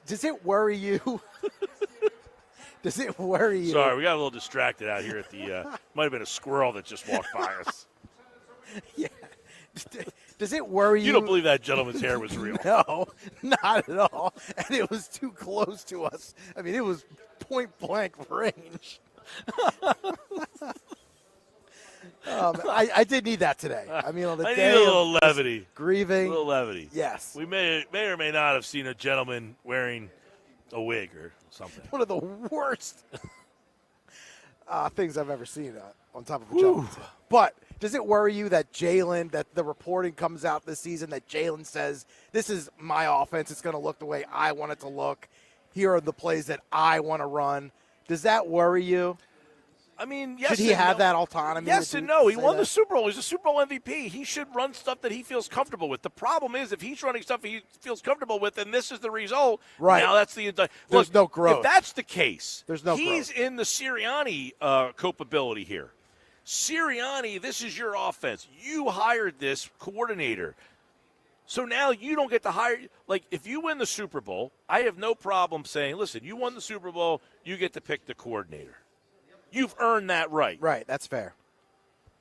Does it worry you? Does it worry you? Sorry, we got a little distracted out here at the... might have been a squirrel that just walked by us. Yeah. Does it worry you? You don't believe that gentleman's hair was real. No, not at all. And it was too close to us. I mean, it was point-blank range. I did need that today. I mean, on the day need a little levity. Grieving. A little levity. Yes. We may or may not have seen a gentleman wearing a wig or something. One of the worst things I've ever seen on top of a gentleman. But does it worry you that that the reporting comes out this season that Jalen says, this is my offense, it's going to look the way I want it to look, here are the plays that I want to run? Does that worry you? I mean, yes. Should he have that autonomy? Yes and no. He won the Super Bowl. He's a Super Bowl MVP. He should run stuff that he feels comfortable with. The problem is if he's running stuff he feels comfortable with, and this is the result. Right. Now that's the There's no growth. If that's the case, he's in the Sirianni culpability here. Sirianni, this is your offense. You hired this coordinator. So now you don't get to hire. Like, if you win the Super Bowl, I have no problem saying, listen, you won the Super Bowl, you get to pick the coordinator. You've earned that right. Right, that's fair.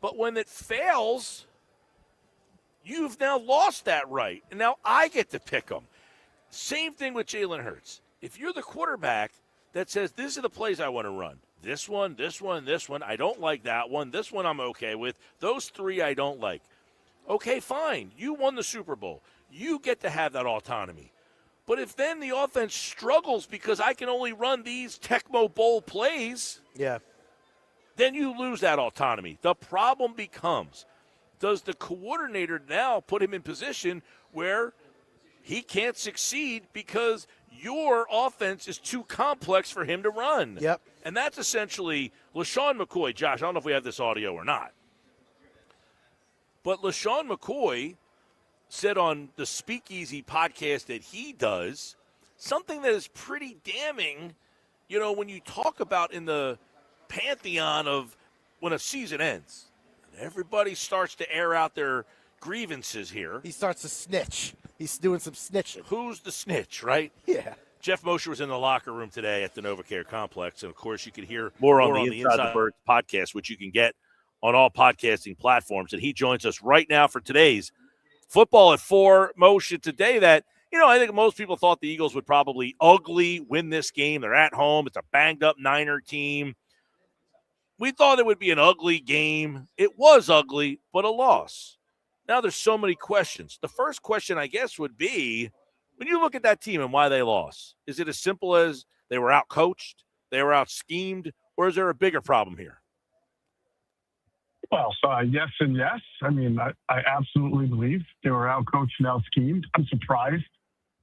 But when it fails, you've now lost that right. And now I get to pick them. Same thing with Jalen Hurts. If you're the quarterback that says, these are the plays I want to run, this one, this one, this one, I don't like that one, this one I'm okay with, those three I don't like. Okay, fine. You won the Super Bowl. You get to have that autonomy. But if then the offense struggles because I can only run these Tecmo Bowl plays, then you lose that autonomy. The problem becomes, does the coordinator now put him in position where he can't succeed because your offense is too complex for him to run? Yep. And that's essentially LaShawn McCoy. Josh, I don't know if we have this audio or not. But LaShawn McCoy said on the Speakeasy podcast that he does something that is pretty damning, when you talk about in the pantheon of when a season ends. Everybody starts to air out their grievances here. He starts to snitch. He's doing some snitching. Who's the snitch, right? Yeah. Jeff Mosher was in the locker room today at the NovaCare Complex, and, of course, you could hear more on the Inside the Birds podcast, which you can get on all podcasting platforms. And he joins us right now for today's Football at 4. Moshe, today that, I think most people thought the Eagles would probably ugly win this game. They're at home. It's a banged-up Niner team. We thought it would be an ugly game. It was ugly, but a loss. Now there's so many questions. The first question, I guess, would be, when you look at that team and why they lost, is it as simple as they were out-coached, they were out-schemed, or is there a bigger problem here? Well, yes and yes. I mean, I absolutely believe they were out-coached and out-schemed. I'm surprised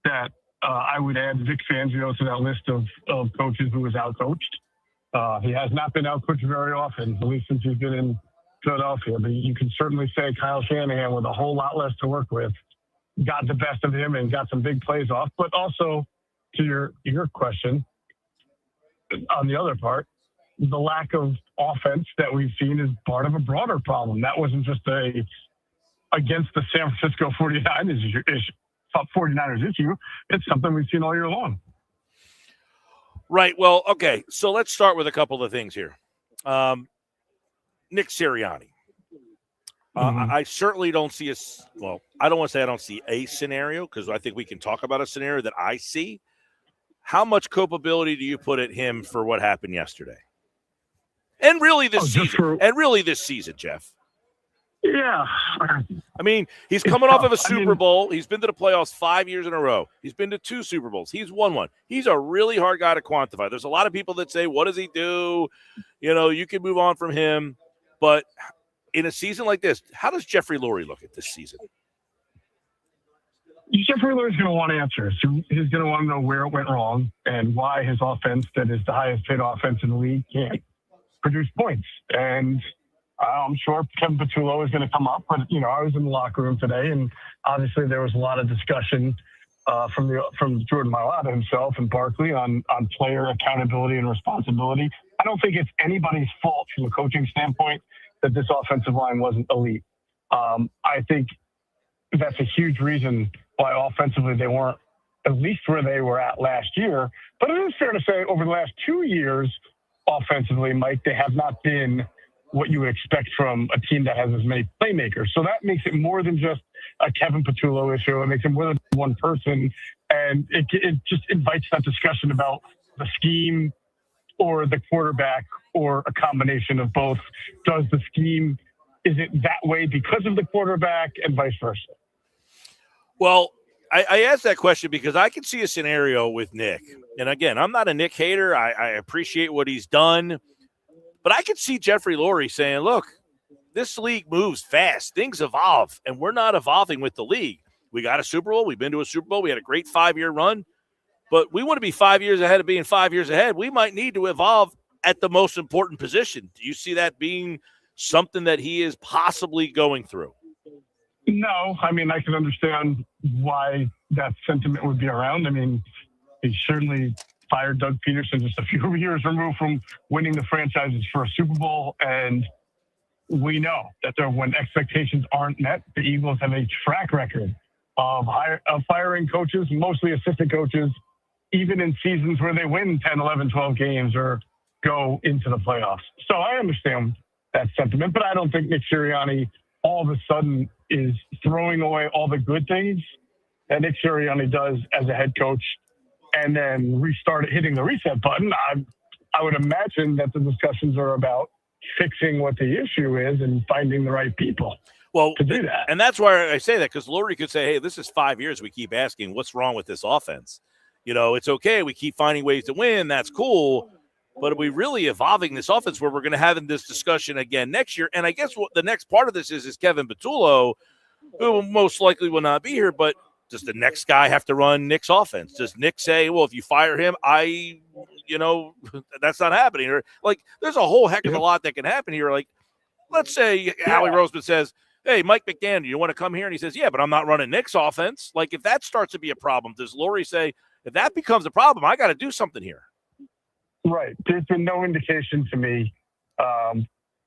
that I would add Vic Fangio to that list of coaches who was out-coached. He has not been out-coached very often, at least since he's been in Philadelphia. But you can certainly say Kyle Shanahan, with a whole lot less to work with, got the best of him and got some big plays off. But also, to your question, on the other part, the lack of offense that we've seen is part of a broader problem. That wasn't just against the San Francisco 49ers issue. It's something we've seen all year long. Right. Well, okay. So let's start with a couple of things here. Nick Sirianni. I certainly don't see I don't want to say I don't see a scenario, because I think we can talk about a scenario that I see. How much culpability do you put at him for what happened yesterday? And really this season. Jeff. Yeah. I mean, he's coming off of a Super Bowl. He's been to the playoffs 5 years in a row. He's been to 2 Super Bowls. He's won one. He's a really hard guy to quantify. There's a lot of people that say, what does he do? You can move on from him. But in a season like this, how does Jeffrey Lurie look at this season? Jeffrey Lurie's going to want answers. He's going to want to know where it went wrong and why his offense, that is the highest paid offense in the league, can't produce points. And I'm sure Kevin Patullo is going to come up. But, I was in the locker room today, and obviously there was a lot of discussion from Jordan Mailata himself and Barkley on player accountability and responsibility. I don't think it's anybody's fault from a coaching standpoint that this offensive line wasn't elite. I think that's a huge reason why offensively they weren't at least where they were at last year. But it is fair to say over the last 2 years, offensively, Mike, they have not been what you would expect from a team that has as many playmakers. So that makes it more than just a Kevin Patullo issue. It makes it more than one person. And it just invites that discussion about the scheme or the quarterback or a combination of both. Does the scheme, is it that way because of the quarterback and vice versa? Well, I asked that question because I can see a scenario with Nick. And again, I'm not a Nick hater. I appreciate what he's done. But I could see Jeffrey Lurie saying, look, this league moves fast. Things evolve, and we're not evolving with the league. We got a Super Bowl. We've been to a Super Bowl. We had a great 5-year run. But we want to be 5 years ahead of being 5 years ahead. We might need to evolve at the most important position. Do you see that being something that he is possibly going through? No, I mean, I can understand why that sentiment would be around. I mean, he certainly fired Doug Peterson just a few years removed from winning the franchises for a Super Bowl. And we know that when expectations aren't met, the Eagles have a track record of firing coaches, mostly assistant coaches, even in seasons where they win 10, 11, 12 games or go into the playoffs. So I understand that sentiment, but I don't think Nick Sirianni all of a sudden is throwing away all the good things that Nick Sirianni does as a head coach and then hitting the reset button. I would imagine that the discussions are about fixing what the issue is and finding the right people to do that. And that's why I say that, because Lurie could say, hey, this is 5 years we keep asking, what's wrong with this offense? It's okay. We keep finding ways to win. That's cool. But are we really evolving this offense where we're going to have this discussion again next year? And I guess what the next part of this is Kevin Patullo, who most likely will not be here, but does the next guy have to run Nick's offense? Does Nick say, well, if you fire him, that's not happening? Or there's a whole heck of a lot that can happen here. Let's say Howie Roseman says, hey, Mike McDaniel, you want to come here? And he says, yeah, but I'm not running Nick's offense. If that starts to be a problem, does Lurie say, if that becomes a problem, I got to do something here? Right. There's been no indication to me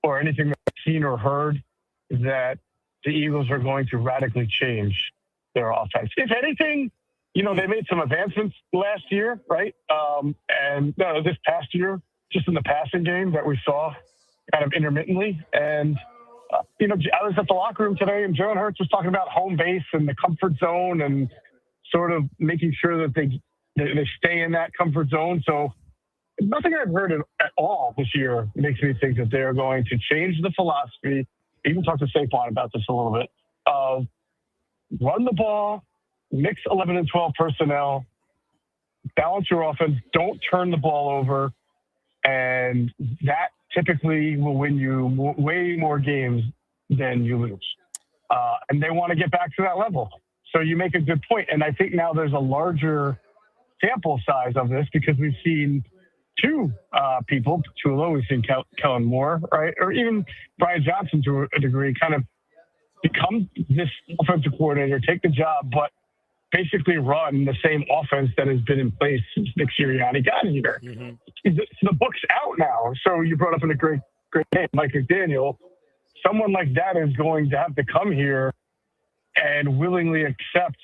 or anything that I've seen or heard that the Eagles are going to radically change their offense. If anything, they made some advancements last year, right? And this past year, just in the passing game that we saw kind of intermittently. And, I was at the locker room today and Jalen Hurts was talking about home base and the comfort zone and sort of making sure that they stay in that comfort zone. So nothing I've heard at all this year makes me think that they're going to change the philosophy. I even talked to Saquon about this a little bit, of run the ball, mix 11 and 12 personnel, balance your offense, don't turn the ball over, and that typically will win you way more games than you lose. And they want to get back to that level. So you make a good point. And I think now there's a larger sample size of this because we've seen two people, Patullo, we've seen Kellen Moore, right? Or even Brian Johnson to a degree, kind of become this offensive coordinator, take the job, but basically run the same offense that has been in place since Nick Sirianni got here. Mm-hmm. The book's out now. So you brought up in a great name, Mike McDaniel. Someone like that is going to have to come here and willingly accept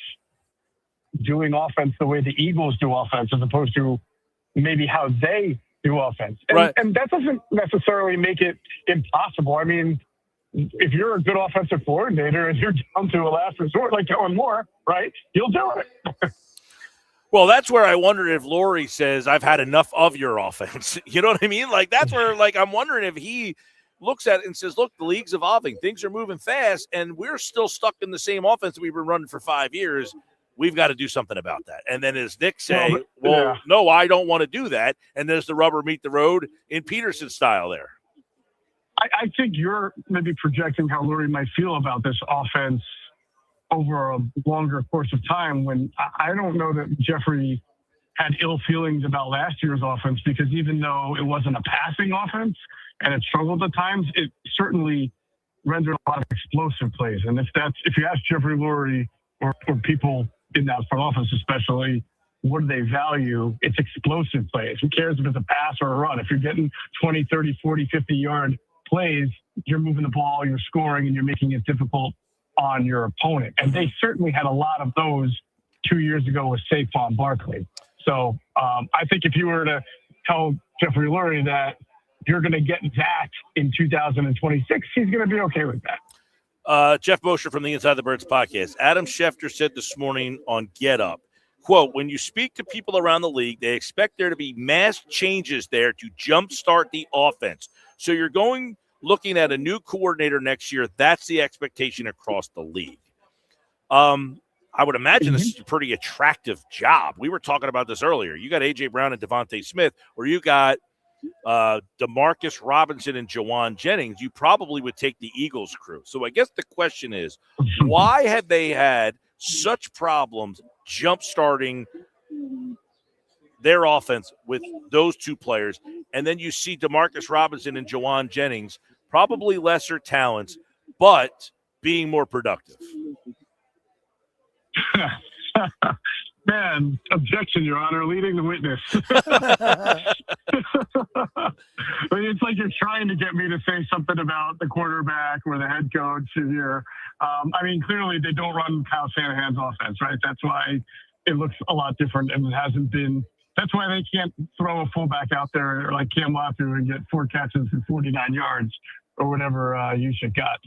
doing offense the way the Eagles do offense as opposed to maybe how they do offense. And that doesn't necessarily make it impossible. I mean, if you're a good offensive coordinator and you're down to a last resort like Kellen Moore, right, you'll do it. Well, that's where I wonder if Lurie says, I've had enough of your offense. You know what I mean? That's where, I'm wondering if he looks at it and says, look, the league's evolving. Things are moving fast, and we're still stuck in the same offense that we've been running for 5 years. We've got to do something about that. And then as Nick say, no, I don't want to do that. And there's the rubber meet the road in Peterson style there. I think you're maybe projecting how Lurie might feel about this offense over a longer course of time, when I don't know that Jeffrey had ill feelings about last year's offense, because even though it wasn't a passing offense and it struggled at times, it certainly rendered a lot of explosive plays. And if you ask Jeffrey Lurie or people in that front office especially, what do they value? It's explosive plays. Who cares if it's a pass or a run? If you're getting 20, 30, 40, 50-yard plays, you're moving the ball, you're scoring, and you're making it difficult on your opponent. And they certainly had a lot of those 2 years ago with Saquon Barkley. So I think if you were to tell Jeffrey Lurie that you're going to get that in 2026, he's going to be okay with that. Jeff Mosher from the Inside the Birds podcast. Adam Schefter said this morning on Get Up, quote, when you speak to people around the league, they expect there to be mass changes there to jumpstart the offense. So you're looking at a new coordinator next year. That's the expectation across the league. I would imagine this is a pretty attractive job. We were talking about this earlier. You got A.J. Brown and Devontae Smith, or you got DeMarcus Robinson and Jawan Jennings. You probably would take the Eagles crew. So I guess the question is, why have they had such problems jump-starting their offense with those two players. And then you see Demarcus Robinson and Jawan Jennings, probably lesser talents, but being more productive. Man, objection, Your Honor, leading the witness. I mean, it's like you're trying to get me to say something about the quarterback or the head coach here. I mean, clearly they don't run Kyle Shanahan's offense, right? That's why it looks a lot different, and it hasn't been. That's why they can't throw a fullback out there like Cam Latu and get 4 catches for 49 yards or whatever Yushik got.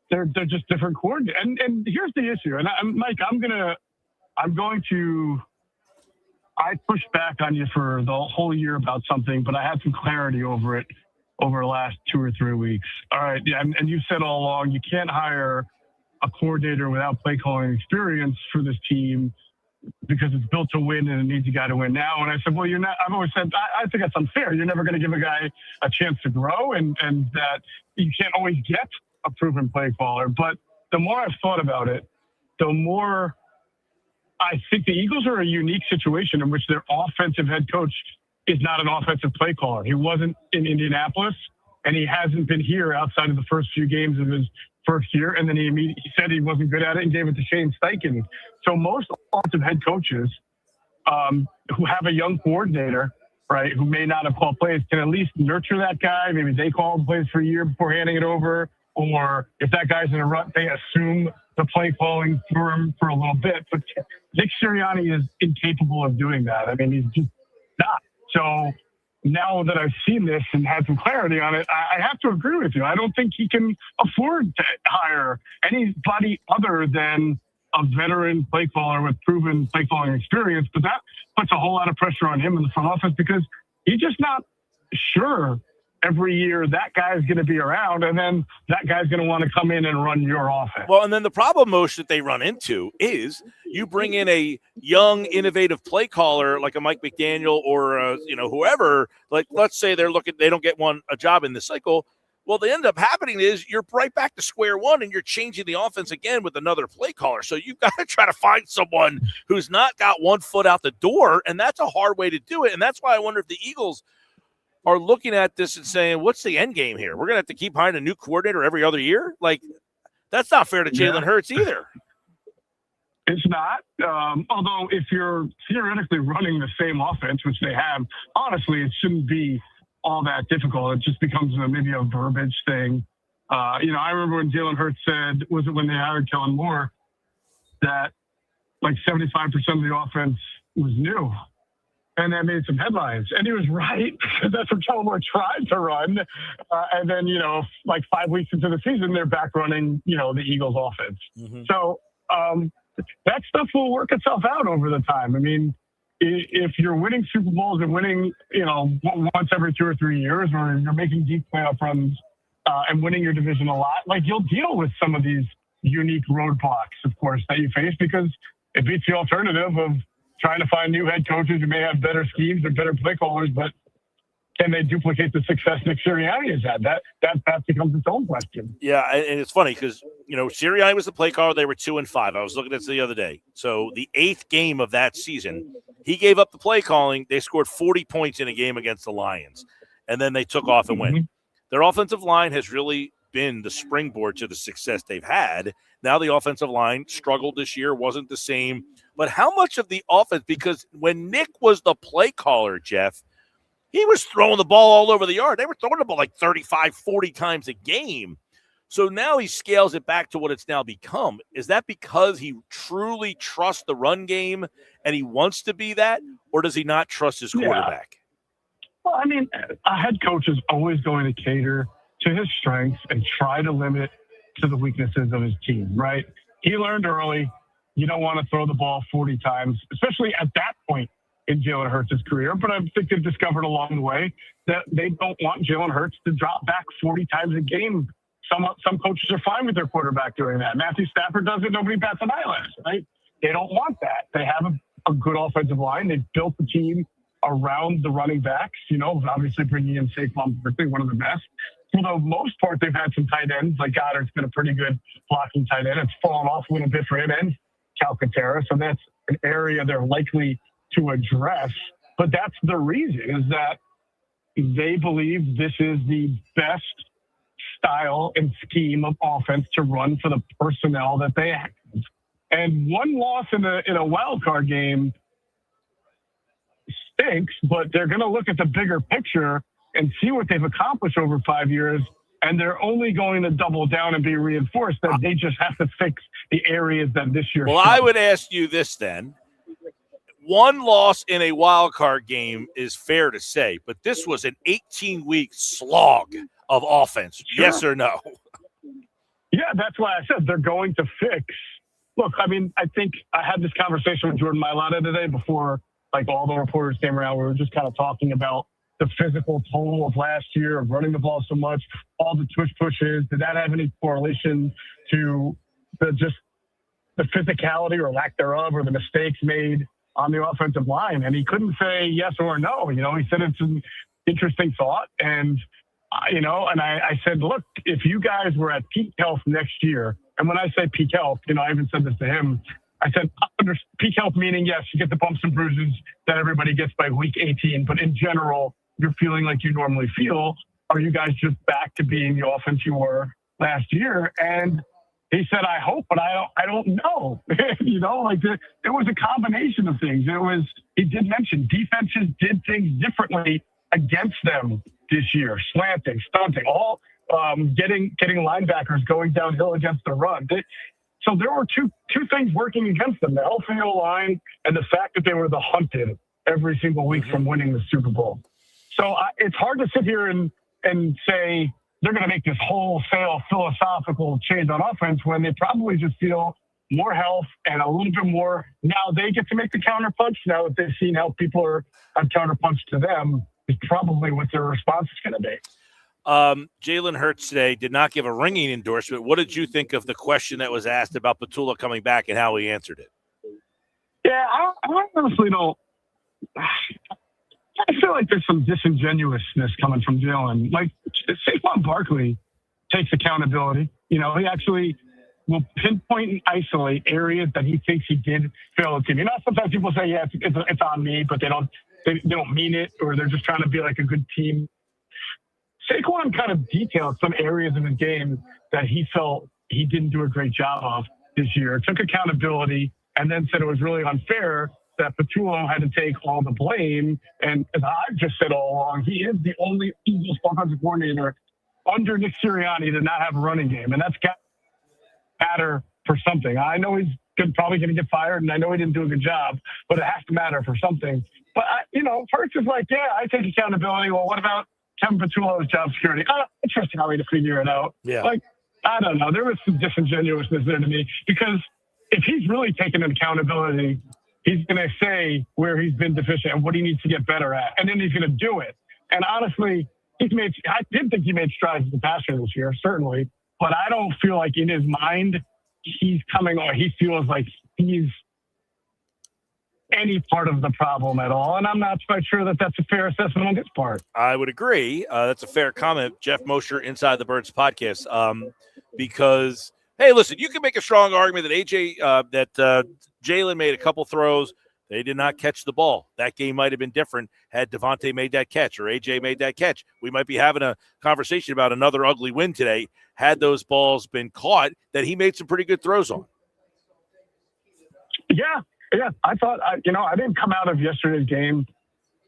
They're just different coordinators. And here's the issue. And Mike, I pushed back on you for the whole year about something, but I had some clarity over it over the last 2 or 3 weeks. All right. Yeah. And you said all along, you can't hire a coordinator without play calling experience for this team because it's built to win and it needs a guy to win now. And I said, well, you're not, I've always said, I think that's unfair. You're never going to give a guy a chance to grow and that you can't always get a proven play caller. But the more I've thought about it, the more I think the Eagles are a unique situation in which their offensive head coach is not an offensive play caller. He wasn't in Indianapolis, and he hasn't been here outside of the first few games of his first year. And then he said he wasn't good at it and gave it to Shane Steichen. So most offensive head coaches who have a young coordinator, right, who may not have called plays, can at least nurture that guy. Maybe they call plays for a year before handing it over. Or if that guy's in a rut, they assume the play calling for him for a little bit. But Nick Sirianni is incapable of doing that. I mean, he's just not. So now that I've seen this and had some clarity on it, I have to agree with you. I don't think he can afford to hire anybody other than a veteran play caller with proven play calling experience. But that puts a whole lot of pressure on him in the front office because he's just not sure every year that guy's going to be around, and then that guy's going to want to come in and run your offense. Well, and then the problem most that they run into is you bring in a young, innovative play caller like a Mike McDaniel or whoever. Like, let's say they don't get a job in the cycle. Well, the end up happening is you're right back to square one, and you're changing the offense again with another play caller. So you've got to try to find someone who's not got one foot out the door, and that's a hard way to do it. And that's why I wonder if the Eagles are looking at this and saying, what's the end game here? We're going to have to keep hiring a new coordinator every other year? Like, that's not fair to Jalen Hurts either. It's not. Although if you're theoretically running the same offense, which they have, honestly, it shouldn't be all that difficult. It just becomes maybe a verbiage thing. I remember when Jalen Hurts said, was it when they hired Kellen Moore, that like 75% of the offense was new. And that made some headlines. And he was right, because that's what Kellen Moore tried to run. And then, like 5 weeks into the season, they're back running, the Eagles offense. Mm-hmm. So that stuff will work itself out over the time. I mean, if you're winning Super Bowls and winning, once every 2 or 3 years, or you're making deep playoff runs and winning your division a lot, like you'll deal with some of these unique roadblocks, of course, that you face, because it beats the alternative of trying to find new head coaches who may have better schemes or better play callers, but can they duplicate the success Nick Sirianni has had? That becomes its own question. Yeah, and it's funny because, Sirianni was the play caller. They were 2-5. I was looking at this the other day. So the 8th game of that season, he gave up the play calling. They scored 40 points in a game against the Lions, and then they took off and went. Their offensive line has really been the springboard to the success they've had. Now the offensive line struggled this year, wasn't the same. But how much of the offense, because when Nick was the play caller, Jeff, he was throwing the ball all over the yard. They were throwing the ball like 35, 40 times a game. So now he scales it back to what it's now become. Is that because he truly trusts the run game and he wants to be that, or does he not trust his quarterback? Well, I mean, a head coach is always going to cater to his strengths and try to limit to the weaknesses of his team, right? He learned early, you don't want to throw the ball 40 times, especially at that point in Jalen Hurts' career. But I think they've discovered along the way that they don't want Jalen Hurts to drop back 40 times a game. Some coaches are fine with their quarterback doing that. Matthew Stafford does it. Nobody bats an eyelash, right? They don't want that. They have a good offensive line. They've built the team around the running backs, obviously bringing in Saquon Barkley, one of the best. For the most part, they've had some tight ends. Like Goddard's been a pretty good blocking tight end. It's fallen off a little bit for him and Calcaterra. So that's an area they're likely to address, but that's the reason, is that they believe this is the best style and scheme of offense to run for the personnel that they have. And one loss in a wild card game stinks, but they're going to look at the bigger picture and see what they've accomplished over 5 years, and they're only going to double down and be reinforced that they just have to fix the areas that this year. Well, I would ask you this then. One loss in a wild card game is fair to say, but this was an 18-week slog of offense. Sure. Yes or no? Yeah, that's why I said they're going to fix. Look, I mean, I think I had this conversation with Jordan Mailata today before, like, all the reporters came around. We were just kind of talking about the physical toll of last year of running the ball so much, all the tush pushes. Did that have any correlation to the physicality or lack thereof, or the mistakes made on the offensive line? And he couldn't say yes or no. He said it's an interesting thought. And, I said, look, if you guys were at peak health next year, and when I say peak health, I even said this to him, I said, peak health meaning, yes, you get the bumps and bruises that everybody gets by week 18, but in general, you're feeling like you normally feel. Are you guys just back to being the offense you were last year? And he said, I hope, but I don't know. It was a combination of things. He did mention defenses did things differently against them this year, slanting, stunting, all getting linebackers going downhill against the run. So there were two things working against them: the healthy O-line and the fact that they were the hunted every single week from winning the Super Bowl. So it's hard to sit here and say they're going to make this wholesale philosophical change on offense when they probably just feel more health and a little bit more. Now they get to make the counterpunch. Now that they've seen how people have counterpunched to them, is probably what their response is going to be. Jalen Hurts today did not give a ringing endorsement. What did you think of the question that was asked about Patullo coming back and how he answered it? Yeah, I honestly don't. I feel like there's some disingenuousness coming from Jalen. Like, Saquon Barkley takes accountability. He actually will pinpoint and isolate areas that he thinks he did fail the team. Sometimes people say, yeah, it's on me, but they don't mean it, or they're just trying to be like a good team. Saquon kind of detailed some areas of his game that he felt he didn't do a great job of this year, took accountability, and then said it was really unfair that Patullo had to take all the blame. And as I've just said all along, he is the only Eagles offensive coordinator under Nick Sirianni to not have a running game. And that's got to matter for something. I know he's probably going to get fired, and I know he didn't do a good job, but it has to matter for something. But, Hurts is like, yeah, I take accountability. Well, what about Kevin Patullo's job security? I trust Howie to figure it out. Yeah. I don't know. There was some disingenuousness there to me, because if he's really taking accountability, he's going to say where he's been deficient and what he needs to get better at, and then he's going to do it. And honestly, I did think he made strides in the past year this year, certainly, but I don't feel like in his mind he's coming, or he feels like he's any part of the problem at all. And I'm not quite sure that that's a fair assessment on his part. I would agree. That's a fair comment. Jeff Mosher, Inside the Birds podcast. Because, hey, listen, you can make a strong argument that Jalen made a couple throws. They did not catch the ball. That game might have been different had Devontae made that catch or AJ made that catch. We might be having a conversation about another ugly win today had those balls been caught that he made some pretty good throws on. Yeah, I thought, I didn't come out of yesterday's game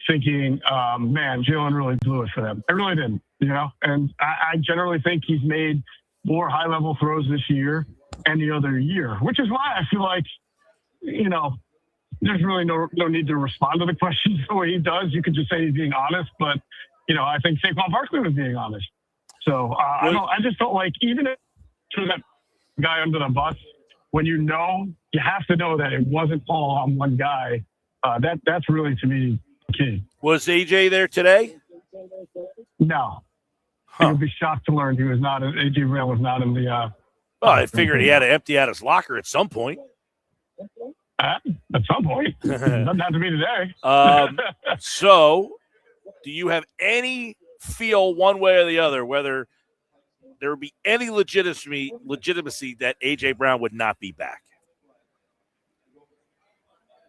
thinking, man, Jalen really blew it for them. I really didn't, and I generally think he's made more high-level throws this year any other year, which is why I feel like, there's really no need to respond to the questions the way he does. You could just say he's being honest, but, I think Saquon Barkley was being honest. So I just felt like even if that guy under the bus, when you have to know that it wasn't all on one guy. That's really, to me, key. Was AJ there today? No. I would be shocked to learn AJ Brown was not in the. I figured he had to empty out his locker at some point. At some point. Doesn't have to be today. So, do you have any feel one way or the other whether there would be any legitimacy that AJ Brown would not be back?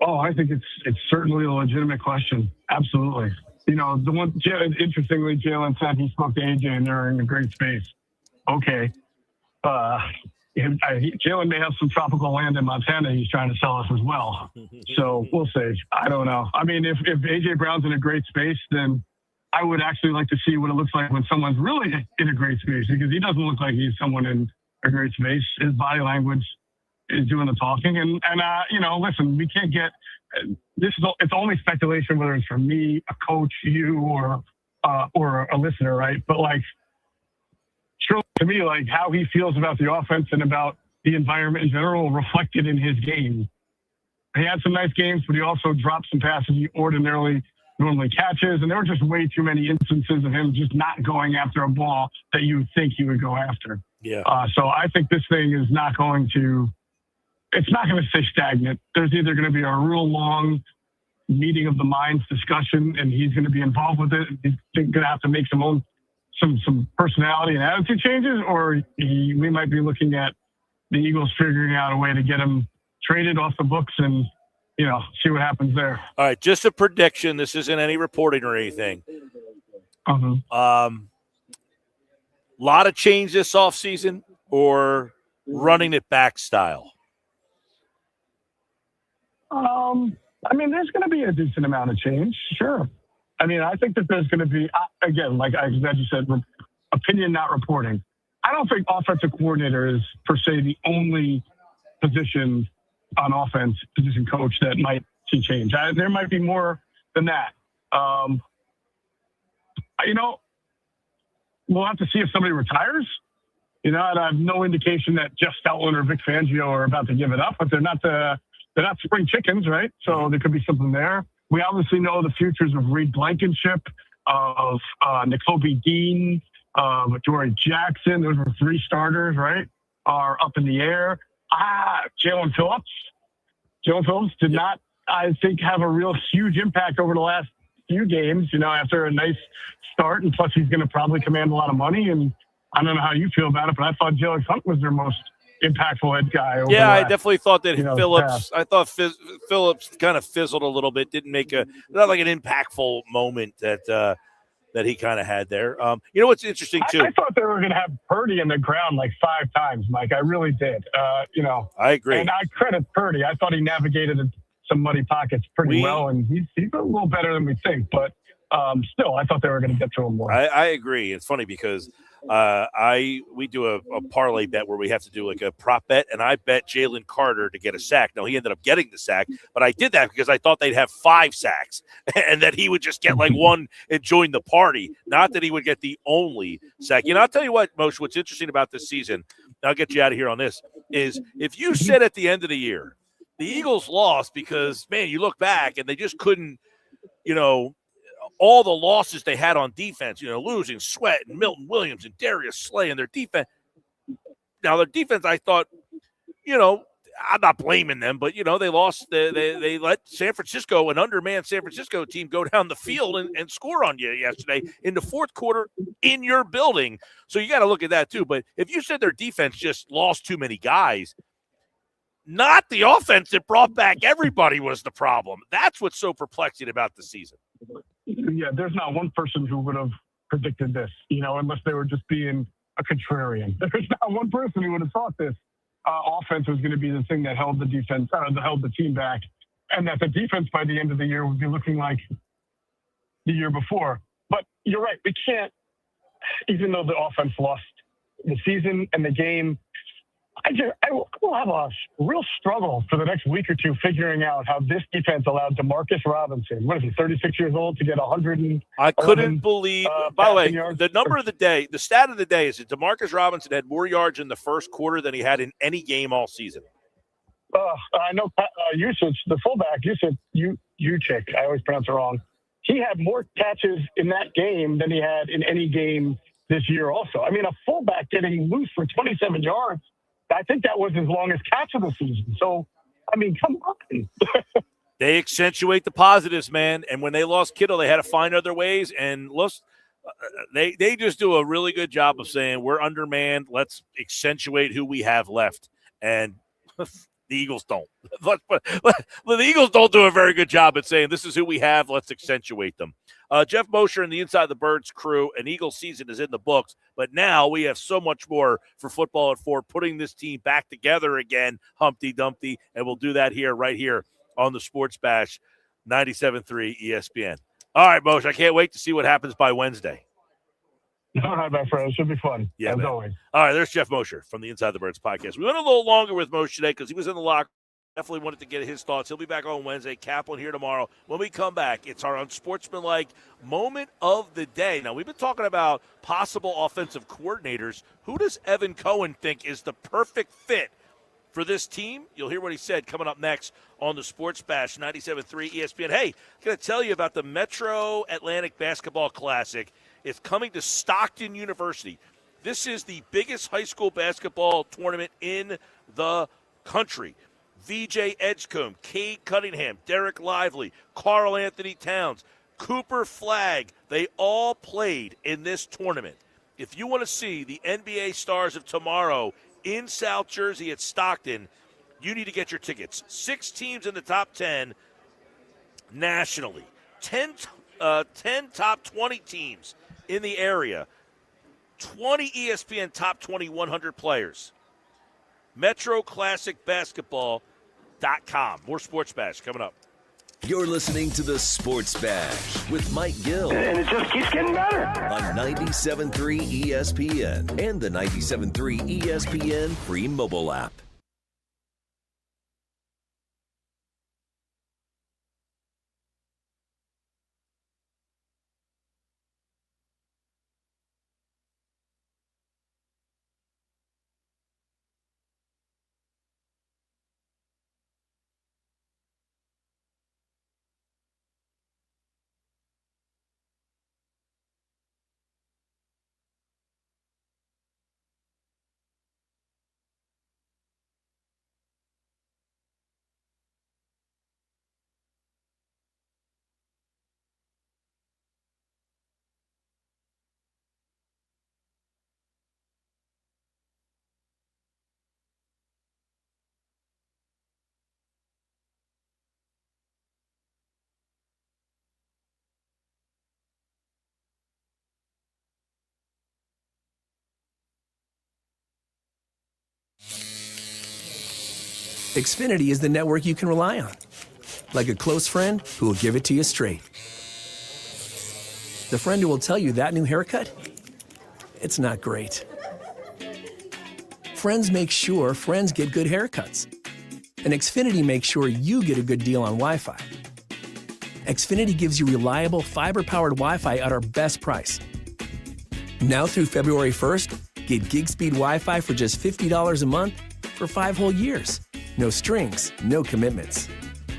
Oh, I think it's certainly a legitimate question. Absolutely. The one, interestingly, Jalen said he spoke to AJ and they're in a great space. Okay. Jalen may have some tropical land in Montana he's trying to sell us as well. So we'll see. I don't know. I mean, if AJ Brown's in a great space, then I would actually like to see what it looks like when someone's really in a great space, because he doesn't look like he's someone in a great space. His body language is doing the talking. And listen, we can't get it's only speculation, whether it's from me, a coach, you, or a listener, right? But to me, how he feels about the offense and about the environment in general reflected in his game. He had some nice games, but he also dropped some passes he normally catches, and there were just way too many instances of him just not going after a ball that you would think he would go after. Yeah. So I think this thing is not going to stay stagnant. There's either going to be a real long meeting of the minds discussion, and he's going to be involved with it. He's going to have to make some personality and attitude changes, or we might be looking at the Eagles figuring out a way to get him traded off the books and, see what happens there. All right, just a prediction. This isn't any reporting or anything. Lot of change this offseason, or running it back style? There's going to be a decent amount of change, sure. I think that there's going to be, again, like you said, opinion, not reporting. I don't think offensive coordinator is per se the only position on offense, position coach that might see change. There might be more than that. We'll have to see if somebody retires. And I have no indication that Jeff Stoutland or Vic Fangio are about to give it up, but they're not spring chickens, right? So there could be something there. We obviously know the futures of Reed Blankenship, of N'Kobe Dean, of Dory Jackson. Those were 3 starters, right? Are up in the air. Jalen Phillips. Jalen Phillips did not, I think, have a real huge impact over the last few games, after a nice start. And plus, he's going to probably command a lot of money. And I don't know how you feel about it, but I thought Jalen Hunt was their most impactful head guy. I definitely thought that Phillips. I thought Phillips kind of fizzled a little bit. Didn't make not like an impactful moment that he kind of had there. What's interesting too? I thought they were going to have Purdy in the ground 5 times, Mike. I really did. I agree, and I credit Purdy. I thought he navigated some muddy pockets pretty well, and he's a little better than we think. But still, I thought they were going to get to him more. I agree. It's funny because we do a parlay bet where we have to do like a prop bet, and I bet Jalen Carter to get a sack. Now, he ended up getting the sack, but I did that because I thought they'd have 5 sacks and that he would just get one and join the party, not that he would get the only sack. I'll tell you what, Moshe, what's interesting about this season, I'll get you out of here on this, is if you said at the end of the year, the Eagles lost because, man, you look back and they just couldn't, all the losses they had on defense, losing Sweat and Milton Williams and Darius Slay and their defense. Now, their defense, I thought, I'm not blaming them, but, they lost. They let San Francisco, an undermanned San Francisco team, go down the field and score on you yesterday in the fourth quarter in your building. So you got to look at that, too. But if you said their defense just lost too many guys, not the offense that brought back everybody was the problem. That's what's so perplexing about the season. Yeah, there's not one person who would have predicted this, unless they were just being a contrarian. There's not one person who would have thought this offense was going to be the thing that held the defense, that held the team back, and that the defense by the end of the year would be looking like the year before. But you're right, we can't, even though the offense lost the season and the game, I will have a real struggle for the next week or two figuring out how this defense allowed DeMarcus Robinson, what is he, 36 years old, to get 100. I couldn't believe. By the way, the number of the day, the stat of the day is that DeMarcus Robinson had more yards in the first quarter than he had in any game all season. I know usage, the fullback, Uchik, I always pronounce it wrong. He had more catches in that game than he had in any game this year also. A fullback getting loose for 27 yards, I think that was his longest catch of the season. So, come on. They accentuate the positives, man. And when they lost Kittle, they had to find other ways. And they just do a really good job of saying, we're undermanned. Let's accentuate who we have left. And The Eagles don't. The Eagles don't do a very good job at saying this is who we have. Let's accentuate them. Jeff Mosher and the Inside the Birds crew, an Eagles season is in the books, but now we have so much more for Football at 4, putting this team back together again, Humpty Dumpty, and we'll do that right here on the Sports Bash, 97.3 ESPN. All right, Mosher, I can't wait to see what happens by Wednesday. All right, my friend. It should be fun, as man. always. All right, there's Jeff Mosher from the Inside the Birds podcast. We went a little longer with Mosher today because he was in the locker. Definitely wanted to get his thoughts. He'll be back on Wednesday. Kaplan here tomorrow. When we come back, it's our unsportsmanlike moment of the day. Now, we've been talking about possible offensive coordinators. Who does Evan Cohen think is the perfect fit for this team? You'll hear what he said coming up next on the Sports Bash, 97.3 ESPN. Hey, I'm going to tell you about the Metro Atlantic Basketball Classic. It's coming to Stockton University. This is the biggest high school basketball tournament in the country. VJ Edgecombe, Cade Cunningham, Derek Lively, Carl Anthony Towns, Cooper Flagg, they all played in this tournament. If you want to see the NBA stars of tomorrow in South Jersey at Stockton, you need to get your tickets. 6 teams in the top 10 nationally. 10 top 20 teams in the area. 20 ESPN top 20 100 players. MetroClassicBasketball.com. More Sports Bash coming up. You're listening to the Sports Bash with Mike Gill. And it just keeps getting better. On 97.3 ESPN and the 97.3 ESPN free mobile app. Xfinity is the network you can rely on. Like a close friend who will give it to you straight. The friend who will tell you that new haircut, it's not great. Friends make sure friends get good haircuts. And Xfinity makes sure you get a good deal on Wi-Fi. Xfinity gives you reliable fiber-powered Wi-Fi at our best price. Now through February 1st, get gig speed Wi-Fi for just $50 a month for 5 whole years. No strings, no commitments.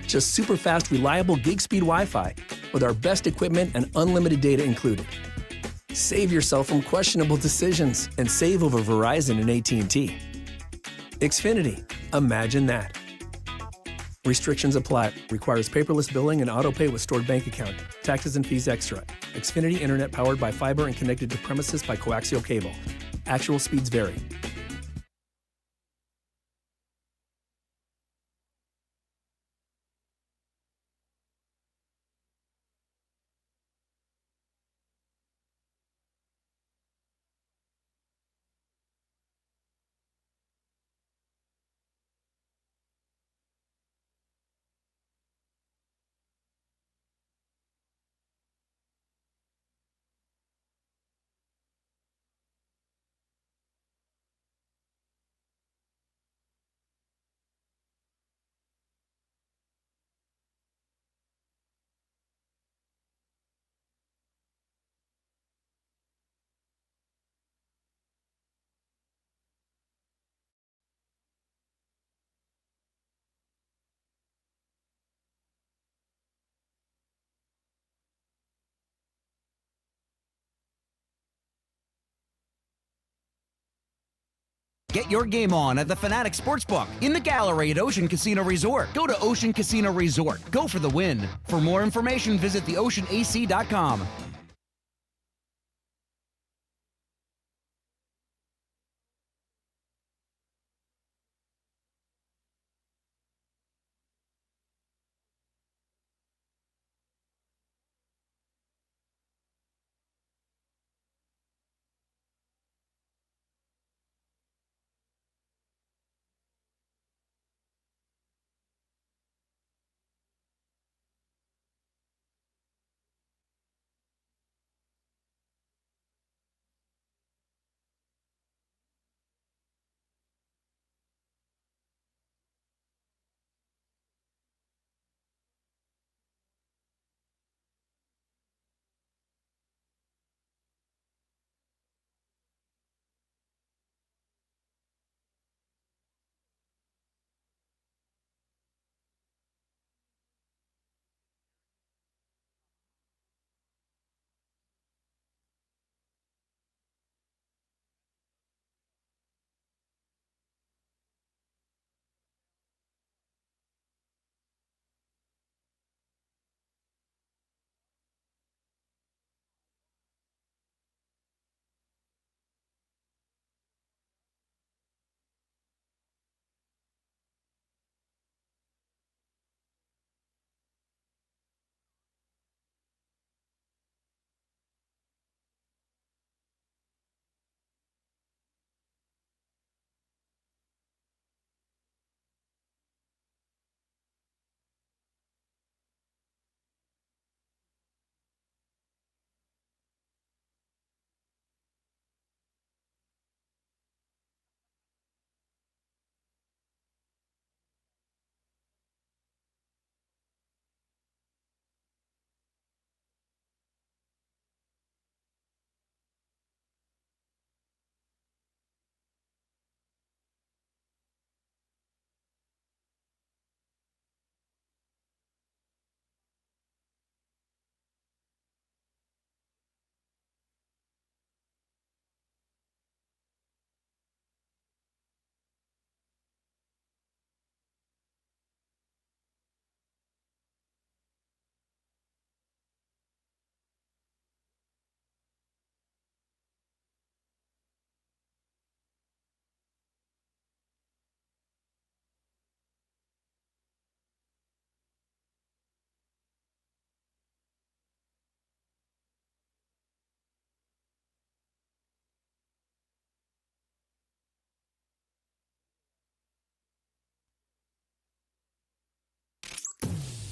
Just super fast, reliable gig speed Wi-Fi with our best equipment and unlimited data included. Save yourself from questionable decisions and save over Verizon and AT&T. Xfinity, imagine that. Restrictions apply. Requires paperless billing and auto-pay with stored bank account. Taxes and fees extra. Xfinity Internet powered by fiber and connected to premises by coaxial cable. Actual speeds vary. Get your game on at the Fanatic Sportsbook in the gallery at Ocean Casino Resort. Go to Ocean Casino Resort. Go for the win. For more information, visit theoceanac.com.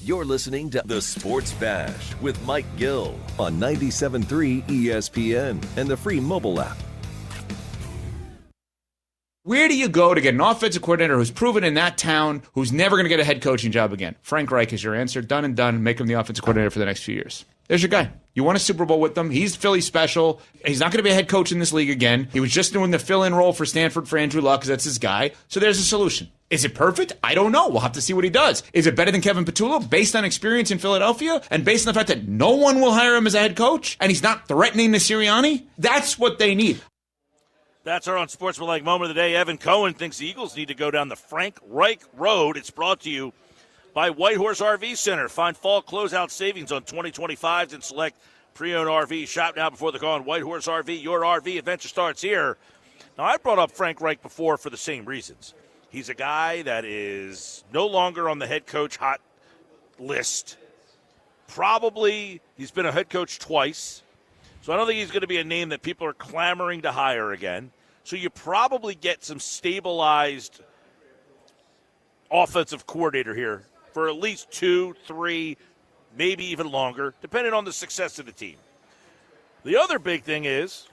You're listening to The Sports Bash with Mike Gill on 97.3 ESPN and the free mobile app. Where do you go to get an offensive coordinator who's proven in that town, who's never going to get a head coaching job again? Frank Reich is your answer. Done and done. Make him the offensive coordinator for the next few years. There's your guy. You won a Super Bowl with him. He's Philly special. He's not going to be a head coach in this league again. He was just doing the fill-in role for Stanford for Andrew Luck because that's his guy. So there's a solution. Is it perfect? I don't know. We'll have to see what he does. Is it better than Kevin Patullo based on experience in Philadelphia and based on the fact that no one will hire him as a head coach and he's not threatening to Sirianni? That's what they need. That's our unsportsmanlike moment of the day. Evan Cohen thinks the Eagles need to go down the Frank Reich Road. It's brought to you by Whitehorse RV Center. Find fall closeout savings on 2025s and select pre-owned RV. Shop now before the call on Whitehorse RV. Your RV adventure starts here. Now, I brought up Frank Reich before for the same reasons. He's a guy that is no longer on the head coach hot list. Probably he's been a head coach twice. So I don't think he's going to be a name that people are clamoring to hire again. So you probably get some stabilized offensive coordinator here for at least 2, 3, maybe even longer, depending on the success of the team. The other big thing is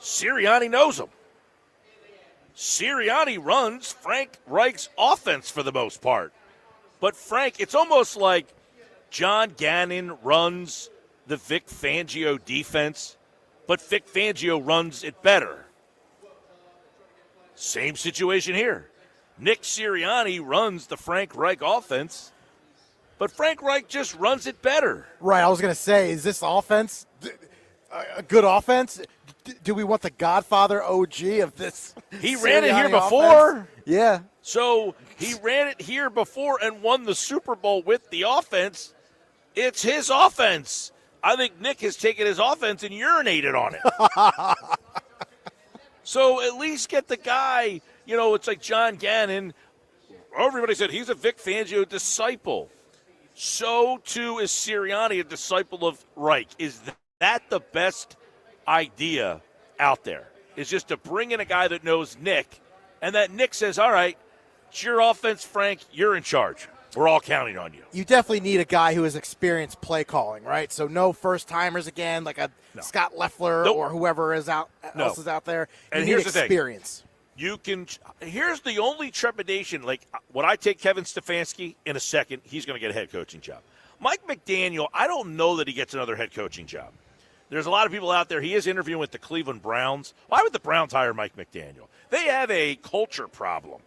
Sirianni knows him. Sirianni runs Frank Reich's offense for the most part. But Frank, it's almost like John Gannon runs the Vic Fangio defense, but Vic Fangio runs it better. Same situation here. Nick Sirianni runs the Frank Reich offense, but Frank Reich just runs it better. Right, I was going to say, is this offense a good offense? Do we want the Godfather OG of this? He ran it here before. Offense? Yeah. So he ran it here before and won the Super Bowl with the offense. It's his offense. I think Nick has taken his offense and urinated on it. So at least get the guy, it's like John Gannon. Everybody said he's a Vic Fangio disciple. So, too, is Sirianni a disciple of Reich. Is that the best idea out there? Is just to bring in a guy that knows Nick, and that Nick says, all right, it's your offense, Frank, you're in charge. We're all counting on you. You definitely need a guy who has experienced play calling, right? So no first-timers again, like a Scott Loeffler or whoever else is out there. You and need here's experience. The thing. Here's the only trepidation. Like, when I take Kevin Stefanski in a second, he's going to get a head coaching job. Mike McDaniel, I don't know that he gets another head coaching job. There's a lot of people out there. He is interviewing with the Cleveland Browns. Why would the Browns hire Mike McDaniel? They have a culture problem.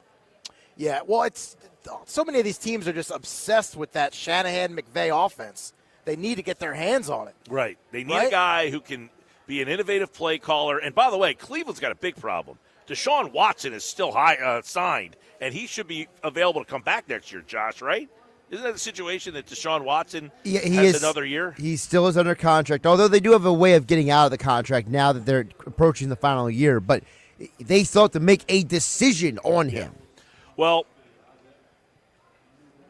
Yeah, well, it's so many of these teams are just obsessed with that Shanahan-McVay offense. They need to get their hands on it. Right. They need a guy who can be an innovative play caller. And, by the way, Cleveland's got a big problem. Deshaun Watson is still signed, and he should be available to come back next year, Josh, right? Isn't that the situation that Deshaun Watson has another year? He still is under contract, although they do have a way of getting out of the contract now that they're approaching the final year. But they still have to make a decision on him. Well,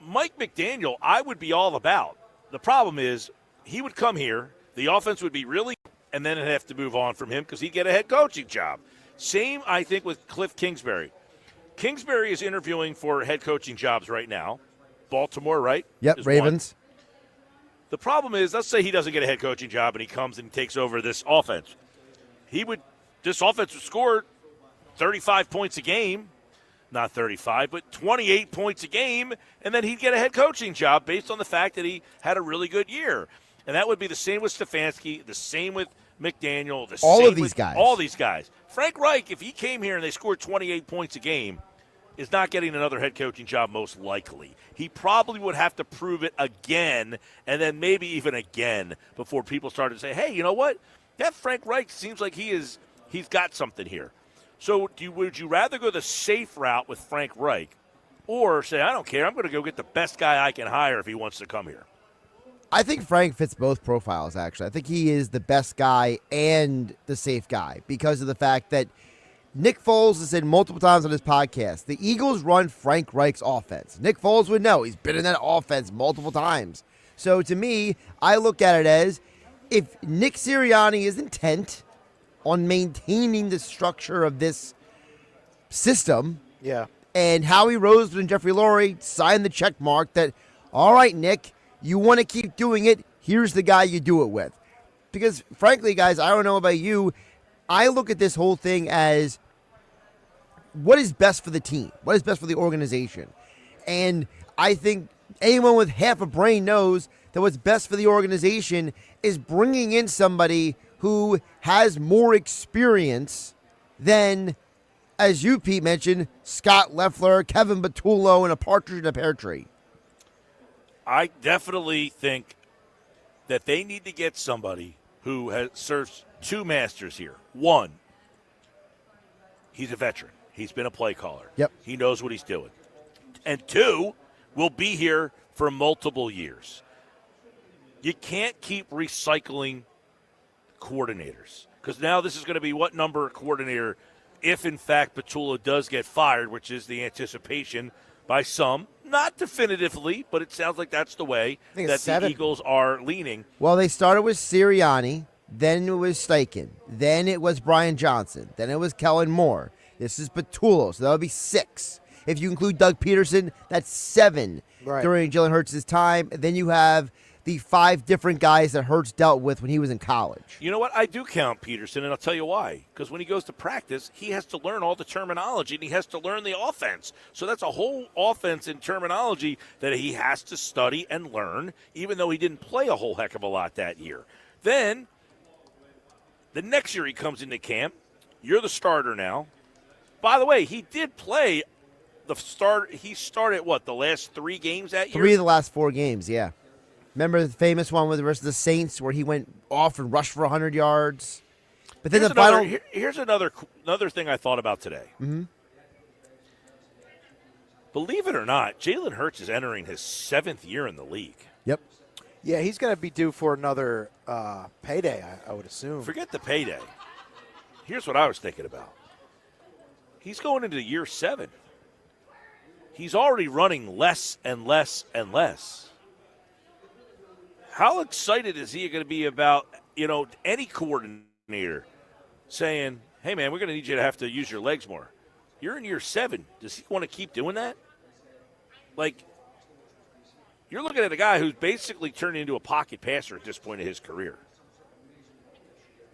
Mike McDaniel, I would be all about. The problem is he would come here, the offense would be really, and then it'd have to move on from him because he'd get a head coaching job. Same, I think, with Cliff Kingsbury. Kingsbury is interviewing for head coaching jobs right now. Baltimore, right? Yep, Ravens. The problem is, let's say he doesn't get a head coaching job and he comes and takes over this offense. This offense would score 35 points a game. Not 35, but 28 points a game, and then he'd get a head coaching job based on the fact that he had a really good year. And that would be the same with Stefanski, the same with McDaniel, all these guys. Frank Reich, if he came here and they scored 28 points a game, is not getting another head coaching job most likely. He probably would have to prove it again, and then maybe even again, before people started to say, hey, you know what? That Frank Reich seems like he's got something here. So would you rather go the safe route with Frank Reich or say, I don't care, I'm going to go get the best guy I can hire if he wants to come here? I think Frank fits both profiles, actually. I think he is the best guy and the safe guy because of the fact that Nick Foles has said multiple times on his podcast, the Eagles run Frank Reich's offense. Nick Foles would know. He's been in that offense multiple times. So to me, I look at it as if Nick Sirianni is intent on maintaining the structure of this system, yeah, and Howie Roseman and Jeffrey Lurie signed the check mark that all right, Nick, you want to keep doing it, here's the guy you do it with. Because, frankly, guys, I don't know about you, I look at this whole thing as what is best for the team? What is best for the organization? And I think anyone with half a brain knows that what's best for the organization is bringing in somebody who has more experience than, as you, Pete, mentioned, Scott Leffler, Kevin Patullo, and a partridge in a pear tree. I definitely think that they need to get somebody who has serves two masters here. One, he's a veteran. He's been a play caller. Yep. He knows what he's doing. And two, will be here for multiple years. You can't keep recycling coordinators because now this is going to be what number coordinator if, in fact, Patullo does get fired, which is the anticipation by some. Not definitively, but it sounds like that's the way that the Eagles are leaning. Well, they started with Sirianni, then it was Steichen, then it was Brian Johnson, then it was Kellen Moore. This is Patullo, so that would be 6. If you include Doug Peterson, that's 7 during Jalen Hurts' time. Then you have the 5 different guys that Hurts dealt with when he was in college. You know what? I do count Peterson, and I'll tell you why. Because when he goes to practice, he has to learn all the terminology, and he has to learn the offense. So that's a whole offense and terminology that he has to study and learn, even though he didn't play a whole heck of a lot that year. Then, the next year he comes into camp. You're the starter now. By the way, he did play the start. He started, the last 3 games that year? 3 of the last 4 games, yeah. Remember the famous one with the rest of the Saints where he went off and rushed for 100 yards? But then Here's another thing I thought about today. Mm-hmm. Believe it or not, Jalen Hurts is entering his 7th year in the league. Yep. Yeah, he's going to be due for another payday, I would assume. Forget the payday. Here's what I was thinking about. He's going into year 7. He's already running less and less and less. How excited is he going to be about, any coordinator saying, hey, man, we're going to need you to have to use your legs more. You're in year 7. Does he want to keep doing that? You're looking at a guy who's basically turning into a pocket passer at this point of his career.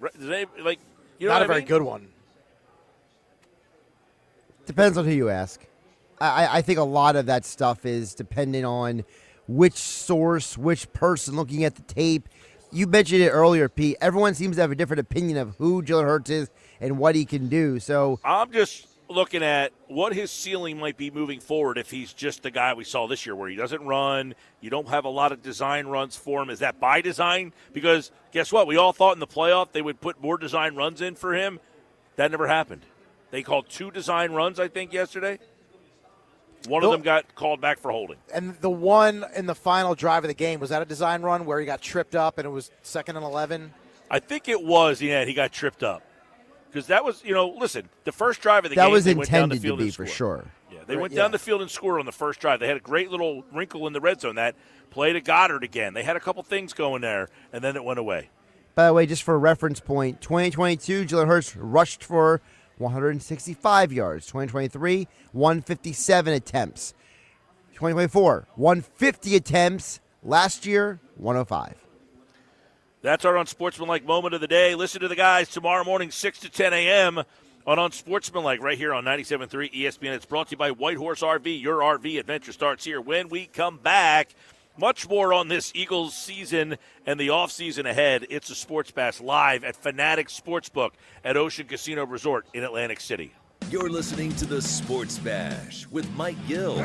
Not a very good one. Depends on who you ask. I think a lot of that stuff is dependent on which source, which person looking at the tape. You mentioned it earlier, Pete. Everyone seems to have a different opinion of who Jalen Hurts is and what he can do. So I'm just looking at what his ceiling might be moving forward if he's just the guy we saw this year where he doesn't run. You don't have a lot of design runs for him. Is that by design? Because guess what? We all thought in the playoff they would put more design runs in for him. That never happened. They called 2 design runs, I think, yesterday. One of them got called back for holding. And the one in the final drive of the game, was that a design run where he got tripped up and it was 2nd and 11? I think it was, he got tripped up. Because that was, listen, the first drive of the game, that was they went down the intended field to be and for scored. sure. Yeah, they went down the field and scored on the first drive. They had a great little wrinkle in the red zone. That play to Goddard again. They had a couple things going there, and then it went away. By the way, just for a reference point, 2022, Jalen Hurts rushed for 165 yards. 2023, 157 attempts. 2024, 150 attempts. Last year, 105. That's our Unsportsmanlike moment of the day. Listen to the guys tomorrow morning, 6 to 10 a.m. on Unsportsmanlike right here on 97.3 ESPN. It's brought to you by White Horse RV. Your RV adventure starts here. When we come back, much more on this Eagles season and the offseason ahead. It's a Sports Bash live at Fanatic Sportsbook at Ocean Casino Resort in Atlantic City. You're listening to the Sports Bash with Mike Gill.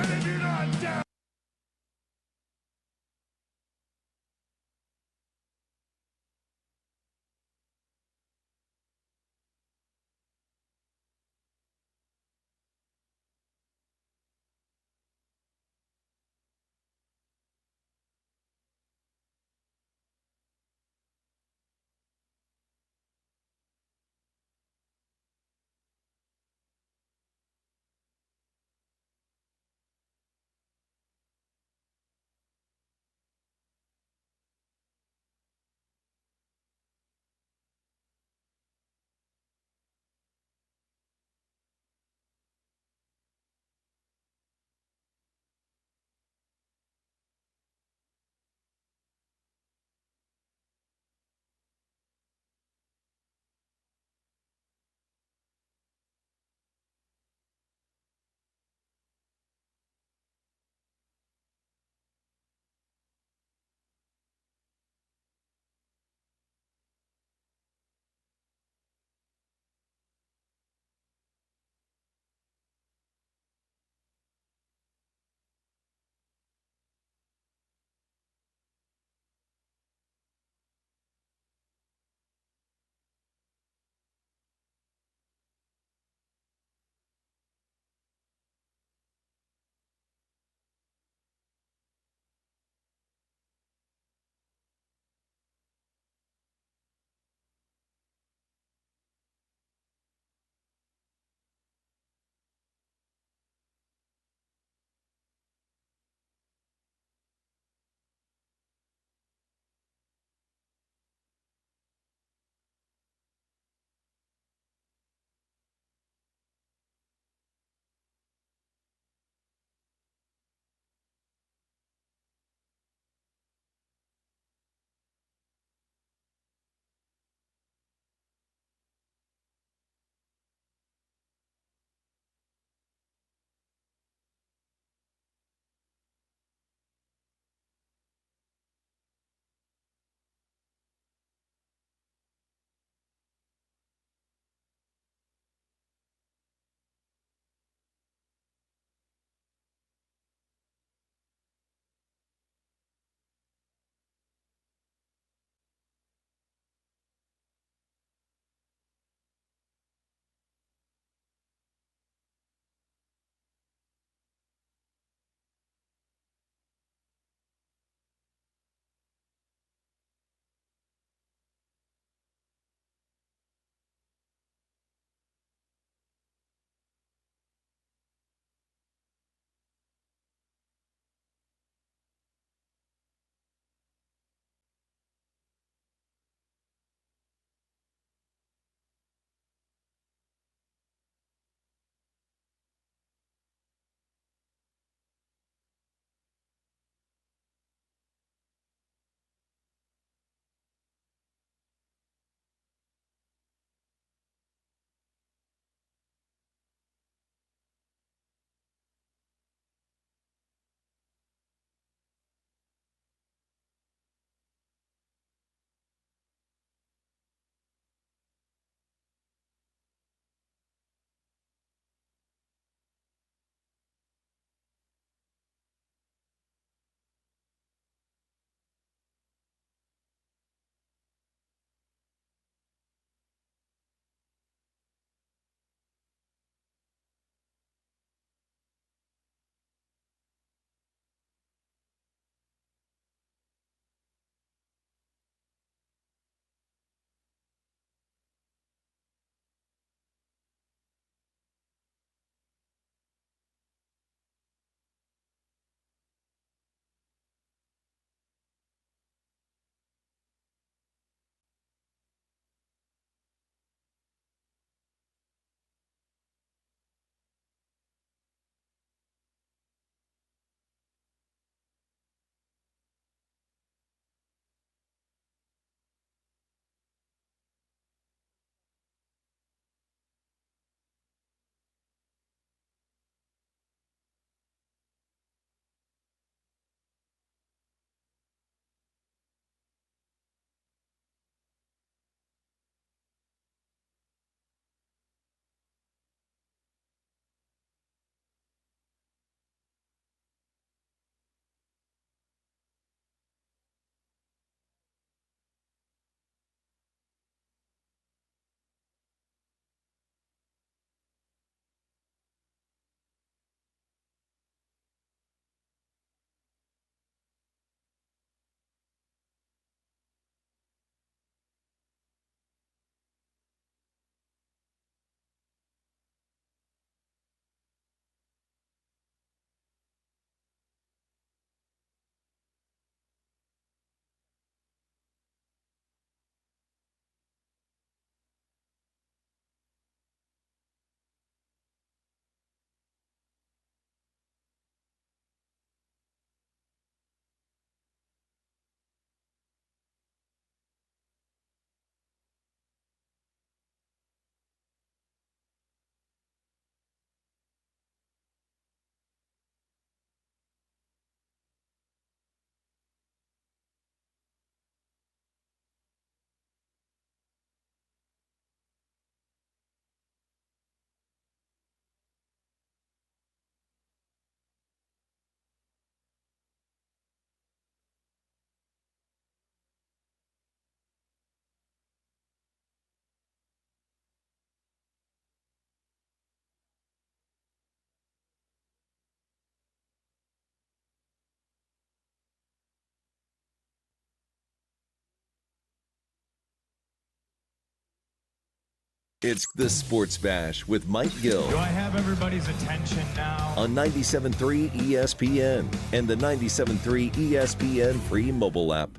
It's the Sports Bash with Mike Gill. Do I have everybody's attention now? On 97.3 ESPN and the 97.3 ESPN free mobile app.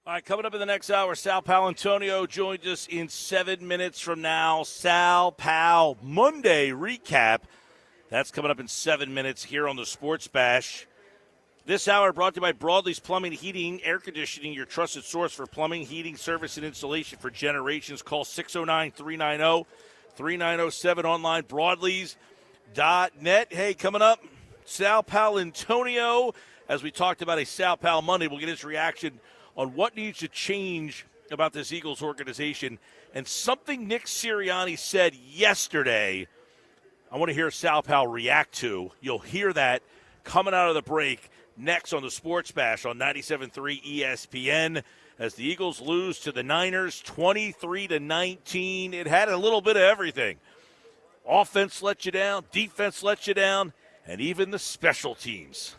All right, coming up in the next hour, Sal Paolantonio joins us in 7 minutes from now. Sal Pal Monday recap. That's coming up in 7 minutes here on the Sports Bash. This hour brought to you by Broadley's Plumbing, Heating, Air Conditioning, your trusted source for plumbing, heating, service, and installation for generations. Call 609-390-3907 online, broadleys.net. Hey, coming up, Sal Paolantonio. As we talked about a Sal Pal Monday, we'll get his reaction on what needs to change about this Eagles organization and something Nick Sirianni said yesterday. I want to hear Sal Pal react to. You'll hear that coming out of the break next on the Sports Bash on 97.3 ESPN as the Eagles lose to the Niners 23-19. It had a little bit of everything. Offense let you down, defense let you down, and even the special teams.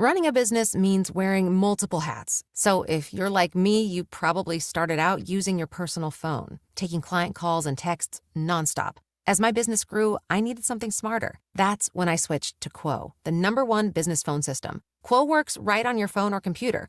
Running a business means wearing multiple hats. So if you're like me, you probably started out using your personal phone, taking client calls and texts nonstop. As my business grew, I needed something smarter. That's when I switched to Quo, the #1 business phone system. Quo works right on your phone or computer.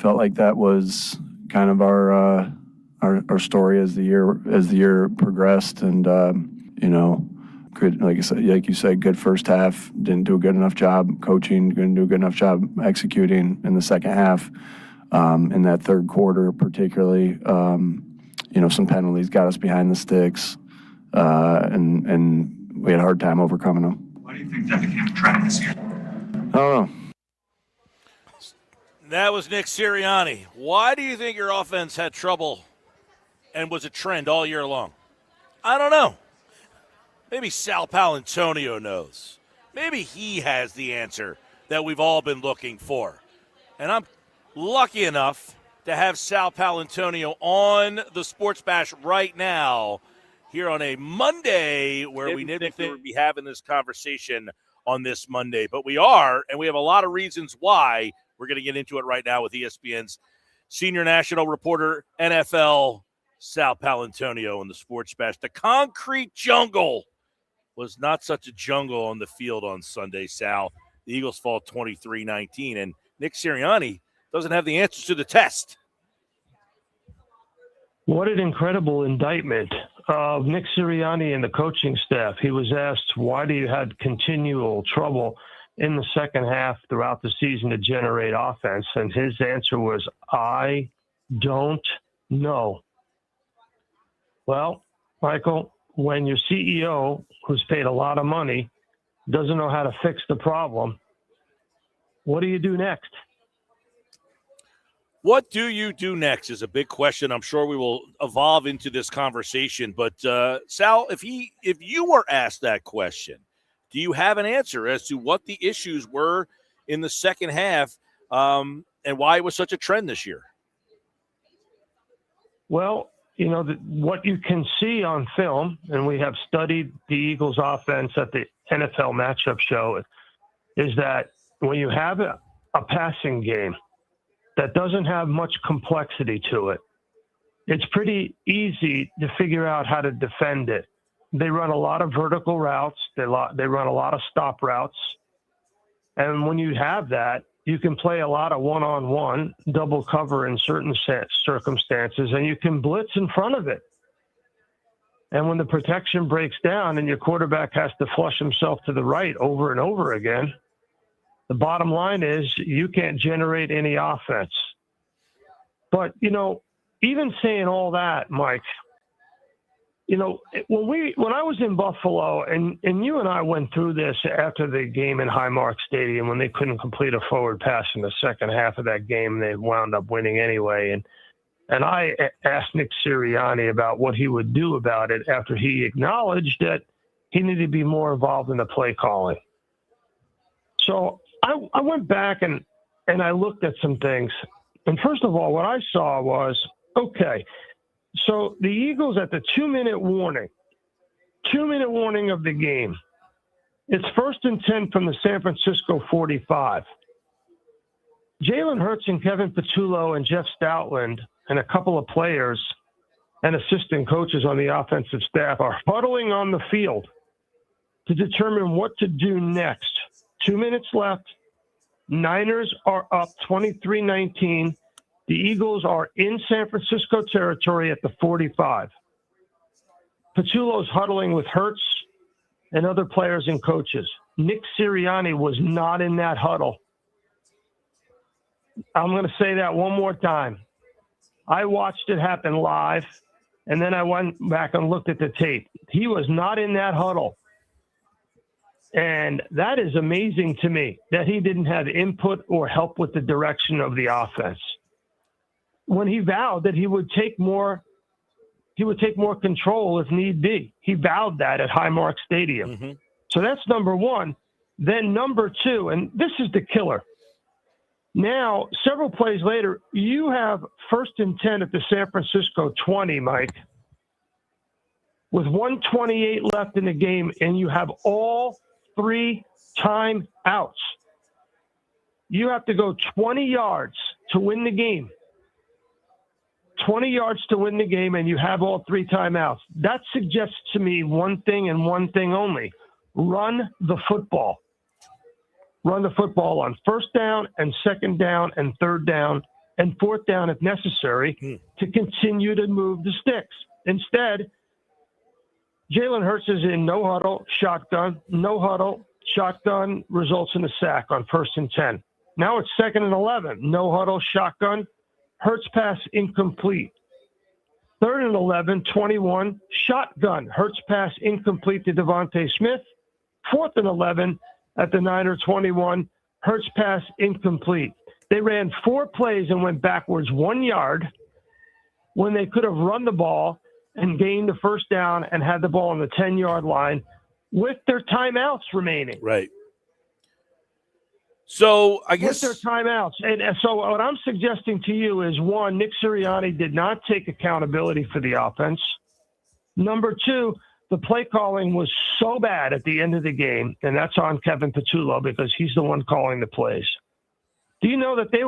felt like that was kind of our story as the year progressed, and good, like you said, good first half. Didn't do a good enough job coaching. Didn't do a good enough job executing in the second half. In that third quarter, particularly, some penalties got us behind the sticks, and we had a hard time overcoming them. Why do you think that became a trend this year? I don't know. That was Nick Sirianni. Why do you think your offense had trouble and was a trend all year long? I don't know. Maybe Sal Paolantonio knows. Maybe he has the answer that we've all been looking for. And I'm lucky enough to have Sal Paolantonio on the Sports Bash right now here on a Monday where we didn't think we would be having this conversation on this Monday. But we are, and we have a lot of reasons why. We're going to get into it right now with ESPN's senior national reporter, NFL, Sal Paolantonio on the Sports Bash. The concrete jungle was not such a jungle on the field on Sunday, Sal. The Eagles fall 23-19, and Nick Sirianni doesn't have the answers to the test. What an incredible indictment of Nick Sirianni and the coaching staff. He was asked, why do you have continual trouble in the second half throughout the season to generate offense? And his answer was, I don't know. Well, Michael, when your CEO, who's paid a lot of money, doesn't know how to fix the problem, what do you do next? What do you do next is a big question. I'm sure we will evolve into this conversation. But, Sal, if you were asked that question, do you have an answer as to what the issues were in the second half and why it was such a trend this year? Well, what you can see on film, and we have studied the Eagles' offense at the NFL matchup show, is that when you have a passing game that doesn't have much complexity to it, it's pretty easy to figure out how to defend it. They run a lot of vertical routes. They run a lot of stop routes. And when you have that, you can play a lot of one-on-one, double cover in certain circumstances, and you can blitz in front of it. And when the protection breaks down and your quarterback has to flush himself to the right over and over again, the bottom line is you can't generate any offense. But, even saying all that, Mike, when I was in Buffalo, and you and I went through this after the game in Highmark Stadium when they couldn't complete a forward pass in the second half of that game, they wound up winning anyway. And I asked Nick Sirianni about what he would do about it after he acknowledged that he needed to be more involved in the play calling. So I went back and I looked at some things. And first of all, what I saw was, okay, so the Eagles at the 2-minute warning of the game, it's 1st and 10 from the San Francisco 45. Jalen Hurts and Kevin Patullo and Jeff Stoutland and a couple of players and assistant coaches on the offensive staff are huddling on the field to determine what to do next. 2 minutes left. Niners are up 23-19. The Eagles are in San Francisco territory at the 45. Patullo's huddling with Hurts and other players and coaches. Nick Sirianni was not in that huddle. I'm going to say that one more time. I watched it happen live, and then I went back and looked at the tape. He was not in that huddle. And that is amazing to me, that he didn't have input or help with the direction of the offense. When he vowed that he would take more control if need be. He vowed that at Highmark Stadium. Mm-hmm. So that's number one. Then number two, and this is the killer. Now, several plays later, you have 1st and 10 at the San Francisco 20, Mike, with 1:28 left in the game, and you have all 3 timeouts. You have to go 20 yards to win the game. 20 yards to win the game, and you have all 3 timeouts. That suggests to me one thing and one thing only. Run the football. Run the football on 1st down and 2nd down and 3rd down and fourth down if necessary to continue to move the sticks. Instead, Jalen Hurts is in no huddle, shotgun, results in a sack on 1st and 10. Now it's 2nd and 11, no huddle, shotgun, Hurts pass incomplete. 3rd and 11, 21, shotgun, Hurts pass incomplete to Devontae Smith. 4th and 11 at the Niner 21, Hurts pass incomplete. They ran 4 plays and went backwards 1 yard when they could have run the ball and gained the first down and had the ball on the 10-yard line with their timeouts remaining. Right. So I guess with their timeouts. And so what I'm suggesting to you is, one, Nick Sirianni did not take accountability for the offense. Number 2, the play calling was so bad at the end of the game, and that's on Kevin Patullo because he's the one calling the plays. Do you know that they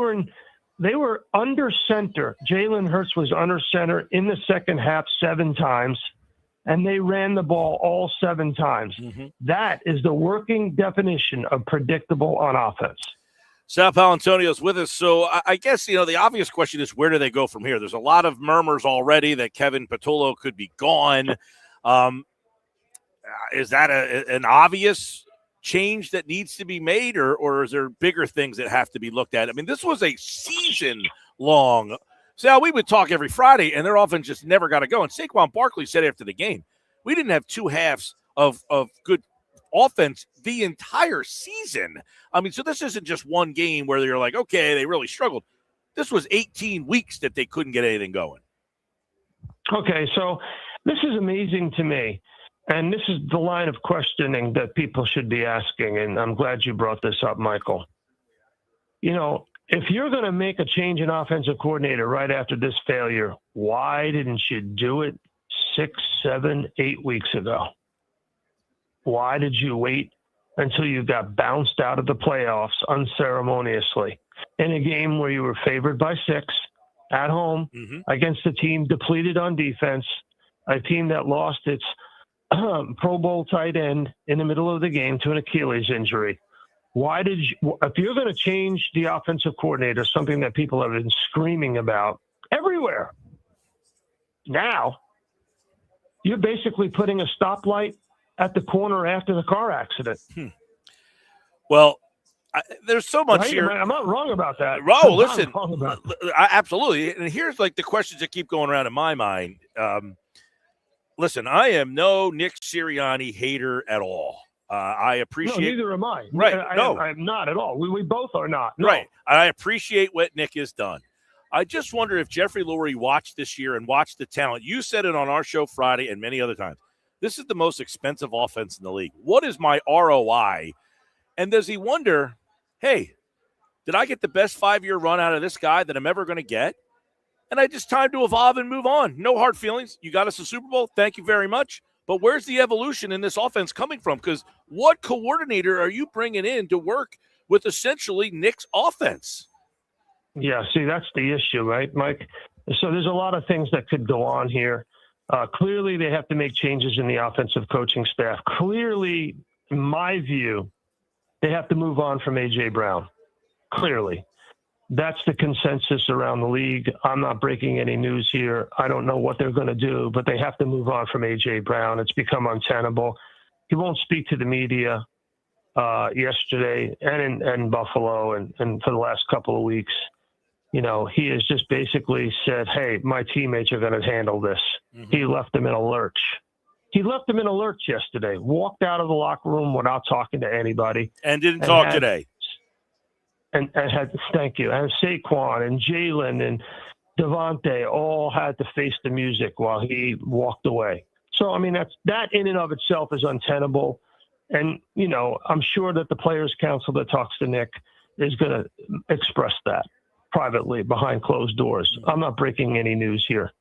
were under center? Jalen Hurts was under center in the second half 7 times, and they ran the ball all 7 times. That is the working definition of predictable on offense. Sal Paolantonio's with us. So I guess, the obvious question is, where do they go from here? There's a lot of murmurs already that Kevin Patullo could be gone. Is that an obvious change that needs to be made, or is there bigger things that have to be looked at? I mean, this was a season-long. Sal, we would talk every Friday, and their offense just never got to go. And Saquon Barkley said after the game, we didn't have 2 halves of good offense the entire season. I mean, so this isn't just one game where you're like, okay, they really struggled. This was 18 weeks that they couldn't get anything going. Okay, so this is amazing to me. And this is the line of questioning that people should be asking, and I'm glad you brought this up, Michael. If you're going to make a change in offensive coordinator right after this failure, why didn't you do it 6, 7, 8 weeks ago? Why did you wait until you got bounced out of the playoffs unceremoniously in a game where you were favored by 6 at home against a team depleted on defense, a team that lost its Pro Bowl tight end in the middle of the game to an Achilles injury? Why did you, if you're going to change the offensive coordinator, something that people have been screaming about everywhere, now you're basically putting a stoplight at the corner after the car accident. Well, there's so much here. I'm not wrong about that. Oh, listen, absolutely. And here's the questions that keep going around in my mind. Listen, I am no Nick Sirianni hater at all. I appreciate. No, neither am I. Right? I'm not at all. We both are not. No. Right. I appreciate what Nick has done. I just wonder if Jeffrey Lurie watched this year and watched the talent. You said it on our show Friday and many other times. This is the most expensive offense in the league. What is my ROI? And does he wonder, hey, did I get the best 5-year run out of this guy that I'm ever going to get? And I just time to evolve and move on. No hard feelings. You got us a Super Bowl. Thank you very much. But where's the evolution in this offense coming from? Because what coordinator are you bringing in to work with essentially Nick's offense? Yeah, see, that's the issue, right, Mike? So there's a lot of things that could go on here. Clearly, they have to make changes in the offensive coaching staff. Clearly, in my view, they have to move on from A.J. Brown. Clearly. That's the consensus around the league. I'm not breaking any news here. I don't know what they're going to do, but they have to move on from A.J. Brown. It's become untenable. He won't speak to the media yesterday and in Buffalo and for the last couple of weeks. He has just basically said, hey, my teammates are going to handle this. He left them in a lurch. He left them in a lurch yesterday, walked out of the locker room without talking to anybody. And didn't talk today. And had, thank you, and Saquon and Jalen and Devontae all had to face the music while he walked away. So, I mean, that in and of itself is untenable. And, I'm sure that the Players' Council that talks to Nick is going to express that privately behind closed doors. I'm not breaking any news here.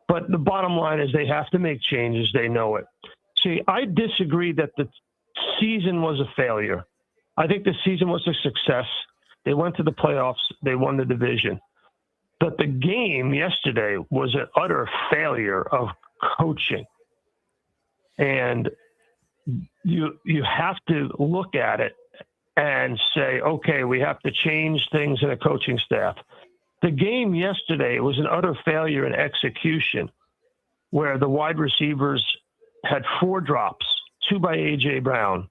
But the bottom line is they have to make changes. They know it. See, I disagree that the season was a failure. I think the season was a success. They went to the playoffs. They won the division. But the game yesterday was an utter failure of coaching. And you have to look at it and say, okay, we have to change things in a coaching staff. The game yesterday was an utter failure in execution, where the wide receivers had 4 drops, 2 by A.J. Brown,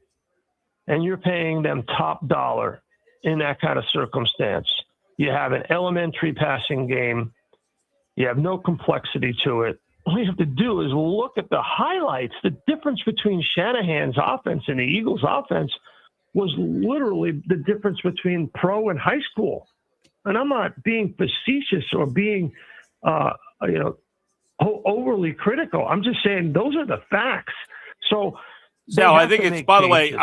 and you're paying them top dollar in that kind of circumstance. You have an elementary passing game. You have no complexity to it. All you have to do is look at the highlights. The difference between Shanahan's offense and the Eagles' offense was literally the difference between pro and high school. And I'm not being facetious or being, overly critical. I'm just saying those are the facts. So, Sal, I think it's, by the way,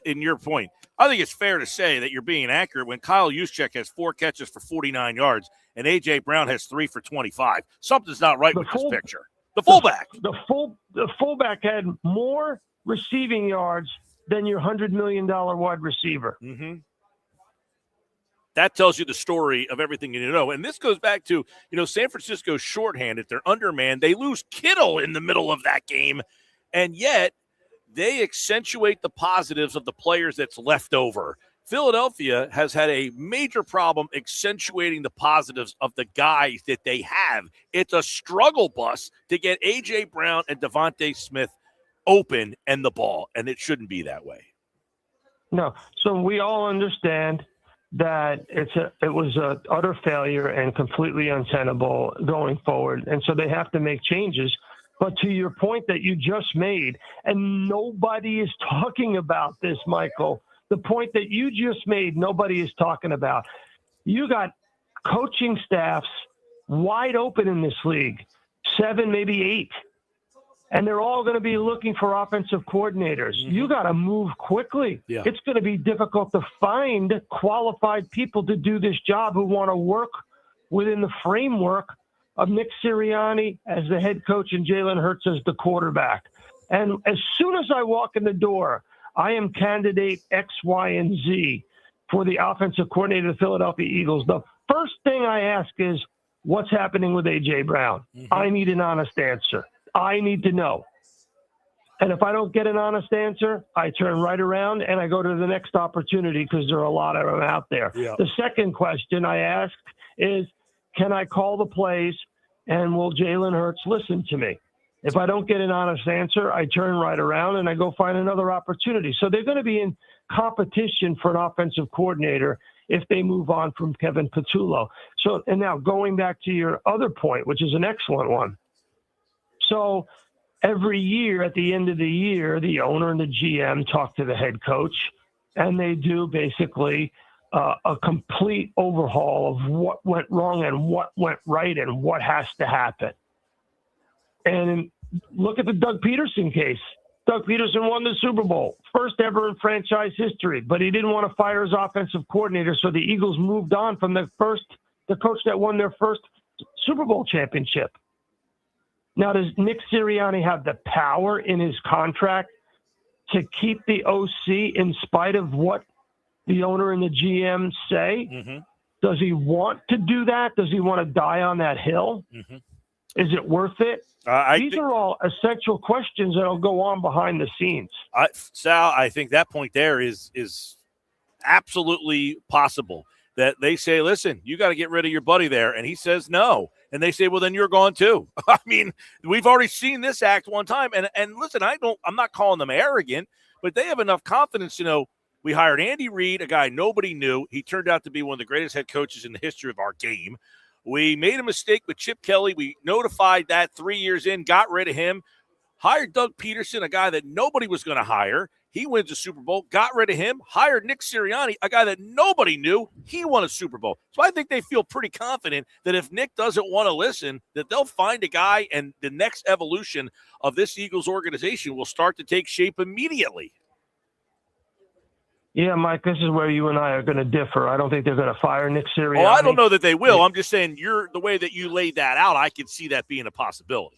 in your point, I think it's fair to say that you're being accurate when Kyle Juszczyk has 4 catches for 49 yards and A.J. Brown has 3 for 25. Something's not right with this picture. The fullback. The fullback had more receiving yards than your $100 million wide receiver. Mm-hmm. That tells you the story of everything you need to know. And this goes back to, San Francisco's shorthanded. They're undermanned. They lose Kittle in the middle of that game, and yet they accentuate the positives of the players that's left over. Philadelphia has had a major problem accentuating the positives of the guys that they have. It's a struggle bus to get A.J. Brown and Devontae Smith open and the ball, and it shouldn't be that way. No. So we all understand that it was a utter failure and completely untenable going forward. And so they have to make changes. But to your point that you just made, and nobody is talking about this, Michael, the point that you just made, nobody is talking about. You got coaching staffs wide open in this league, 7, maybe 8. And they're all going to be looking for offensive coordinators. Mm-hmm. You got to move quickly. Yeah. It's going to be difficult to find qualified people to do this job who want to work within the framework of Nick Sirianni as the head coach and Jalen Hurts as the quarterback. And as soon as I walk in the door, I am candidate X, Y, and Z for the offensive coordinator of the Philadelphia Eagles. The first thing I ask is, what's happening with A.J. Brown? Mm-hmm. I need an honest answer. I need to know. And if I don't get an honest answer, I turn right around and I go to the next opportunity because there are a lot of them out there. Yeah. The second question I ask is, can I call the plays and will Jalen Hurts listen to me? If I don't get an honest answer, I turn right around and I go find another opportunity. So they're going to be in competition for an offensive coordinator if they move on from Kevin Patullo. So, and now going back to your other point, which is an excellent one. So every year at the end of the year, the owner and the GM talk to the head coach, and they do basically a complete overhaul of what went wrong and what went right and what has to happen. And look at the Doug Peterson case. Doug Peterson won the Super Bowl, first ever in franchise history, but he didn't want to fire his offensive coordinator, so the Eagles moved on from the coach that won their first Super Bowl championship. Now, does Nick Sirianni have the power in his contract to keep the OC in spite of what the owner and the GM say? Mm-hmm. Does he want to do that? Does he want to die on that hill? Mm-hmm. Is it worth it? These are all essential questions that will go on behind the scenes. Sal, I think that point there is absolutely possible. That they say, listen, you got to get rid of your buddy there. And he says no. And they say, well, then you're gone too. I mean, we've already seen this act one time. And listen, I'm not calling them arrogant, but they have enough confidence to know we hired Andy Reid, a guy nobody knew. He turned out to be one of the greatest head coaches in the history of our game. We made a mistake with Chip Kelly. We notified that 3 years in, got rid of him, hired Doug Peterson, a guy that nobody was going to hire. He wins the Super Bowl, got rid of him, hired Nick Sirianni, a guy that nobody knew. He won a Super Bowl. So I think they feel pretty confident that if Nick doesn't want to listen, that they'll find a guy and the next evolution of this Eagles organization will start to take shape immediately. Yeah, Mike, this is where you and I are going to differ. I don't think they're going to fire Nick Sirianni. Oh, I don't know that they will. I'm just saying the way that you laid that out, I can see that being a possibility.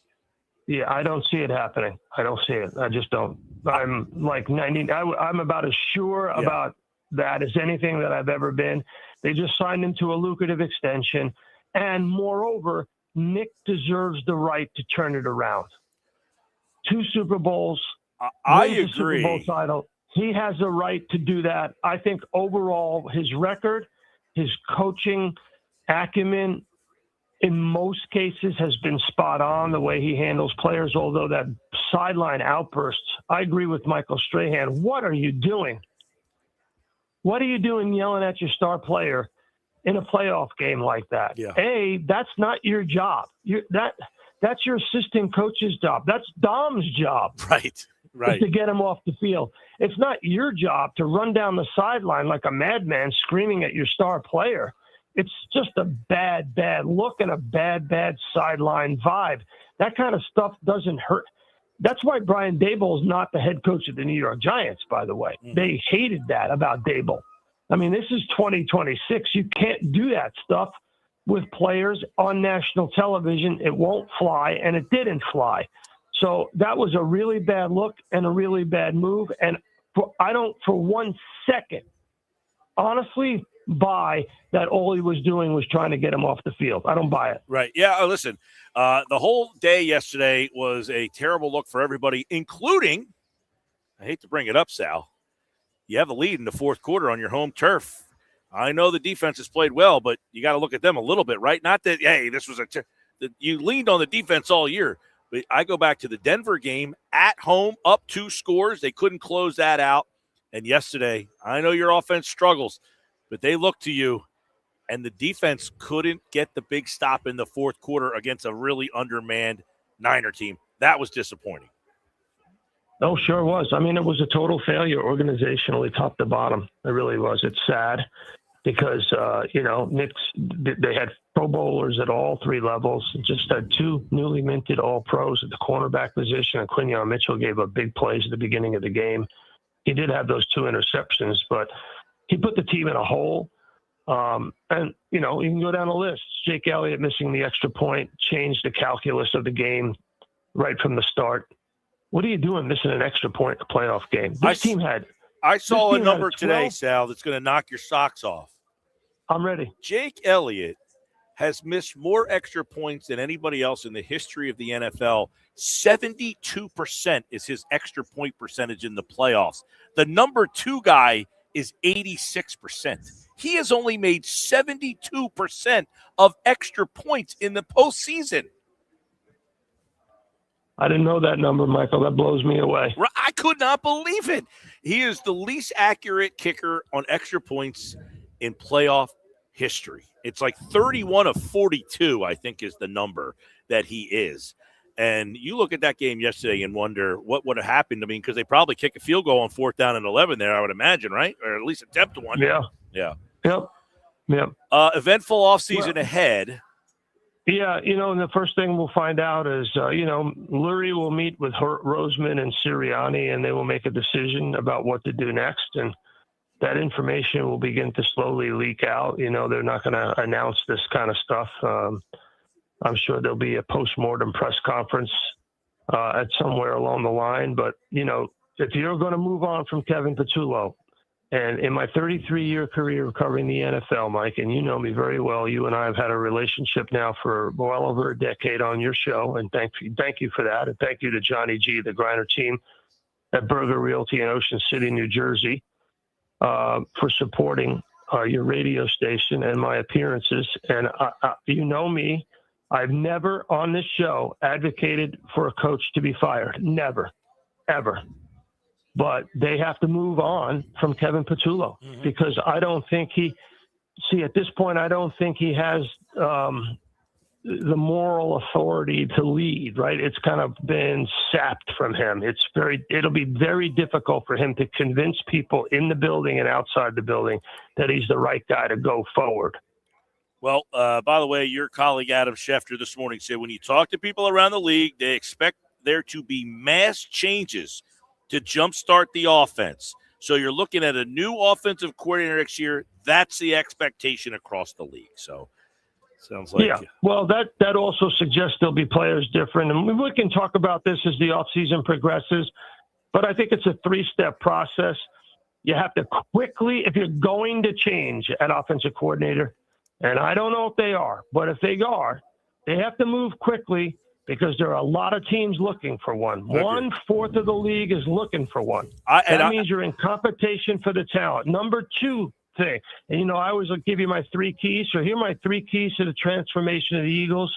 Yeah, I don't see it happening. I don't see it. I just don't. I'm like 90. I'm about as sure about that as anything that I've ever been. They just signed him to a lucrative extension. And moreover, Nick deserves the right to turn it around. 2 Super Bowls. I agree. Super Bowl title. He has a right to do that. I think overall his record, his coaching acumen in most cases has been spot on the way he handles players, although that sideline outbursts, I agree with Michael Strahan. What are you doing? What are you doing yelling at your star player in a playoff game like that? Yeah. That's not your job. That's your assistant coach's job. That's Dom's job. Right. To get him off the field. It's not your job to run down the sideline like a madman screaming at your star player. It's just a bad look and a bad sideline vibe. That kind of stuff doesn't hurt. That's why Brian Daboll is not the head coach of the New York Giants, by the way. They hated that about Daboll. I mean, this is 2026. You can't do that stuff with players on national television. It won't fly, and it didn't fly. So that was a really bad look and a really bad move. And I don't, for 1 second, honestly, buy that all he was doing was trying to get him off the field. I don't buy it. Right. Yeah, listen, the whole day yesterday was a terrible look for everybody, including, I hate to bring it up, Sal, you have a lead in the fourth quarter on your home turf. I know the defense has played well, but you got to look at them a little bit, right? Not that, hey, this was you leaned on the defense all year. But I go back to the Denver game at home, up 2 scores. They couldn't close that out. And yesterday, I know your offense struggles, but they look to you, and the defense couldn't get the big stop in the fourth quarter against a really undermanned Niner team. That was disappointing. Oh, sure was. I mean, it was a total failure organizationally, top to bottom. It really was. It's sad because, Knicks, they had Pro Bowlers at all 3 levels, just had 2 newly minted All-Pros at the cornerback position, and Quinyon Mitchell gave up big plays at the beginning of the game. He did have those 2 interceptions, but he put the team in a hole. And, you can go down the list. Jake Elliott missing the extra point changed the calculus of the game right from the start. What are you doing missing an extra point in a playoff game? I saw a number today, Sal, that's going to knock your socks off. I'm ready. Jake Elliott has missed more extra points than anybody else in the history of the NFL. 72% is his extra point percentage in the playoffs. The number 2 guy is 86%. He has only made 72% of extra points in the postseason. I didn't know that number, Michael. That blows me away. I could not believe it. He is the least accurate kicker on extra points in playoff history. It's like 31 of 42, I think, is the number that he is. And you look at that game yesterday and wonder what would have happened. I mean, because they probably kick a field goal on 4th down and 11 there, I would imagine, right? Or at least attempt one. Yeah. Yep. Eventful offseason ahead. Yeah, and the first thing we'll find out is, Lurie will meet with Roseman and Sirianni, and they will make a decision about what to do next. And that information will begin to slowly leak out. They're not going to announce this kind of stuff. I'm sure there'll be a postmortem press conference at somewhere along the line. But, if you're going to move on from Kevin Patullo, and in my 33-year career covering the NFL, Mike, and you know me very well, you and I have had a relationship now for well over a decade on your show, and thank you for that. And thank you to Johnny G, the Griner team at Berger Realty in Ocean City, New Jersey, for supporting your radio station and my appearances. And you know me, I've never on this show advocated for a coach to be fired. Never, ever. But they have to move on from Kevin Patullo because I don't think at this point, I don't think he has the moral authority to lead, right? It's kind of been sapped from him. It'll be very difficult for him to convince people in the building and outside the building that he's the right guy to go forward. Well, by the way, your colleague Adam Schefter this morning said when you talk to people around the league, they expect there to be mass changes to jumpstart the offense. So you're looking at a new offensive coordinator next year. That's the expectation across the league. So sounds like. Yeah, well, that also suggests there'll be players different. And we can talk about this as the offseason progresses, but I think it's a 3-step process. You have to quickly, if you're going to change an offensive coordinator, and I don't know if they are, but if they are, they have to move quickly because there are a lot of teams looking for one. 1/4 of the league is looking for one. That means you're in competition for the talent. Number 2 thing. And, I always give you my 3 keys. So here are my 3 keys to the transformation of the Eagles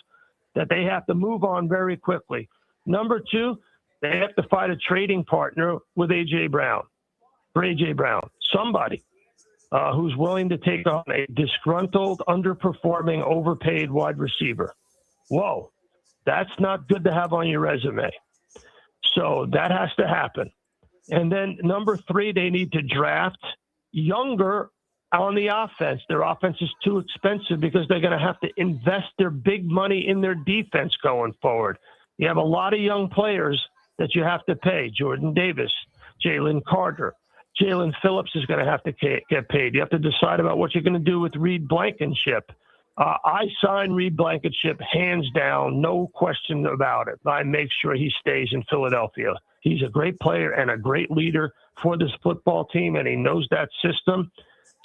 that they have to move on very quickly. Number 2, they have to find a trading partner with A.J. Brown. For A.J. Brown, somebody who's willing to take on a disgruntled, underperforming, overpaid wide receiver. Whoa, that's not good to have on your resume. So that has to happen. And then number 3, they need to draft younger on the offense. Their offense is too expensive because they're going to have to invest their big money in their defense going forward. You have a lot of young players that you have to pay. Jordan Davis, Jalen Carter, Jalen Phillips is going to have to get paid. You have to decide about what you're going to do with Reed Blankenship. I sign Reed Blankenship hands down, no question about it. I make sure he stays in Philadelphia. He's a great player and a great leader for this football team, and he knows that system.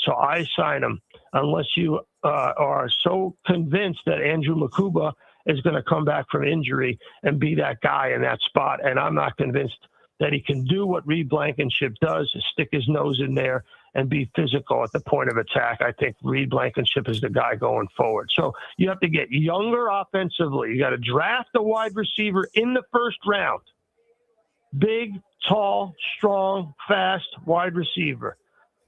So I sign him unless you are so convinced that Andrew Makuba is going to come back from injury and be that guy in that spot. And I'm not convinced that he can do what Reed Blankenship does, stick his nose in there and be physical at the point of attack. I think Reed Blankenship is the guy going forward. So you have to get younger offensively. You got to draft a wide receiver in the first round. Big, tall, strong, fast wide receiver.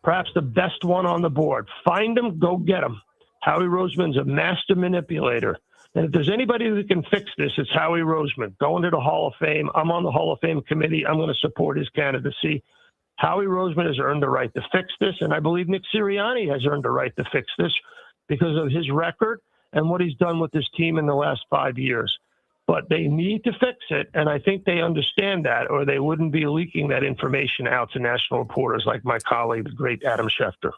Perhaps the best one on the board. Find him, go get him. Howie Roseman's a master manipulator. And if there's anybody who can fix this, it's Howie Roseman. Going to the Hall of Fame. I'm on the Hall of Fame committee. I'm going to support his candidacy. Howie Roseman has earned the right to fix this, and I believe Nick Sirianni has earned the right to fix this because of his record and what he's done with this team in the last 5 years. But they need to fix it, and I think they understand that, or they wouldn't be leaking that information out to national reporters like my colleague, the great Adam Schefter.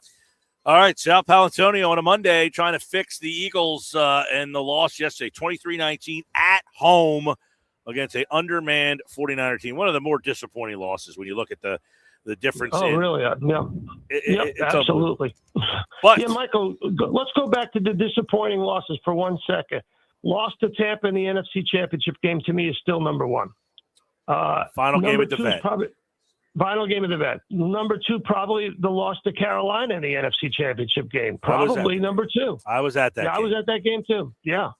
All right, Sal Paolantonio on a Monday trying to fix the Eagles and the loss yesterday, 23-19 at home against an undermanned 49er team. One of the more disappointing losses when you look at the difference. Oh, really? Yeah. Absolutely. But yeah, Michael, let's go back to the disappointing losses for 1 second. Loss to Tampa in the NFC Championship game to me is still number 1. Final game at the Vet. Final game of the Vet. Number 2, probably the loss to Carolina in the NFC Championship game. Probably number 2. I was at that game. I was at that game too. Yeah.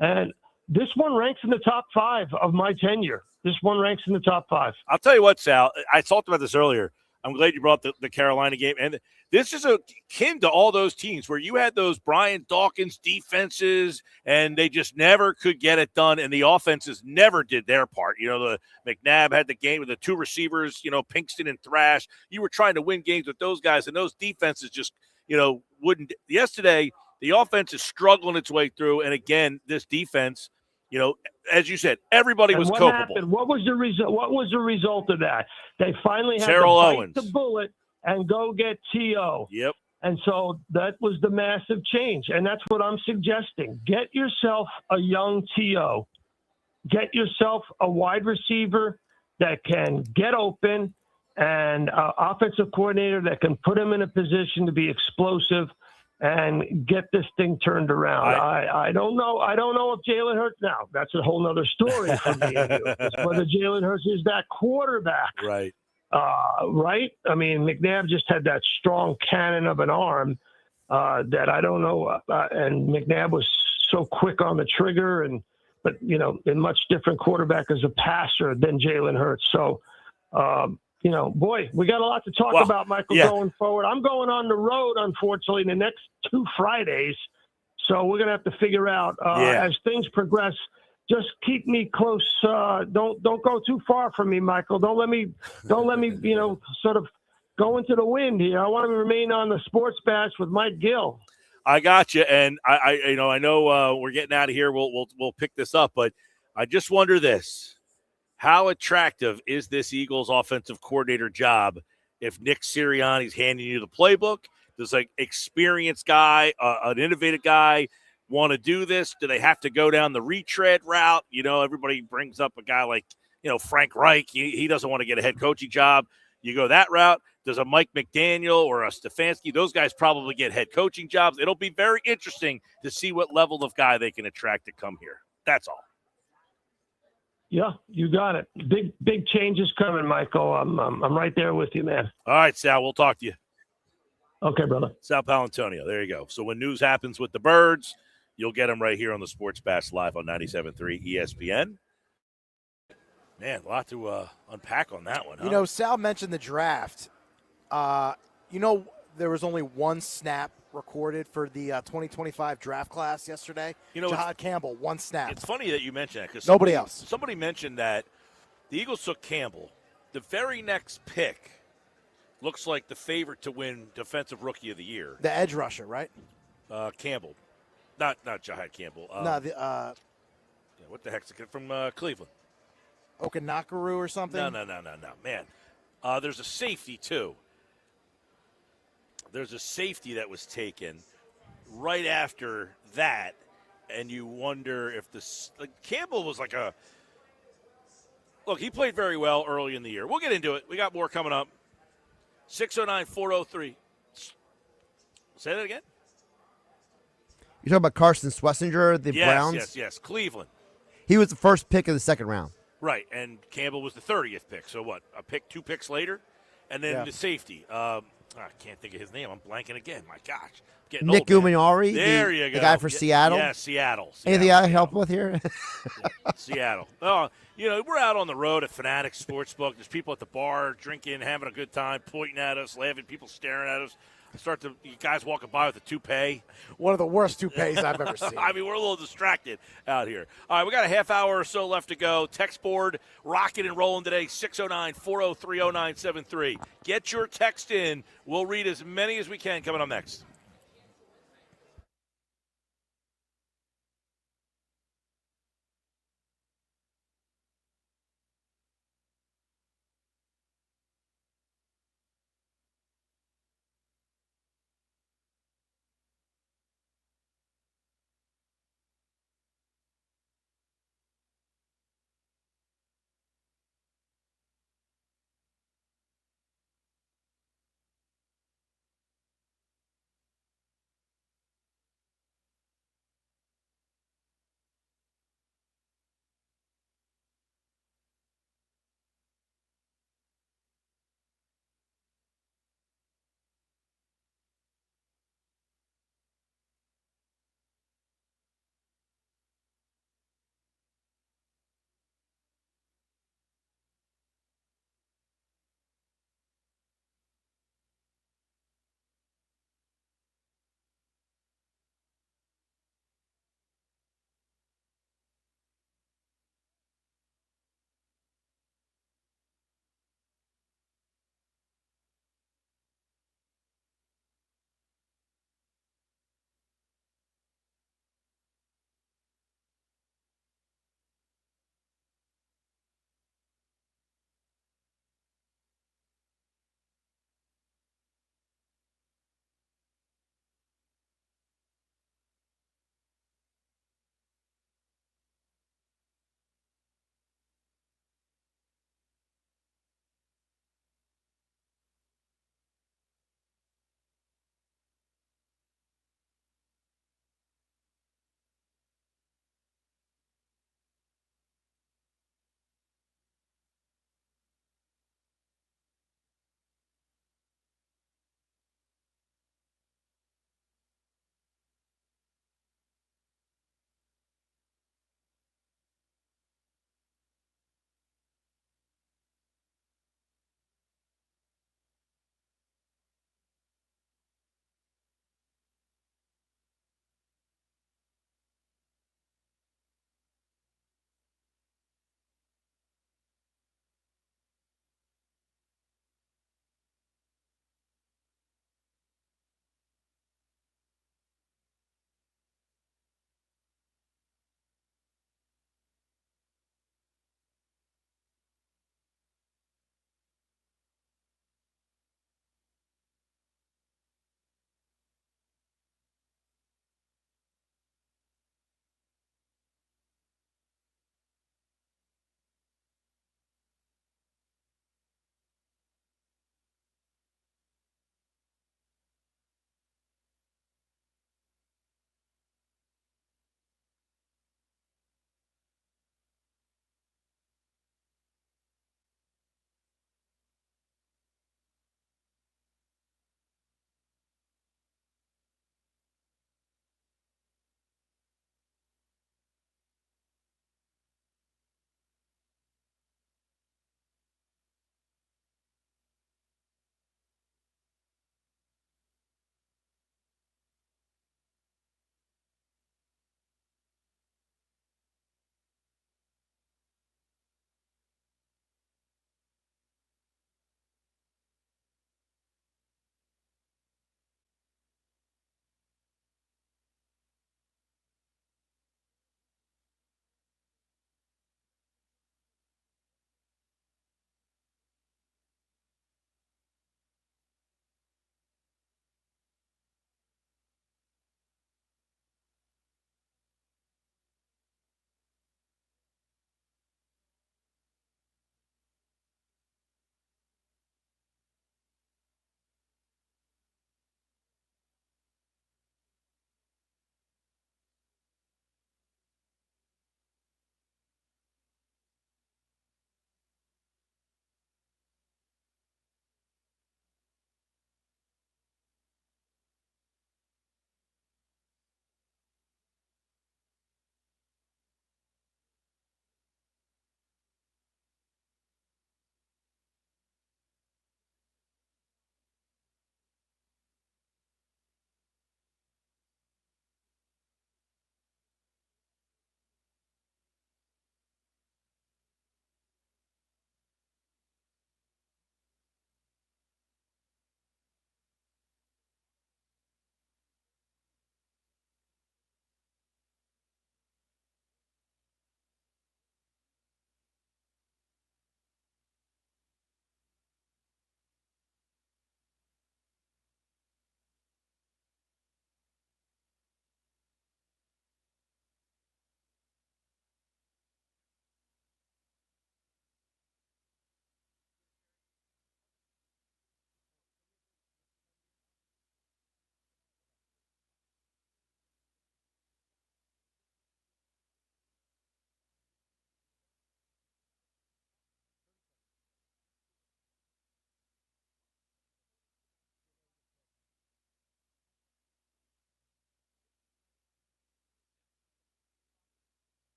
And this one ranks in the top 5 of my tenure. This one ranks in the top 5. I'll tell you what, Sal, I talked about this earlier. I'm glad you brought the Carolina game. And this is akin to all those teams where you had those Brian Dawkins defenses and they just never could get it done. And the offenses never did their part. The McNabb had the game with the 2 receivers, Pinkston and Thrash. You were trying to win games with those guys, and those defenses just, wouldn't. Yesterday, the offense is struggling its way through. And again, this defense, as you said, everybody was culpable. Happened? What was the result? What was the result of that? They finally had Terrell to bite Owens. the bullet and go get T.O. Yep. And so that was the massive change. And that's what I'm suggesting. Get yourself a young T.O. Get yourself a wide receiver that can get open and an offensive coordinator that can put him in a position to be explosive and get this thing turned around. I don't know. I don't know if Jalen Hurts now. That's a whole nother story for me. Whether Jalen Hurts is that quarterback, right? Right. I mean, McNabb just had that strong cannon of an arm that I don't know. And McNabb was so quick on the trigger, but a much different quarterback as a passer than Jalen Hurts. So. Boy, we got a lot to talk about, Michael, going forward. I'm going on the road, unfortunately, in the next 2 Fridays. So we're going to have to figure out as things progress. Just keep me close. Don't go too far from me, Michael. Don't let me, sort of go into the wind here. I want to remain on the Sports Bash with Mike Gill. I got you, and I know we're getting out of here. We'll pick this up, but I just wonder this. How attractive is this Eagles offensive coordinator job if Nick Sirianni's handing you the playbook? Does an experienced guy, an innovative guy, want to do this? Do they have to go down the retread route? Everybody brings up a guy like, Frank Reich. He doesn't want to get a head coaching job. You go that route. Does a Mike McDaniel or a Stefanski, those guys probably get head coaching jobs. It'll be very interesting to see what level of guy they can attract to come here. That's all. Yeah, you got it. Big changes coming, Michael. I'm right there with you, man. All right, Sal. We'll talk to you. Okay, brother. Sal Palantonio. There you go. So when news happens with the Birds, you'll get them right here on the Sports Bash Live on 97.3 ESPN. Man, a lot to unpack on that one, huh? You know, Sal mentioned the draft. There was only one snap recorded for the 2025 draft class yesterday. Jahad Campbell, one snap. It's funny that you mentioned that because nobody else. Somebody mentioned that the Eagles took Campbell. The very next pick looks like the favorite to win Defensive Rookie of the Year. The edge rusher, right? Campbell. Not Jahad Campbell. What the heck's it from Cleveland? Okanakaru or something? No. Man, there's a safety, too. There's a safety that was taken right after that, and you wonder if Campbell was like a – look, he played very well early in the year. We'll get into it. We got more coming up. 609-403. Say that again? You're talking about Carson Swessinger, the Browns? Yes. Cleveland. He was the first pick of the second round. Right, and Campbell was the 30th pick. So what, two picks later? And then the safety. I can't think of his name. I'm blanking again. My gosh. Nick Guminari, there you go. The guy for Seattle? Yeah, Seattle. Anything I help with here? Seattle. Oh, we're out on the road at Fanatics Sportsbook. There's people at the bar drinking, having a good time, pointing at us, laughing, people staring at us. You guys walking by with a toupee. One of the worst toupees I've ever seen. I mean, we're a little distracted out here. All right, we got a half hour or so left to go. Text board rocking and rolling today, 609-403-0973. Get your text in. We'll read as many as we can coming up next.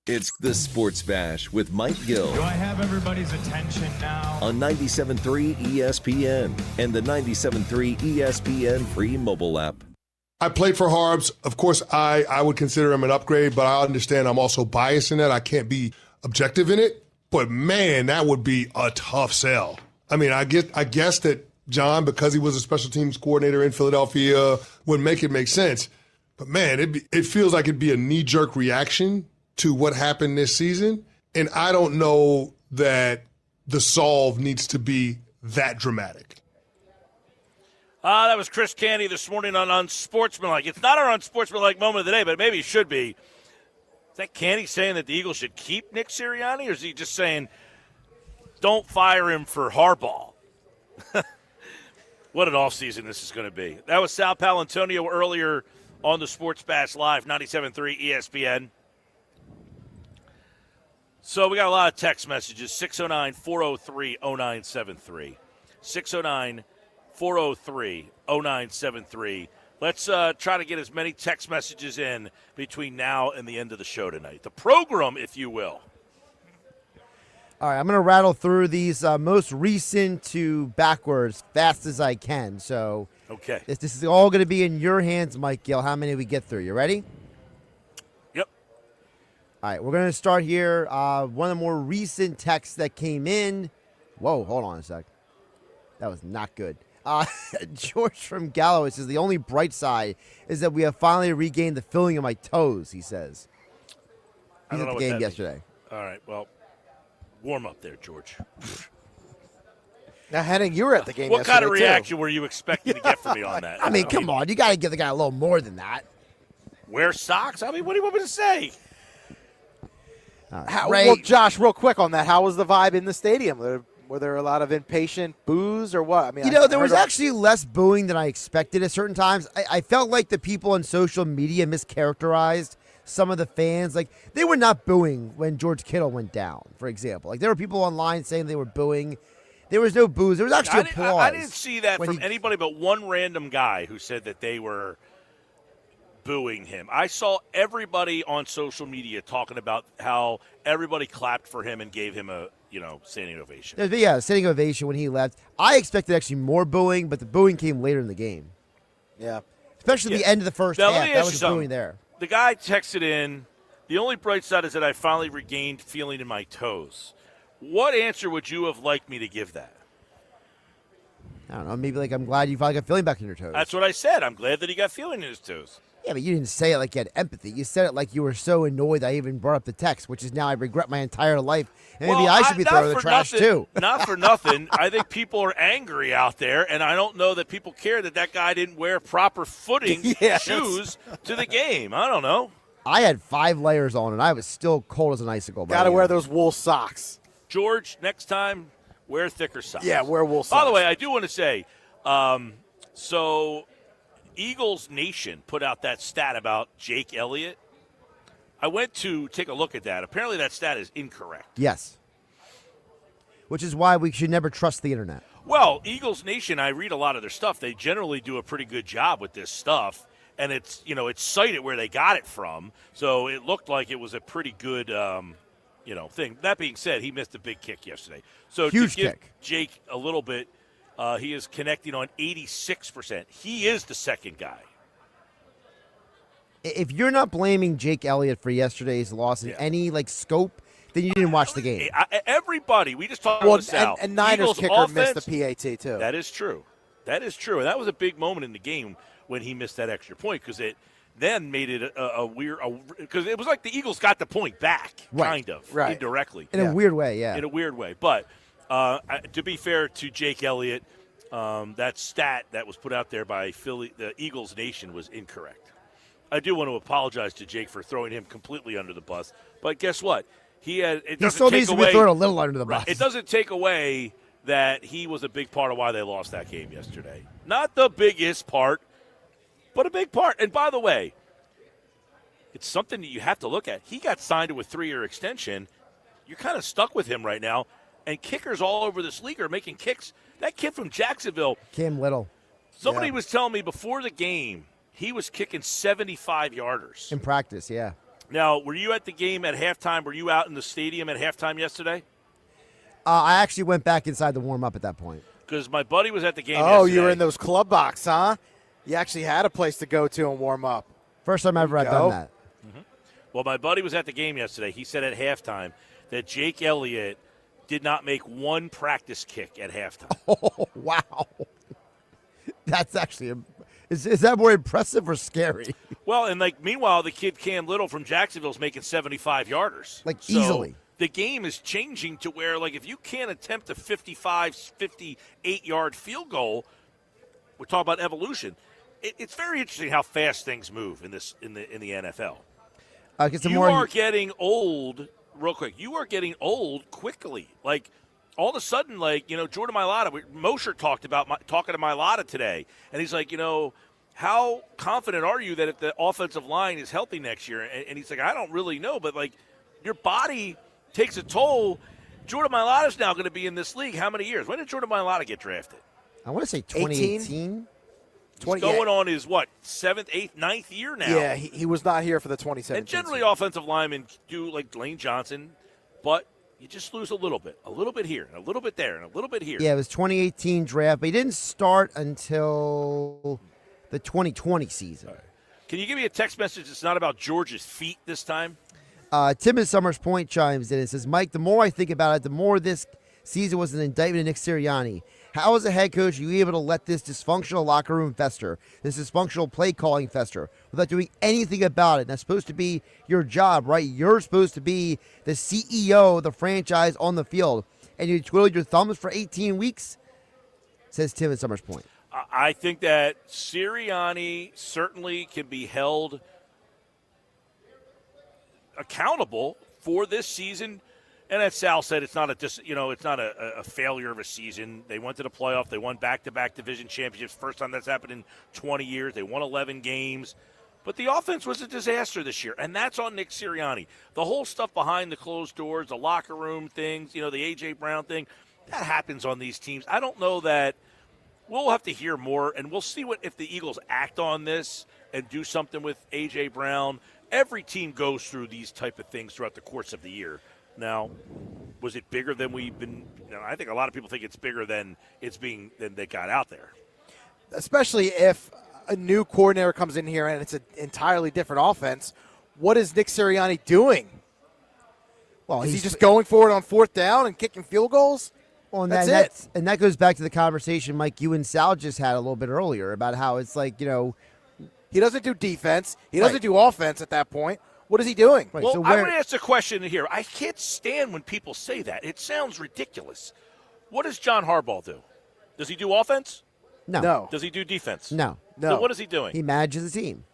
It's the Sports Bash with Mike Gill. Do I have everybody's attention now? On 97.3 ESPN and the 97.3 ESPN free mobile app. I played for Harbs. Of course, I would consider him an upgrade, but I understand I'm also biased in that. I can't be objective in it. But, man, that would be a tough sell. I mean, I guess that John, because he was a special teams coordinator in Philadelphia, would make it make sense. But, man, it feels like it'd be a knee-jerk reaction to what happened this season. And I don't know that the solve needs to be that dramatic. That was Chris Canty this morning on Unsportsmanlike. It's not our Unsportsmanlike moment of the day, but maybe it should be. Is that Canty saying that the Eagles should keep Nick Sirianni, or is he just saying don't fire him for Harbaugh? What an offseason this is going to be. That was Sal Paolantonio earlier on the Sports Bash Live, 97.3 ESPN. So we got a lot of text messages, 609-403-0973. 609-403-0973. Let's try to get as many text messages in between now and the end of the show tonight. The program, if you will. All right, I'm going to rattle through these most recent to backwards fast as I can. So okay, this is all going to be in your hands, Mike Gill. How many we get through? You ready? Yep. All right, we're going to start here. One of the more recent texts that came in. Whoa, hold on a sec. That was not good. George from Gallo says the only bright side is that we have finally regained the feeling of my toes, he says. He was at the game yesterday. All right, well, warm up there, George. Now, Henning, you were at the game What yesterday, kind of reaction were you expecting to get from me on that? I mean, come on. You got to give the guy a little more than that. Wear socks? I mean, what do you want me to say? Well, Josh, real quick on that, how was the vibe in the stadium? Were there a lot of impatient boos or what? I mean, there was actually less booing than I expected at certain times. I felt like the people on social media mischaracterized some of the fans. Like, they were not booing when George Kittle went down, for example. Like, there were people online saying they were booing. There was no boos. There was actually applause. I didn't see that from anybody but one random guy who said that they were booing him. I saw everybody on social media talking about how everybody clapped for him and gave him a standing ovation. Yeah, standing ovation when he left. I expected actually more booing, but the booing came later in the game. Yeah. Especially the end of the first Now, half. That was the booing there. The guy texted in, the only bright side is that I finally regained feeling in my toes. What answer would you have liked me to give that? I don't know. Maybe like, I'm glad you finally got feeling back in your toes. That's what I said. I'm glad that he got feeling in his toes. Yeah, but you didn't say it like you had empathy. You said it like you were so annoyed that I even brought up the text, which is now I regret my entire life. And maybe I should be throwing the trash too. Not for nothing. I think people are angry out there, and I don't know that people care that guy didn't wear proper footing shoes to the game. I don't know. I had 5 layers on, and I was still cold as an icicle. Got to wear those wool socks. George, next time, wear thicker socks. Yeah, wear wool socks. By the way, I do want to say, so Eagles Nation put out that stat about Jake Elliott. I went to take a look at that. Apparently that stat is incorrect. Yes. Which is why we should never trust the internet. Well, Eagles Nation, I read a lot of their stuff. They generally do a pretty good job with this stuff. And it's cited where they got it from. So it looked like it was a pretty good, thing. That being said, he missed a big kick yesterday. So huge to give kick. Jake a little bit, he is connecting on 86%. He is the second guy. If you're not blaming Jake Elliott for yesterday's loss in any scope, then you didn't watch the game. Everybody, we just talked about Sal. And Niners Eagles kicker offense, missed the PAT too. That is true. And that was a big moment in the game when he missed that extra point, because it then made it a weird – because it was like the Eagles got the point back, kind of, indirectly. In a weird way, yeah. In a weird way. But to be fair to Jake Elliott, that stat that was put out there by the Eagles Nation was incorrect. I do want to apologize to Jake for throwing him completely under the bus. But guess what? He still needs to be thrown a little under the bus. It doesn't take away that he was a big part of why they lost that game yesterday. Not the biggest part, but a big part. And by the way, it's something that you have to look at. He got signed to a 3-year extension. You're kind of stuck with him right now. And kickers all over this league are making kicks. That kid from Jacksonville, Cam Little. Somebody was telling me before the game he was kicking 75-yarders. In practice, yeah. Now, were you at the game at halftime? Were you out in the stadium at halftime yesterday? I actually went back inside the warm-up at that point. Because my buddy was at the game Oh, yesterday. you were in those club box, huh? You actually had a place to go to and warm up. First time ever I've done that. Mm-hmm. Well, my buddy was at the game yesterday. He said at halftime that Jake Elliott did not make one practice kick at halftime. Oh, wow. That's actually is that more impressive or scary? Well, and meanwhile, the kid Cam Little from Jacksonville is making 75-yarders. Easily. The game is changing to where, if you can't attempt a 55, 58-yard field goal, we're talking about evolution. It's very interesting how fast things move in the NFL. You are getting old, real quick. You are getting old quickly. All of a sudden, Jordan Mailata, Mosher talking to Mailata today, and he's like, how confident are you that if the offensive line is healthy next year? And he's like, I don't really know, but your body takes a toll. Jordan Mailata is now going to be in this league how many years? When did Jordan Mailata get drafted? I want to say 2018. He's going on his, 7th, 8th, 9th year now. Yeah, he was not here for the 2017 And generally offensive linemen do like Lane Johnson, but you just lose a little bit here, and a little bit there, and a little bit here. Yeah, it was 2018 draft, but he didn't start until the 2020 season. Right. Can you give me a text message that's not about George's feet this time? Tim at Summers Point chimes in and says, Mike, the more I think about it, the more this season was an indictment of Nick Sirianni. How, as a head coach, are you able to let this dysfunctional locker room fester, this dysfunctional play calling fester, without doing anything about it? That's supposed to be your job, right? You're supposed to be the CEO of the franchise on the field, and you twiddled your thumbs for 18 weeks? Says Tim at Summers Point. I think that Sirianni certainly can be held accountable for this season. And as Sal said, it's not a failure of a season. They went to the playoff. They won back-to-back division championships. First time that's happened in 20 years. They won 11 games. But the offense was a disaster this year, and that's on Nick Sirianni. The whole stuff behind the closed doors, the locker room things, the A.J. Brown thing, that happens on these teams. I don't know that we'll have to hear more, and we'll see if the Eagles act on this and do something with A.J. Brown. Every team goes through these type of things throughout the course of the year. Now, was it bigger than we've been? I think a lot of people think it's bigger than they got out there. Especially if a new coordinator comes in here and it's an entirely different offense. What is Nick Sirianni doing? Well, is he just going for it on fourth down and kicking field goals? Well, and that's it. And that goes back to the conversation, Mike, you and Sal just had a little bit earlier about how it's he doesn't do defense. He doesn't do offense at that point. What is he doing? Right, well, I'm going to ask a question here. I can't stand when people say that. It sounds ridiculous. What does John Harbaugh do? Does he do offense? No. Does he do defense? No. So what is he doing? He manages the team.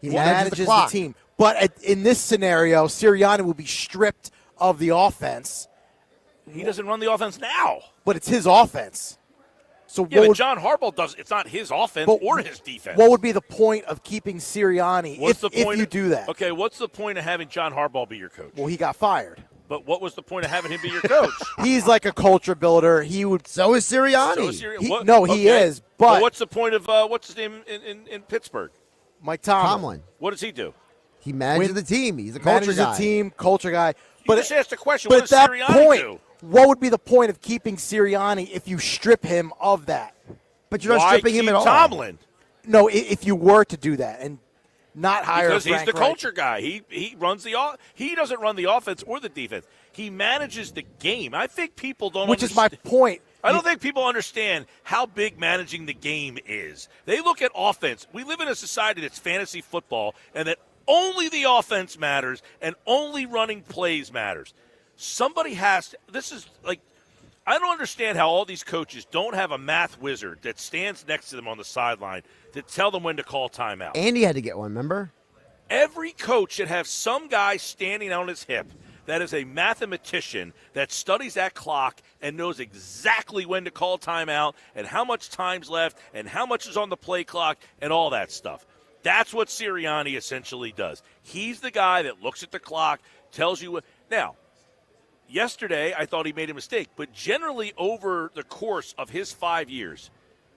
He manages the team. But in this scenario, Sirianni will be stripped of the offense. He doesn't run the offense now. But it's his offense. So but John Harbaugh does. It's not his offense or his defense. What would be the point of keeping Sirianni if you do that? Okay, what's the point of having John Harbaugh be your coach? Well, he got fired. But what was the point of having him be your coach? He's like a culture builder. So is Sirianni. He is. But what's the point of what's his name in Pittsburgh? Mike Tomlin. What does he do? He manages the team. He's a culture guy. Manages the team, culture guy. But just asked the question. But What at does that Sirianni point, do? what would be the point of keeping Sirianni if you strip him of that? But you're not stripping him at all. Tomlin. No, if you were to do that and not hire because Frank he's the Reich. culture guy. He runs he doesn't run the offense or the defense. He manages the game. I think people don't. Which is my point. I don't think people understand how big managing the game is. They look at offense. We live in a society that's fantasy football, and that only the offense matters and only running plays matters. Somebody has to. This is like. I don't understand how all these coaches don't have a math wizard that stands next to them on the sideline to tell them when to call timeout. Andy had to get one, remember? Every coach should have some guy standing on his hip that is a mathematician that studies that clock and knows exactly when to call timeout and how much time's left and how much is on the play clock and all that stuff. That's what Sirianni essentially does. He's the guy that looks at the clock, tells you what. Now, yesterday, I thought he made a mistake, but generally over the course of his 5 years,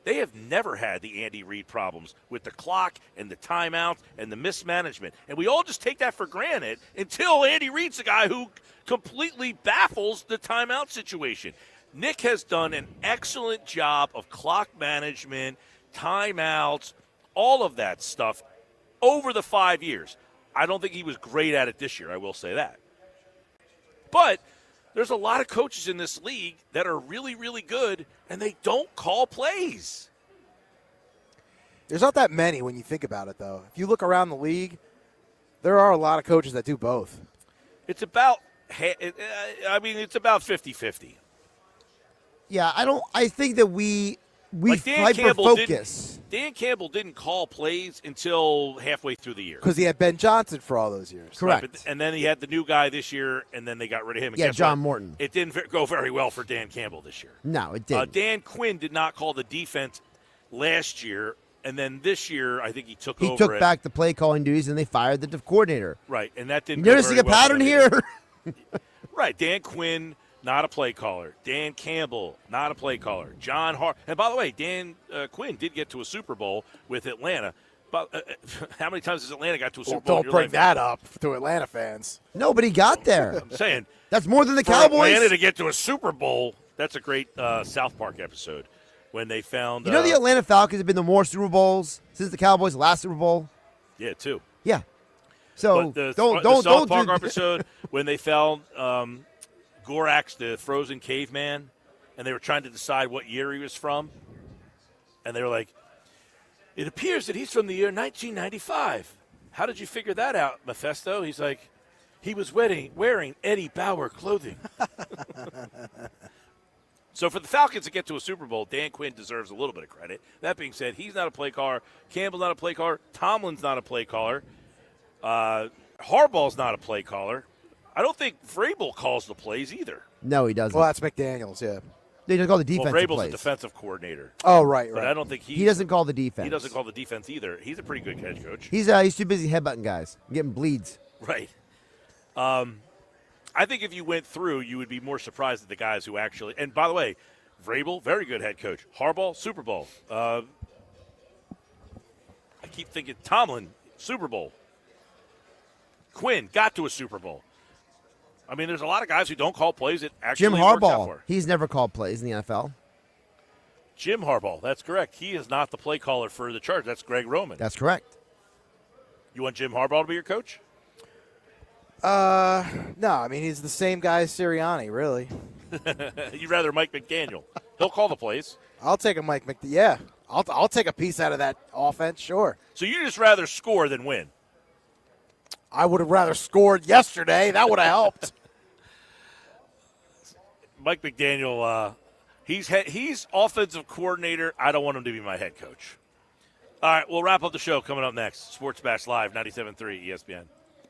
They have never had the Andy Reid problems with the clock and the timeouts and the mismanagement. And we all just take that for granted until Andy Reid's the guy who completely baffles the timeout situation. Nick has done an excellent job of clock management, timeouts, all of that stuff over the 5 years. I don't think he was great at it this year, I will say that. But there's a lot of coaches in this league that are really, really good, and they don't call plays. There's not that many when you think about it, though. If you look around the league, there are a lot of coaches that do both. It's about, it's about 50-50. Yeah, I think that we like hyper-focus. Dan Campbell didn't call plays until halfway through the year. Because he had Ben Johnson for all those years. Correct. Right, and then he had the new guy this year, and then they got rid of him. And Yeah, guess John what? Morton. It didn't go very well for Dan Campbell this year. No, it didn't. Dan Quinn did not call the defense last year, and then this year I think he took He over took it. back the play calling duties, and they fired the coordinator. Right, and that You didn't go noticing very a well pattern for here? him. Right, Dan Quinn, not a play caller. Dan Campbell, not a play caller. And by the way, Dan Quinn did get to a Super Bowl with Atlanta. But how many times has Atlanta got to a Super Bowl? Don't bring that up to Atlanta fans. Nobody got there. I'm saying that's more than the for Cowboys. Atlanta to get to a Super Bowl. That's a great South Park episode when they found. You know, the Atlanta Falcons have been to more Super Bowls since the Cowboys' last Super Bowl. Yeah, too. Yeah. So but don't the South do Park episode when they found Gorax, the frozen caveman, and they were trying to decide what year he was from, and they were like, "It appears that he's from the year 1995. How did you figure that out, Mephisto?" He's like, "He was wearing Eddie Bauer clothing." So for the Falcons to get to a Super Bowl, Dan Quinn deserves a little bit of credit. That being said, he's not a play caller. Campbell's not a play caller. Tomlin's not a play caller. Harbaugh's not a play caller. I don't think Vrabel calls the plays either. No, he doesn't. Well, that's McDaniels, yeah. They just call the defensive Vrabel's plays. a defensive coordinator. Oh, right. But I don't think he doesn't call the defense. He doesn't call the defense either. He's a pretty good head coach. He's too busy headbutting guys, getting bleeds. Right. I think if you went through, you would be more surprised at the guys who actually. And by the way, Vrabel, very good head coach. Harbaugh, Super Bowl. I keep thinking Tomlin, Super Bowl. Quinn got to a Super Bowl. I mean, there's a lot of guys who don't call plays that actually Jim works out Harbaugh, for. he's never called plays in the NFL. Jim Harbaugh, that's correct. He is not the play caller for the Chargers. That's Greg Roman. That's correct. You want Jim Harbaugh to be your coach? No, I mean, he's the same guy as Sirianni, really. You'd rather Mike McDaniel. He'll call the plays. I'll take a Mike McDaniel. Yeah, I'll take a piece out of that offense, sure. So you just rather score than win? I would have rather scored yesterday. That would have helped. Mike McDaniel, he's offensive coordinator. I don't want him to be my head coach. All right, we'll wrap up the show coming up next. Sports Bash Live, 97.3 ESPN.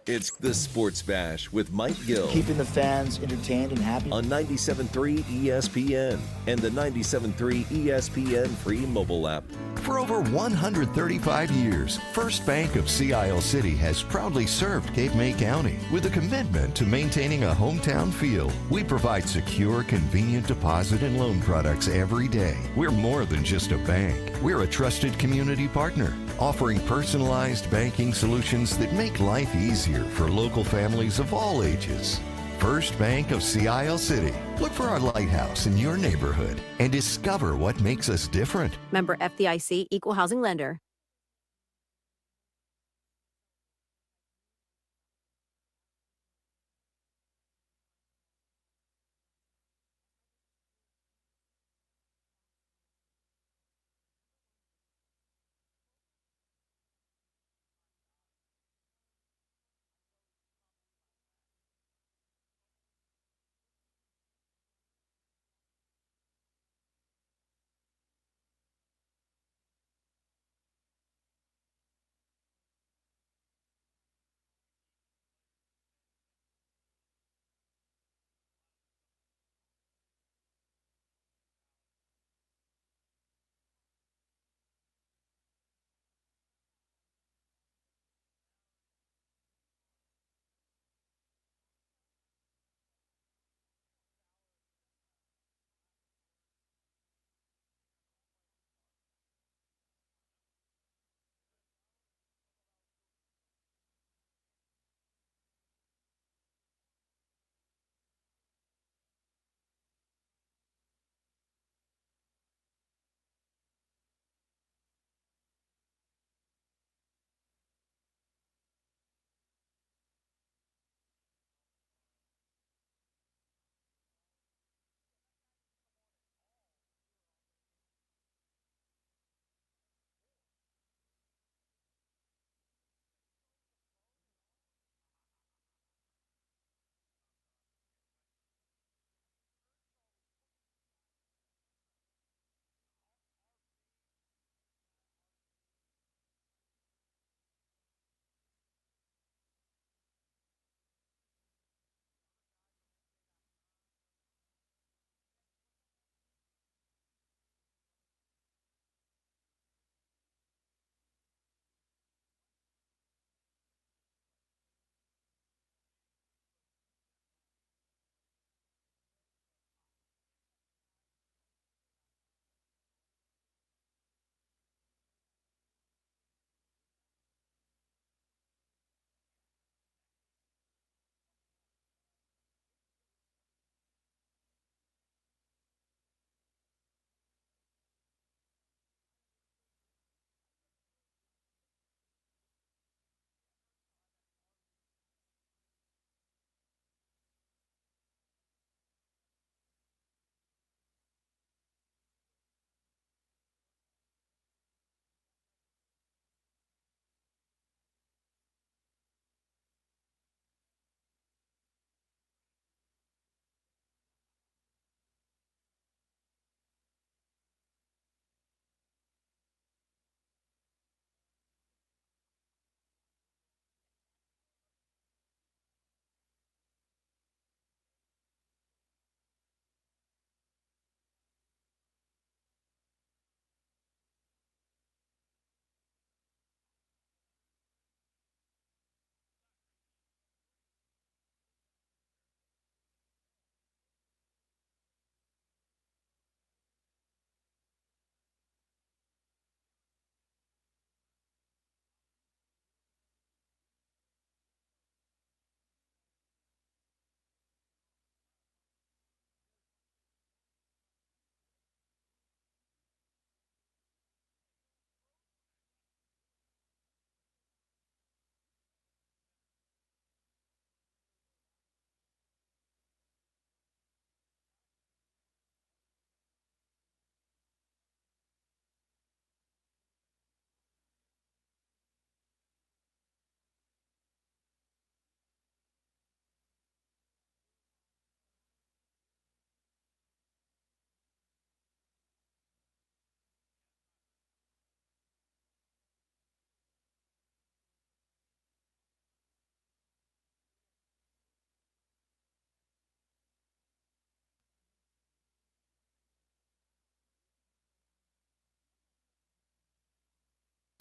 It's the Sports Bash with Mike Gill. Keeping the fans entertained and happy. On 97.3 ESPN and the 97.3 ESPN free mobile app. For over 135 years, First Bank of Sea Isle City has proudly served Cape May County with a commitment to maintaining a hometown feel. We provide secure, convenient deposit and loan products every day. We're more than just a bank. We're a trusted community partner, offering personalized banking solutions that make life easier for local families of all ages. First Bank of Sea Isle City. Look for our lighthouse in your neighborhood and discover what makes us different. Member FDIC, Equal Housing Lender.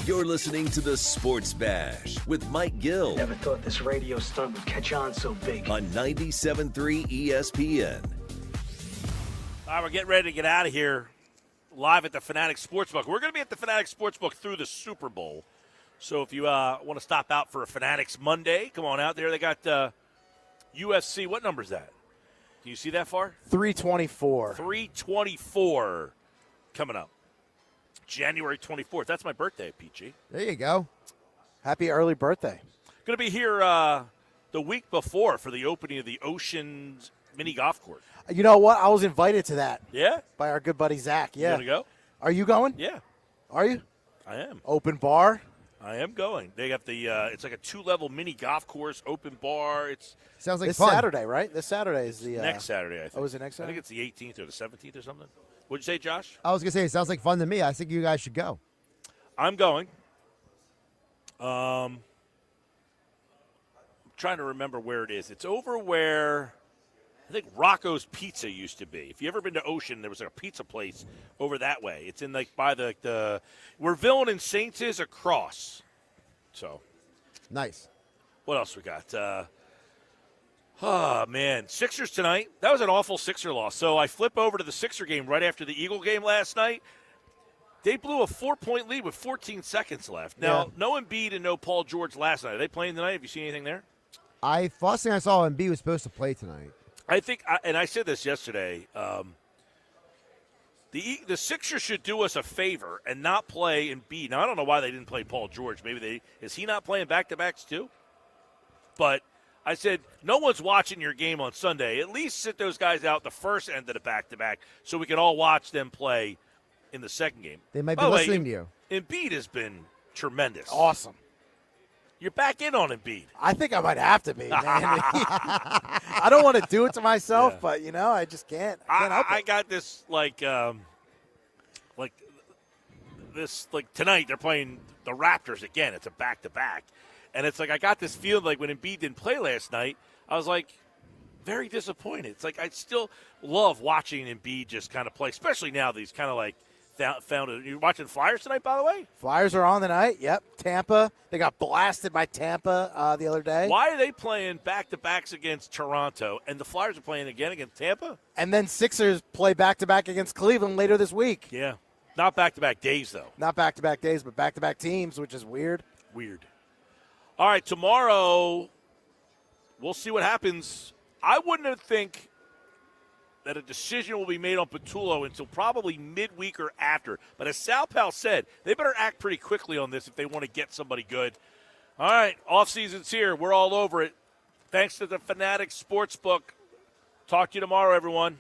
You're listening to the Sports Bash with Mike Gill. Never thought this radio stunt would catch on so big. On 97.3 ESPN. All right, we're getting ready to get out of here live at the Fanatic Sportsbook. We're going to be at the Fanatic Sportsbook through the Super Bowl. So if you want to stop out for a Fanatics Monday, come on out there. They got UFC. What number is that? Can you see that far? 324. 324 coming up. January 24th. That's my birthday, PG. There you go. Happy early birthday. Going to be here the week before for the opening of the Ocean Mini Golf Course. You know what? I was invited to that. Yeah? By our good buddy Zach. Yeah. You want to go? Are you going? Yeah. Are you? I am. Open bar? I am going. They got the it's like a 2-level mini golf course, open bar. It's sounds like this fun. Saturday, right? This Saturday is the next Saturday, I think. Oh, is it next Saturday? I think it's the 18th or the 17th or something. What'd you say, Josh? I was going to say, it sounds like fun to me. I think you guys should go. I'm going. I'm trying to remember where it is. It's over where I think Rocco's Pizza used to be. If you ever been to Ocean, there was like a pizza place over that way. It's in like by the where Villain and Saints is across. So nice. What else we got? Oh, man. Sixers tonight. That was an awful Sixer loss. So I flip over to the Sixer game right after the Eagle game last night. They blew a 4-point lead with 14 seconds left. Now, no Embiid and no Paul George last night. Are they playing tonight? Have you seen anything there? First thing I saw, Embiid was supposed to play tonight. I think, and I said this yesterday, the Sixers should do us a favor and not play Embiid. Now, I don't know why they didn't play Paul George. Maybe is he not playing back-to-backs too? But I said, no one's watching your game on Sunday. At least sit those guys out the first end of the back-to-back so we can all watch them play in the second game. They might be listening to you. Embiid has been tremendous. Awesome. You're back in on Embiid. I think I might have to be, man. I don't want to do it to myself, but, I just can't. I got this, tonight they're playing the Raptors again. It's a back-to-back. And it's like I got this feeling like when Embiid didn't play last night, I was like very disappointed. It's like I still love watching Embiid just kind of play, especially now that he's kind of like found it. You're watching Flyers tonight, by the way? Flyers are on tonight. Yep. Tampa. They got blasted by Tampa the other day. Why are they playing back-to-backs against Toronto, and the Flyers are playing again against Tampa? And then Sixers play back-to-back against Cleveland later this week. Yeah. Not back-to-back days, though. Not back-to-back days, but back-to-back teams, which is weird. Weird. All right, tomorrow we'll see what happens. I wouldn't think that a decision will be made on Patullo until probably midweek or after. But as Sal Pal said, they better act pretty quickly on this if they want to get somebody good. All right, off-season's here. We're all over it. Thanks to the Fanatic Sportsbook. Talk to you tomorrow, everyone.